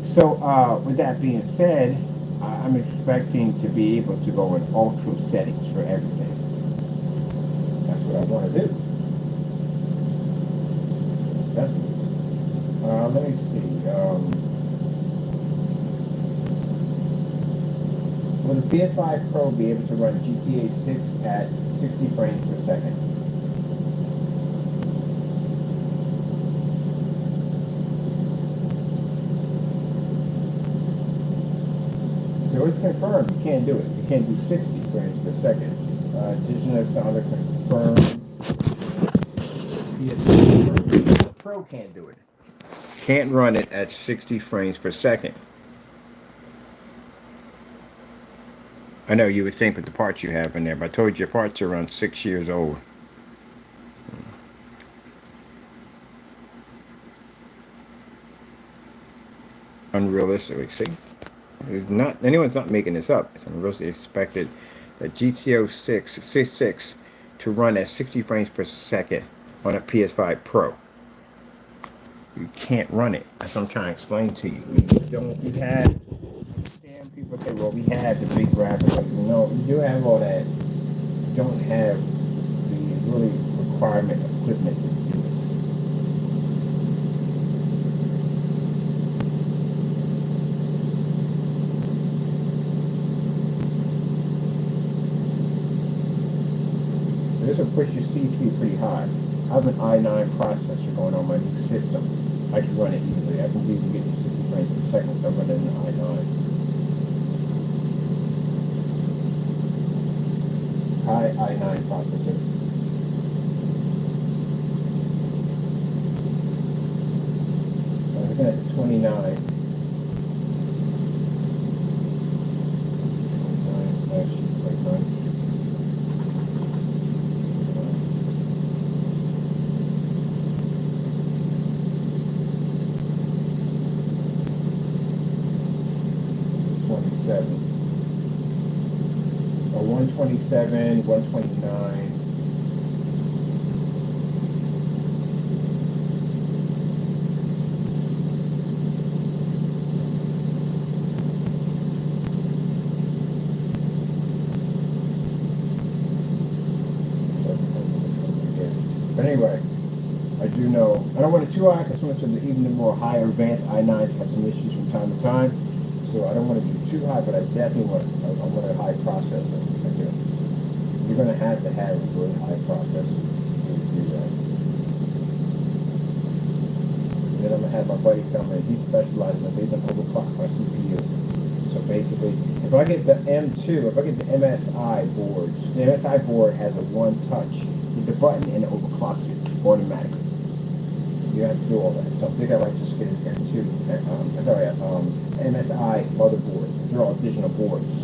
so with that being said, I'm expecting to be able to go in ultra settings for everything. That's what I want to do. That's it. Let me see. Will the PS5 Pro be able to run GTA 6 at 60 frames per second? So it's confirmed you can't do it. You can't do 60 frames per second. Digital Founder confirmed PS5 Pro can't do it. Can't run it at 60 frames per second. I know you would think with the parts you have in there, but I told you your parts are around 6 years old. Unrealistically, see? Anyone's not making this up. It's unrealistically expected that GTA 6 to run at 60 frames per second on a PS5 Pro. You can't run it. That's what I'm trying to explain to you. You had people say, well, we have the big graphics. No, you do have all that. You don't have the really requirement equipment to do it. So this will push your CPU pretty high. I have an i9 processor going on my new system. I can run it easily. I can even get to 60 frames per second. I'm running an i9. i9 processor. I'm looking at 29. 29 is actually quite nice. Or 127, 129. But anyway, I do know, I don't want it too high because some of the even the more higher advanced i9s have some issues from time to time. So I don't want to be too high, but I definitely want a high processor. I do. You're going to have a really high processor to do that. And then I'm going to have my buddy come in. He specializes in, so he's going to overclock my CPU. So basically, if I get the M2, if I get the MSI boards, the MSI board has a one-touch. Hit the button and it overclocks it automatically. You have to do all that. So I think I might just get an M2, MSI motherboard. They're all digital boards.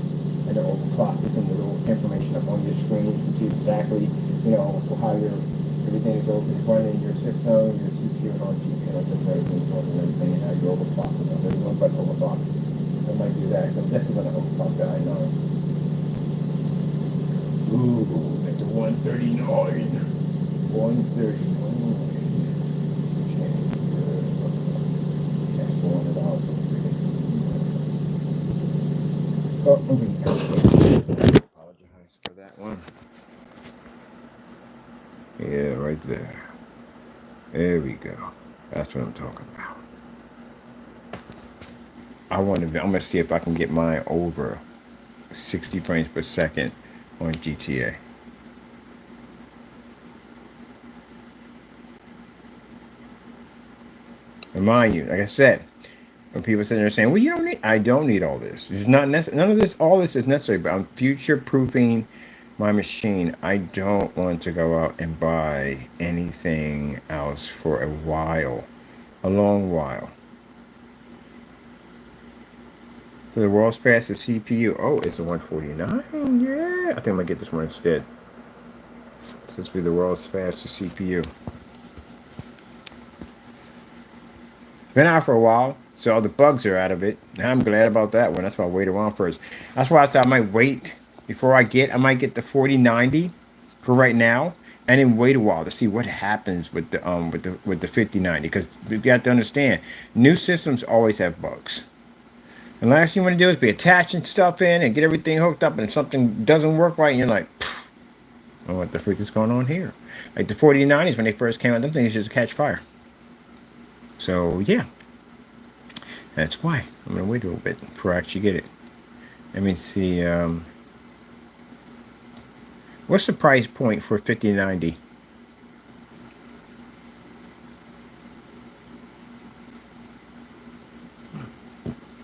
And they're overclocked. It's in the little information up on your screen. You can see exactly, how everything is running your system, your CPU, and on GPU, and everything's running and everything, and how you overclock it. There's one button overclock. So might do that. I'm definitely gonna hook up that. I know. Ooh, at the 139. 139. That's $400 for freaking. Oh, apologize for that one. Yeah, right there. There we go. That's what I'm talking about. I'm gonna see if I can get mine over 60 frames per second on GTA. And mind you, like I said, when people sitting there saying, "Well, you don't need," I don't need all this. It's not necessary. None of this, all this is necessary. But I'm future proofing my machine. I don't want to go out and buy anything else for a while, a long while. So the world's fastest CPU. Oh, it's a 149. Yeah, I think I'm gonna get this one instead. This will be the world's fastest CPU. Been out for a while, so all the bugs are out of it. Now I'm glad about that one. That's why I wait around first. That's why I said I might wait before I might get the 4090 for right now, and then wait a while to see what happens with the 5090. Because you got to understand, new systems always have bugs. And last thing you want to do is be attaching stuff in and get everything hooked up, and something doesn't work right, and you're like, oh, what the freak is going on here? Like the 4090s when they first came out, them things just catch fire. So yeah, that's why I'm gonna wait a little bit before I actually get it. Let me see. What's the price point for 5090?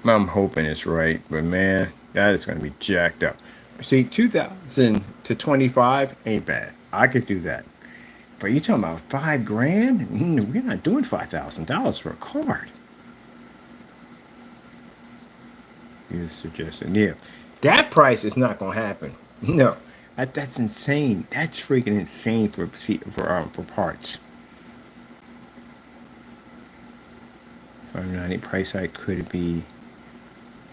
I'm hoping it's right, but man, that is gonna be jacked up. See, 2000 to 25 ain't bad. I could do that. But you talking about $5,000? We're not doing $5,000 for a card. You suggesting, yeah, that price is not gonna happen. No, that's insane. That's freaking insane for parts. 590 price hike could be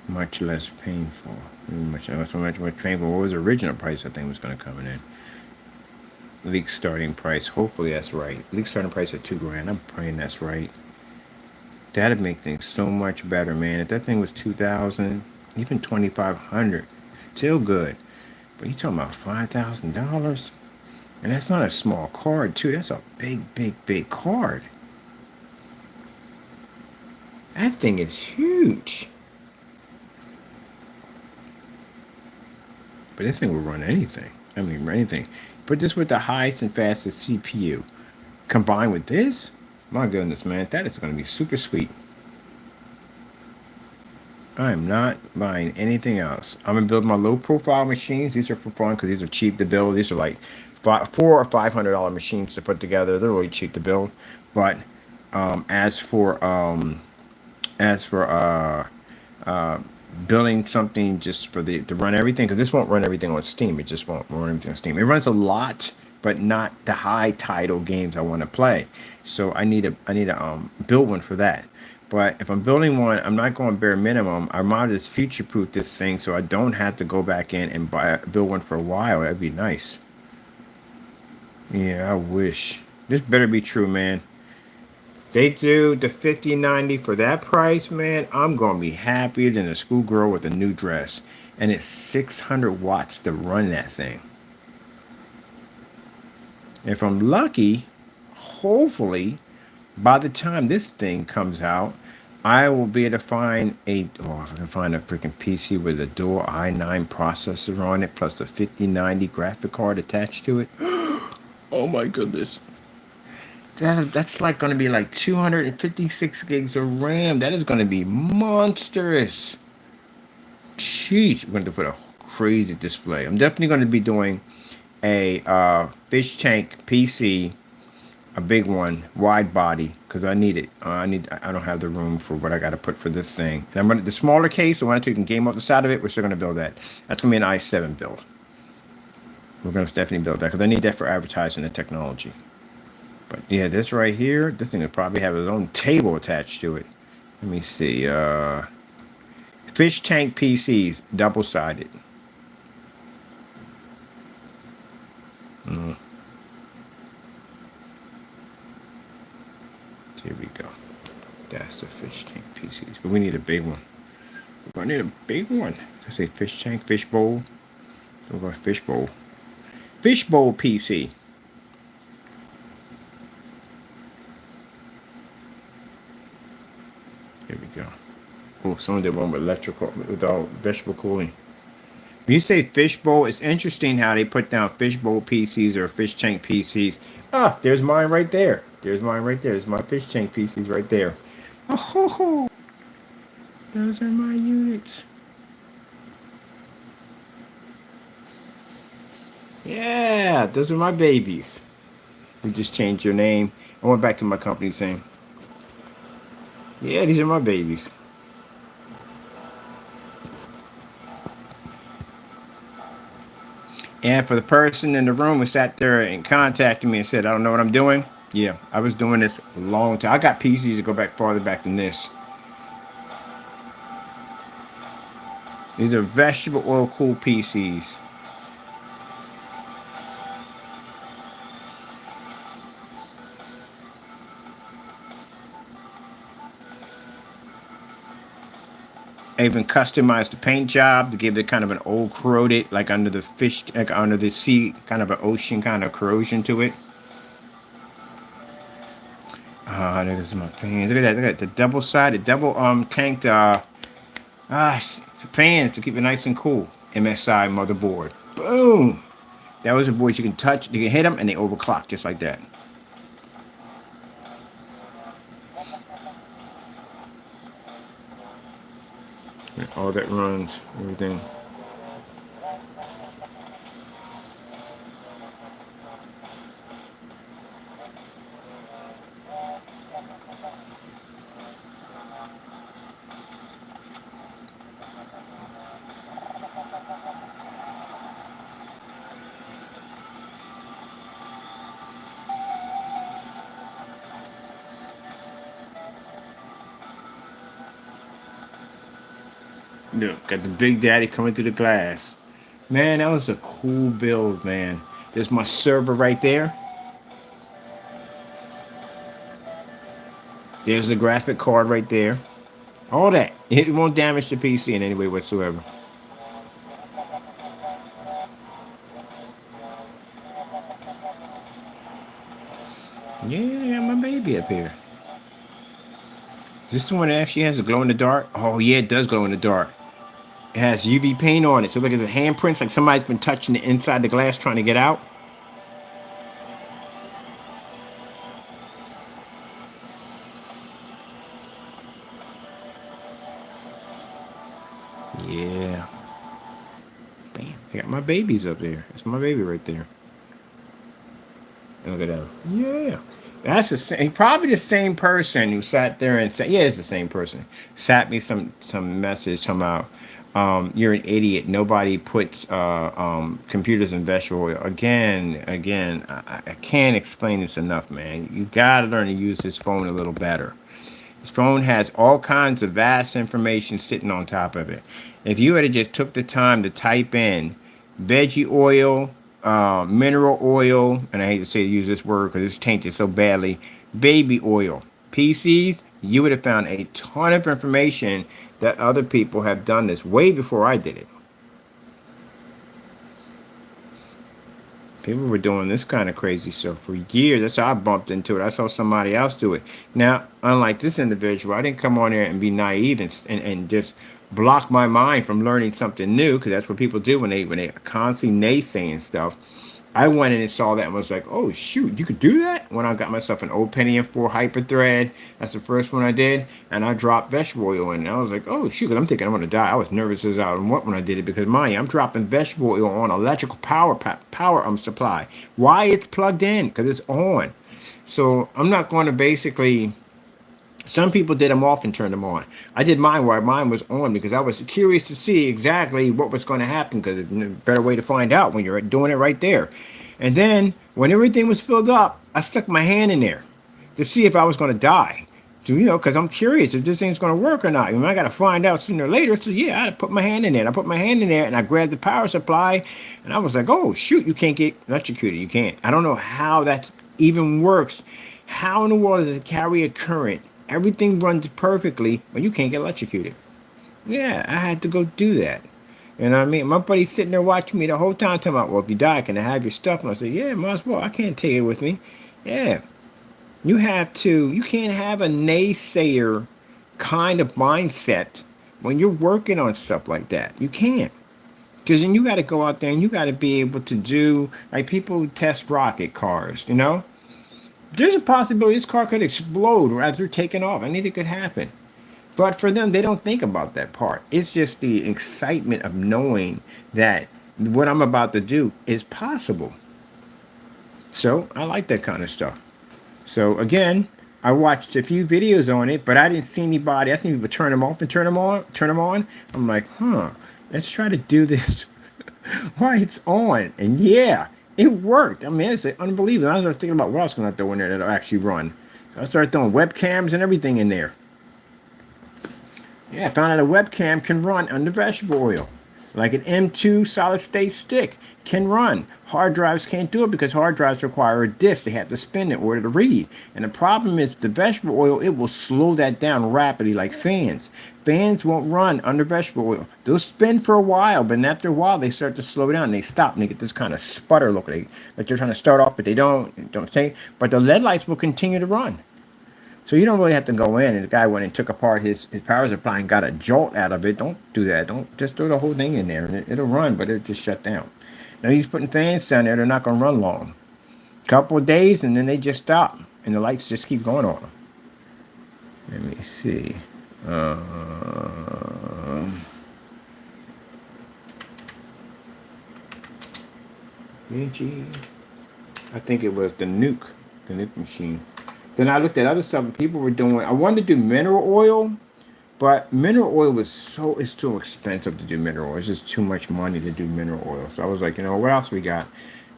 much less painful. Much painful. What was the original price I think was going to come in? Leak starting price. Hopefully that's right. Leak starting price at $2,000. I'm praying that's right. That'd make things so much better, man. If that thing was 2,000, even 2,500, still good. But you talking about $5,000, and that's not a small card too. That's a big card. That thing is huge. But this thing will run anything. I mean, run anything. Put this with the highest and fastest CPU. Combined with this, my goodness, man, that is going to be super sweet. I am not buying anything else. I'm going to build my low-profile machines. These are for fun because these are cheap to build. These are like $400 or $500 machines to put together. They're really cheap to build. But as for building something just for to run everything, because this won't run everything on Steam. It just won't run everything on Steam. It runs a lot, but not the high title games I want to play. So I need to build one for that. But if I'm building one, I'm not going bare minimum. I might just future-proof this thing so I don't have to go back in and build one for a while. That'd be nice. Yeah, I wish. This better be true, man. They do the 5090 for that price, man. I'm gonna be happier than a schoolgirl with a new dress. And it's 600 watts to run that thing. If I'm lucky, hopefully, by the time this thing comes out, I will be able to find if I can find a freaking PC with a dual i9 processor on it, plus a 5090 graphic card attached to it. Oh my goodness. That's like going to be like 256 gigs of RAM. That is going to be monstrous. Jeez, we're going to put a crazy display. I'm definitely going to be doing a fish tank PC, a big one, wide body, because I need it. I don't have the room for what I got to put for this thing. And I'm going to the smaller case, the one that you can game off the side of it. We're still going to build that. That's going to be an i7 build. We're going to definitely build that because I need that for advertising and technology. But yeah, this right here, this thing will probably have its own table attached to it. Let me see. Fish tank PCs, double-sided. Here we go. That's the fish tank PCs. But we need a big one. We're gonna need a big one. I say fish tank, fish bowl. We're going fish bowl. Fish bowl PC. Here we go. Oh, someone did one with electrical, with vegetable cooling. When you say fishbowl, it's interesting how they put down fishbowl PCs or fish tank PCs. Ah, there's mine right there. There's mine right there. There's my fish tank PCs right there. Oh, those are my units. Yeah, those are my babies. We just changed your name. I went back to my company's name. Yeah, these are my babies. And for the person in the room who sat there and contacted me and said, I don't know what I'm doing. Yeah, I was doing this a long time. I got PCs that go back farther back than this. These are vegetable oil cool PCs. I even customized the paint job to give it kind of an old corroded, like under the fish, like under the sea, kind of an ocean kind of corrosion to it. This is my fans. Look at that. Look at the double-sided, double tanked fans to keep it nice and cool. MSI motherboard. Boom. That was a board you can touch, you can hit them, and they overclock just like that. And all that runs, everything. Look, got the Big Daddy coming through the glass. Man, that was a cool build, man. There's my server right there. There's the graphic card right there. All that. It won't damage the PC in any way whatsoever. Yeah, I got my baby up here. Is this the one that actually has a glow in the dark? Oh, yeah, it does glow in the dark. It has UV paint on it. So look at the handprints, like somebody's been touching the inside the glass trying to get out. Yeah. Bam. I got my babies up there. That's my baby right there. Look at that. Yeah. That's the same, probably the same person who sat there and said, yeah, it's the same person. Sat me some message talking about, you're an idiot. Nobody puts computers in vegetable oil. Again, I can't explain this enough, man. You got to learn to use this phone a little better. This phone has all kinds of vast information sitting on top of it. If you had just took the time to type in veggie oil, mineral oil, and I hate to say use this word because it's tainted so badly, baby oil, PCs, you would have found a ton of information that other people have done this way before I did it. People were doing this kind of crazy stuff for years. That's how I bumped into it. I saw somebody else do it. Now, unlike this individual, I didn't come on there and be naive and just block my mind from learning something new, because that's what people do when they constantly naysaying stuff. I went in and saw that and was like, oh, shoot, you could do that? When I got myself an old Pentium 4 Hyper-Thread, that's the first one I did, and I dropped vegetable oil in. And I was like, oh, shoot, I'm thinking I'm going to die. I was nervous as I was when I did it, because, mind you, I'm dropping vegetable oil on electrical power supply. Why it's plugged in? Because it's on. So I'm not going to basically... Some people did them off and turned them on. I did mine while mine was on because I was curious to see exactly what was going to happen, because there's a better way to find out when you're doing it right there. And then when everything was filled up, I stuck my hand in there to see if I was going to die. to, because I'm curious if this thing's going to work or not. I got to find out sooner or later. So yeah, I had to put my hand in there. And I put my hand in there and I grabbed the power supply, and I was like, oh shoot, you can't get electrocuted. You can't. I don't know how that even works. How in the world does it carry a current? Everything runs perfectly, but you can't get electrocuted. Yeah, I had to go do that. You know what I mean? My buddy's sitting there watching me the whole time, talking about, well, if you die, can I have your stuff? And I said, yeah, might as well. I can't take it with me. Yeah. You can't have a naysayer kind of mindset when you're working on stuff like that. You can't. Because then you got to go out there and you got to be able to do, like people who test rocket cars, There's a possibility this car could explode as they're taking off. Anything could happen. But for them, they don't think about that part. It's just the excitement of knowing that what I'm about to do is possible. So I like that kind of stuff. So again, I watched a few videos on it, but I didn't see anybody. I seen people turn them off and turn them on, turn them on. I'm like, let's try to do this while it's on. And yeah, it worked. I mean, it's unbelievable. I started thinking about what else can I throw in there that'll actually run. So I started throwing webcams and everything in there. Yeah, I found out a webcam can run under vegetable oil. Like an M2 solid state stick can run. Hard drives can't do it because hard drives require a disk. They have to spin in order to read. And the problem is the vegetable oil, it will slow that down rapidly like fans. Fans won't run under vegetable oil. They'll spin for a while, but after a while they start to slow down. They stop and they get this kind of sputter look. Like they're trying to start off, but they don't say. But the LED lights will continue to run. So you don't really have to go in. And the guy went and took apart his power supply and got a jolt out of it. Don't do that. Don't just throw the whole thing in there. And it'll run, but it'll just shut down. Now he's putting fans down there. They're not going to run long. Couple of days, and then they just stop. And the lights just keep going on them. Let me see. I think it was the nuke machine. Then I looked at other stuff people were doing. I wanted to do mineral oil, but mineral oil it's too expensive to do mineral oil. It's just too much money to do mineral oil. So I was like, what else we got?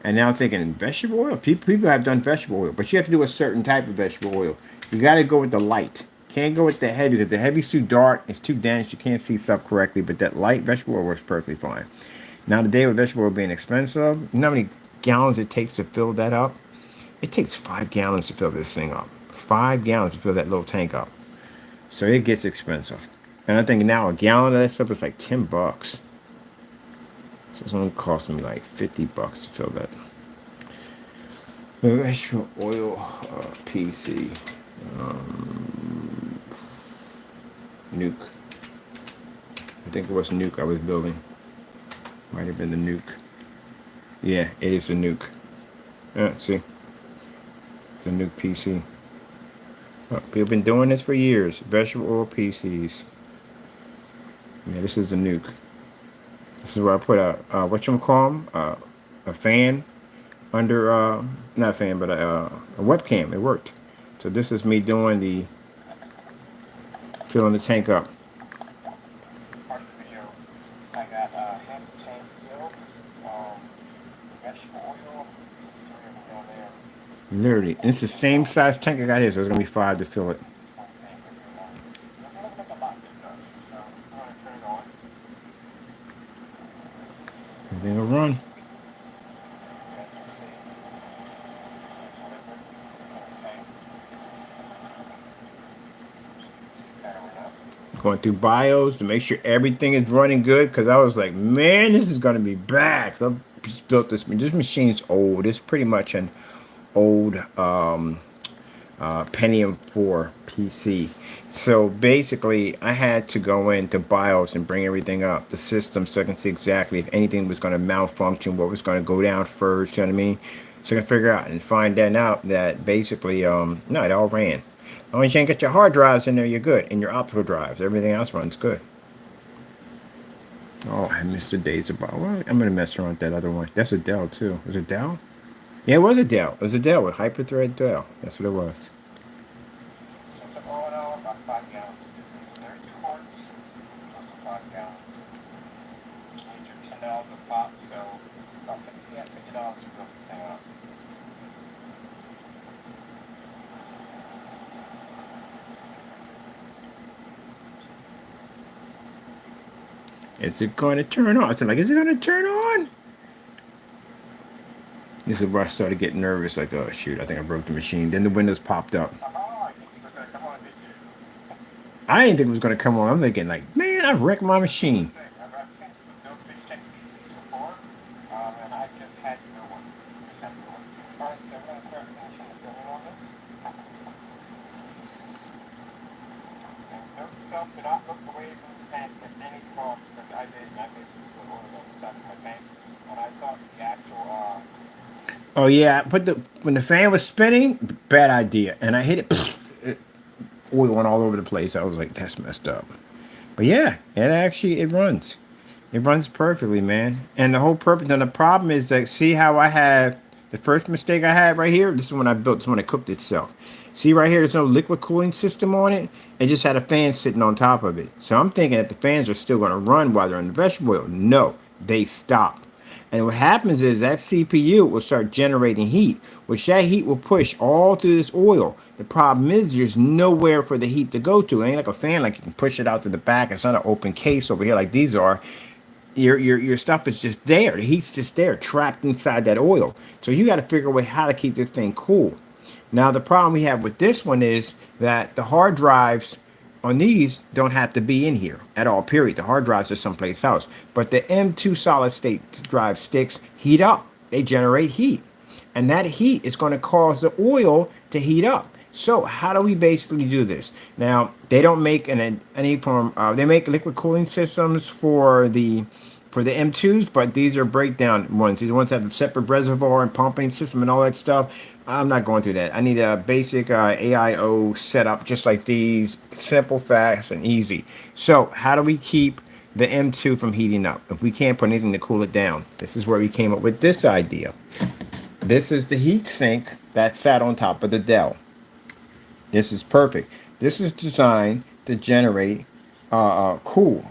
And now I'm thinking vegetable oil. People have done vegetable oil, but you have to do a certain type of vegetable oil. You got to go with the light. Can't go with the heavy because the heavy's too dark. It's too dense. You can't see stuff correctly. But that light vegetable oil works perfectly fine. Now today with vegetable oil being expensive, you know how many gallons it takes to fill that up? It takes 5 gallons to fill this thing up. 5 gallons to fill that little tank up. So it gets expensive. And I think now a gallon of that stuff is like $10. So it's going to cost me like $50 to fill that. Vegetable oil PC. Nuke. I think it was Nuke I was building. Might have been the Nuke. Yeah, it is a Nuke. See? It's a Nuke PC. People have been doing this for years. Vegetable oil PCs. Yeah, this is a Nuke. This is where I put a a fan under not a fan, but a webcam. It worked. So this is me doing the filling the tank up. Part of the video, I got half the tank filled. Vegetable oil. There's 3 of them down there. Literally, and it's the same size tank I got here, so it's gonna be 5 to fill it. Everything will run. Going through BIOS to make sure everything is running good, because I was like, man, this is gonna be bad. So I just built this. This machine's old. It's pretty much an old Pentium 4 PC. So basically, I had to go into BIOS and bring everything up, the system, so I can see exactly if anything was going to malfunction, what was going to go down first, you know what I mean? So I can figure out and find out that basically, no, it all ran. As long as you ain't got your hard drives in there, you're good. And your optical drives, everything else runs good. Oh, I missed the days about. Well, I'm going to mess around with that other one. That's a Dell, too. Was it Dell? Yeah, it was a Dell. It was a Dell with Hyper-Thread Dell. That's what it was. All in all, about 5 gallons. 32 quarts, plus 5 gallons. These are $10 a pop, so about $50 to build this thing up. Is it going to turn on? So I'm like, is it going to turn on? This is where I started getting nervous. Like, oh shoot, I think I broke the machine. Then the windows popped up. I didn't think it was going to come on. I'm thinking like, man, I wrecked my machine. Oh yeah, I put the when the fan was spinning, bad idea, and I hit it. Oil went all over the place. I was like, that's messed up. But yeah, it runs. It runs perfectly, man. And the whole purpose and the problem is like, see how I have the first mistake I had right here? This is when I built, this is when it cooked itself. See right here, there's no liquid cooling system on it. It just had a fan sitting on top of it. So I'm thinking that the fans are still going to run while they're in the vegetable oil. No, they stop. And what happens is that CPU will start generating heat, which that heat will push all through this oil. The problem is there's nowhere for the heat to go to. It ain't like a fan, like you can push it out to the back. It's not an open case over here like these are. Your stuff is just there. The heat's just there, trapped inside that oil. So you got to figure out how to keep this thing cool. Now the problem we have with this one is that the hard drives on these don't have to be in here at all, period. The hard drives are someplace else. But the M2 solid state drive sticks heat up. They generate heat. And that heat is going to cause the oil to heat up. So how do we basically do this? Now, they don't make any form, they make liquid cooling systems for the M2s, but these are breakdown ones. These ones have a separate reservoir and pumping system and all that stuff. I'm not going through that. I need a basic AIO setup just like these, simple, fast, and easy. So how do we keep the M2 from heating up if we can't put anything to cool it down? This is where we came up with this idea. This is the heat sink that sat on top of the Dell. This is perfect. This is designed to generate cool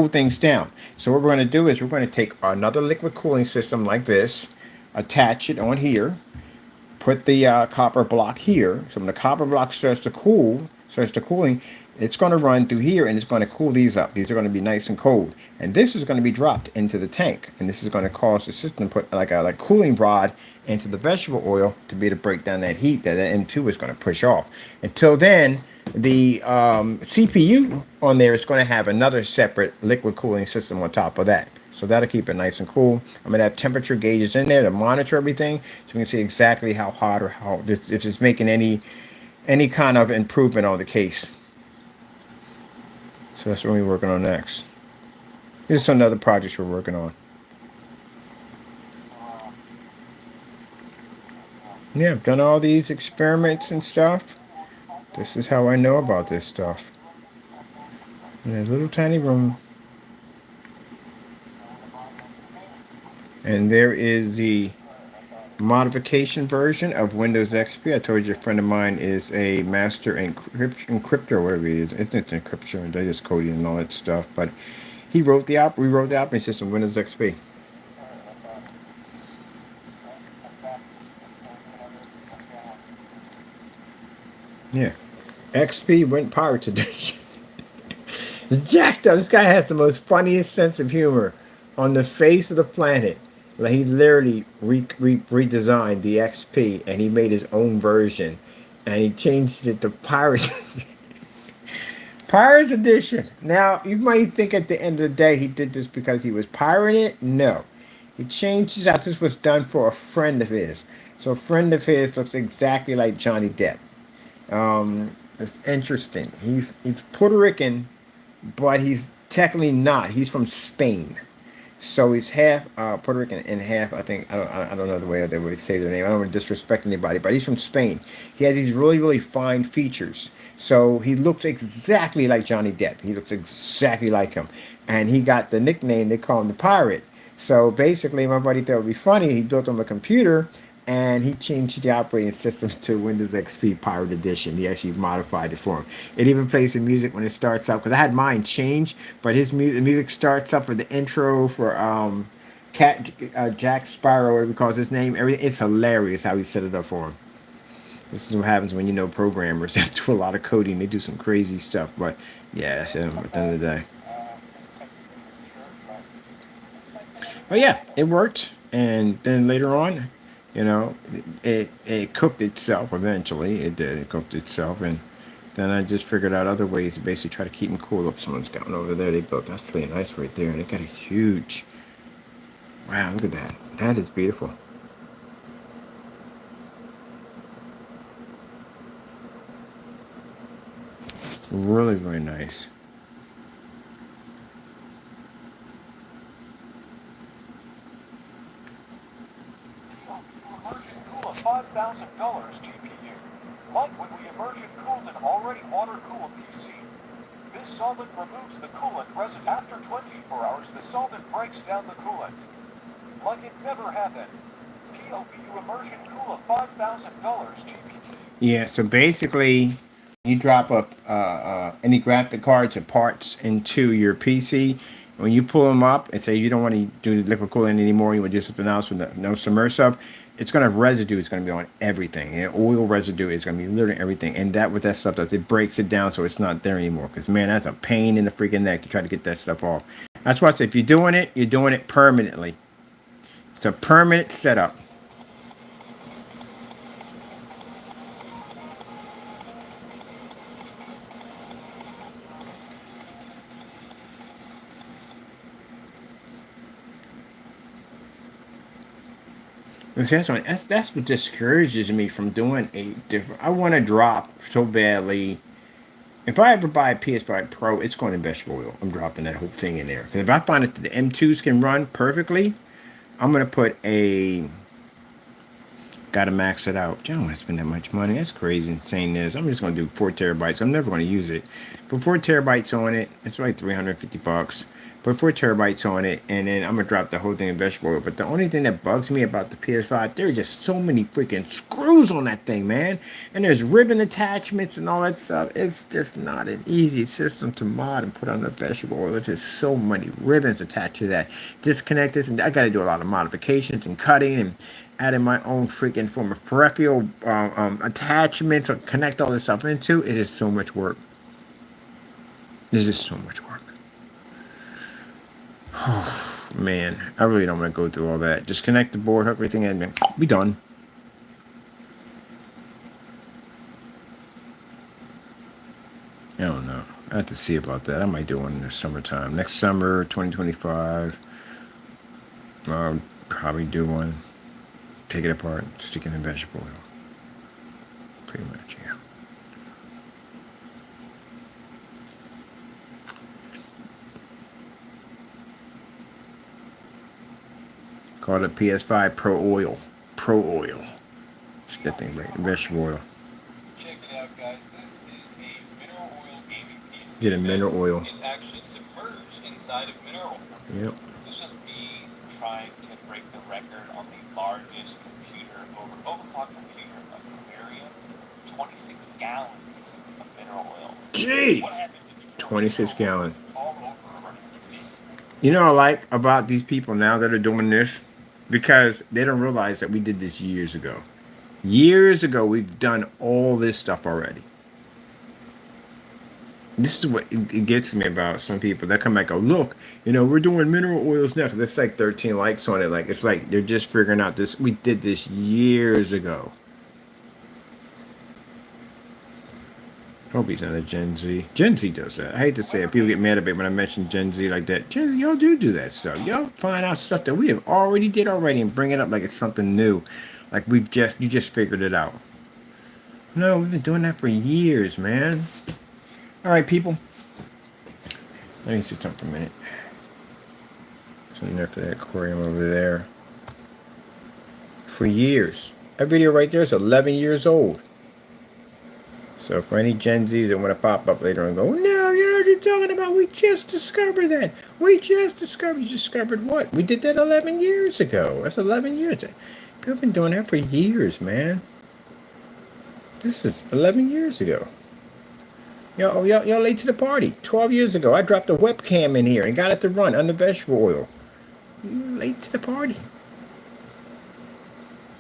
things down. So what we're going to do is we're going to take another liquid cooling system like this, attach it on here, put the copper block here. So when the copper block starts cooling, it's going to run through here and it's going to cool these up. These are going to be nice and cold. And this is going to be dropped into the tank. And this is going to cause the system to put like a cooling rod into the vegetable oil to be able to break down that heat that M2 is going to push off. Until then, the CPU on there is going to have another separate liquid cooling system on top of that. So that'll keep it nice and cool. I'm going to have temperature gauges in there to monitor everything so we can see exactly how hot or how if it's making any kind of improvement on the case. So that's what we're working on next. Here's some other projects we're working on. Yeah, I've done all these experiments and stuff. This is how I know about this stuff. In a little tiny room. And there is the modification version of Windows XP. I told you a friend of mine is a master encryptor, whatever it is. It's not encryption, they just coding and all that stuff. But he wrote the operating system Windows XP. Yeah. XP went pirate edition. It's jacked up. This guy has the most funniest sense of humor on the face of the planet. Like he literally redesigned the XP and he made his own version and he changed it to Pirates Pirates Edition. Now you might think at the end of the day he did this because he was pirating it. No, he changed it out. This was done for a friend of his. So a friend of his looks exactly like Johnny Depp. It's interesting. He's Puerto Rican, but he's technically not. He's from Spain. So he's half Puerto Rican and half, I think, I don't know the way they would say their name. I don't want to disrespect anybody, but he's from Spain. He has these really, really fine features. So he looks exactly like Johnny Depp. He looks exactly like him. And he got the nickname, they call him the Pirate. So basically, my buddy thought it would be funny. He built him a computer and he changed the operating system to Windows XP Pirate Edition. He actually modified it for him. It even plays the music when it starts up, because I had mine change, but his the music starts up for the intro for Jack Sparrow, whatever he calls his name. Everything. It's hilarious how he set it up for him. This is what happens when you know programmers. They do a lot of coding. They do some crazy stuff, but yeah, that's it at the end of the day. But yeah, it worked. And then later on, you know, it cooked itself eventually. It did. It cooked itself. And then I just figured out other ways to basically try to keep them cool. Look, someone's got one over there they built. That's pretty nice right there. And they got a huge, wow, look at that. That is beautiful. Really, really nice. Immersion cool a $5,000 GPU. Like when we immersion cooled an already water-cooled PC. This solvent removes the coolant residue. After 24 hours, the solvent breaks down the coolant. Like it never happened. POVU immersion cool a $5,000 GPU. Yeah, so basically, you drop up any graphic cards or parts into your PC. When you pull them up and say you don't want to do liquid cooling anymore, you want to do something else with no submersive, it's going to have residue. It's going to be on everything. And oil residue is going to be literally everything. And that what that stuff does, it breaks it down so it's not there anymore. Because, man, that's a pain in the freaking neck to try to get that stuff off. That's why I say if you're doing it permanently. It's a permanent setup. And see, that's what discourages me from doing a different. I want to drop so badly. If I ever buy a PS5 Pro, it's going in vegetable oil. I'm dropping that whole thing in there. Because if I find that the M2s can run perfectly, I'm going to put a. Got to max it out. I don't want to spend that much money. That's crazy, insane. This. I'm just going to do 4 terabytes. I'm never going to use it. But 4 terabytes on it, it's like $350. Put 4 terabytes on it, and then I'm gonna drop the whole thing in vegetable oil. But the only thing that bugs me about the PS5, there's just so many freaking screws on that thing, man. And there's ribbon attachments and all that stuff. It's just not an easy system to mod and put on the vegetable oil. There's just so many ribbons attached to that. Disconnect this, and I got to do a lot of modifications and cutting and adding my own freaking form of peripheral attachments or connect all this stuff into. It is so much work. This is so much work. Oh, man, I really don't want to go through all that. Just connect the board, hook everything in, and be done. I don't know. I have to see about that. I might do one in the summertime. Next summer, 2025. I'll probably do one. Take it apart, stick it in vegetable oil. Pretty much, yeah. Called it PS5 Pro Oil. Pro Oil. It's that thing right. Vegetable oil. Check it out, guys. This is a mineral oil gaming PC. Get a mineral oil. It's actually submerged inside of mineral oil. Yep. This is me trying to break the record on the largest computer overclocked computer of Aquarium. 26 gallons of mineral oil. Gee! What happens if you 26 gallons. all over a running PC? You know what I like about these people now that are doing this? Because they don't realize that we did this years ago. Years ago, we've done all this stuff already. This is what it gets me about some people that come back and go, look, we're doing mineral oils now. There's like 13 likes on it. Like, it's like they're just figuring out this. We did this years ago. Hope he's not a Gen Z. Gen Z does that. I hate to say it. People get mad at me when I mention Gen Z like that. Gen Z, y'all do that stuff. Y'all find out stuff that we have already did already and bring it up like it's something new. Like you just figured it out. No, we've been doing that for years, man. All right, people. Let me sit down for a minute. Something there for that aquarium over there. For years. That video right there is 11 years old. So for any Gen Zs that want to pop up later and go, no, you know what you're talking about? We just discovered that. You discovered what? We did that 11 years ago. That's 11 years. People have been doing that for years, man. This is 11 years ago. Y'all late to the party. 12 years ago, I dropped a webcam in here and got it to run under vegetable oil. You're late to the party.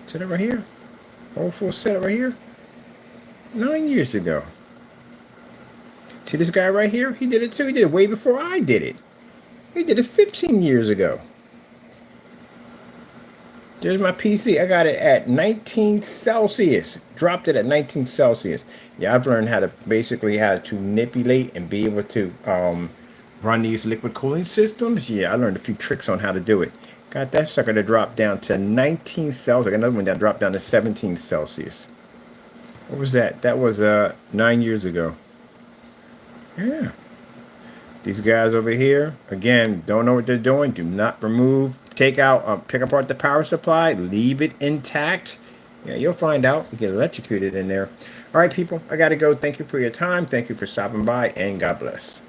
Set it right here. Whole full set right here. 9 years ago. See this guy right here? He did it too. He did it way before I did it. He did it 15 years ago. There's my PC. I got it at 19 Celsius. Dropped it at 19 Celsius. Yeah, I've learned how to basically how to manipulate and be able to run these liquid cooling systems. Yeah, I learned a few tricks on how to do it. Got that sucker to drop down to 19 Celsius. I got another one that dropped down to 17 Celsius. What was that? That was 9 years ago. Yeah. These guys over here, again, don't know what they're doing. Do not remove, take out, pick apart the power supply, leave it intact. Yeah, you'll find out. You get electrocuted in there. All right, people, I got to go. Thank you for your time. Thank you for stopping by, and God bless.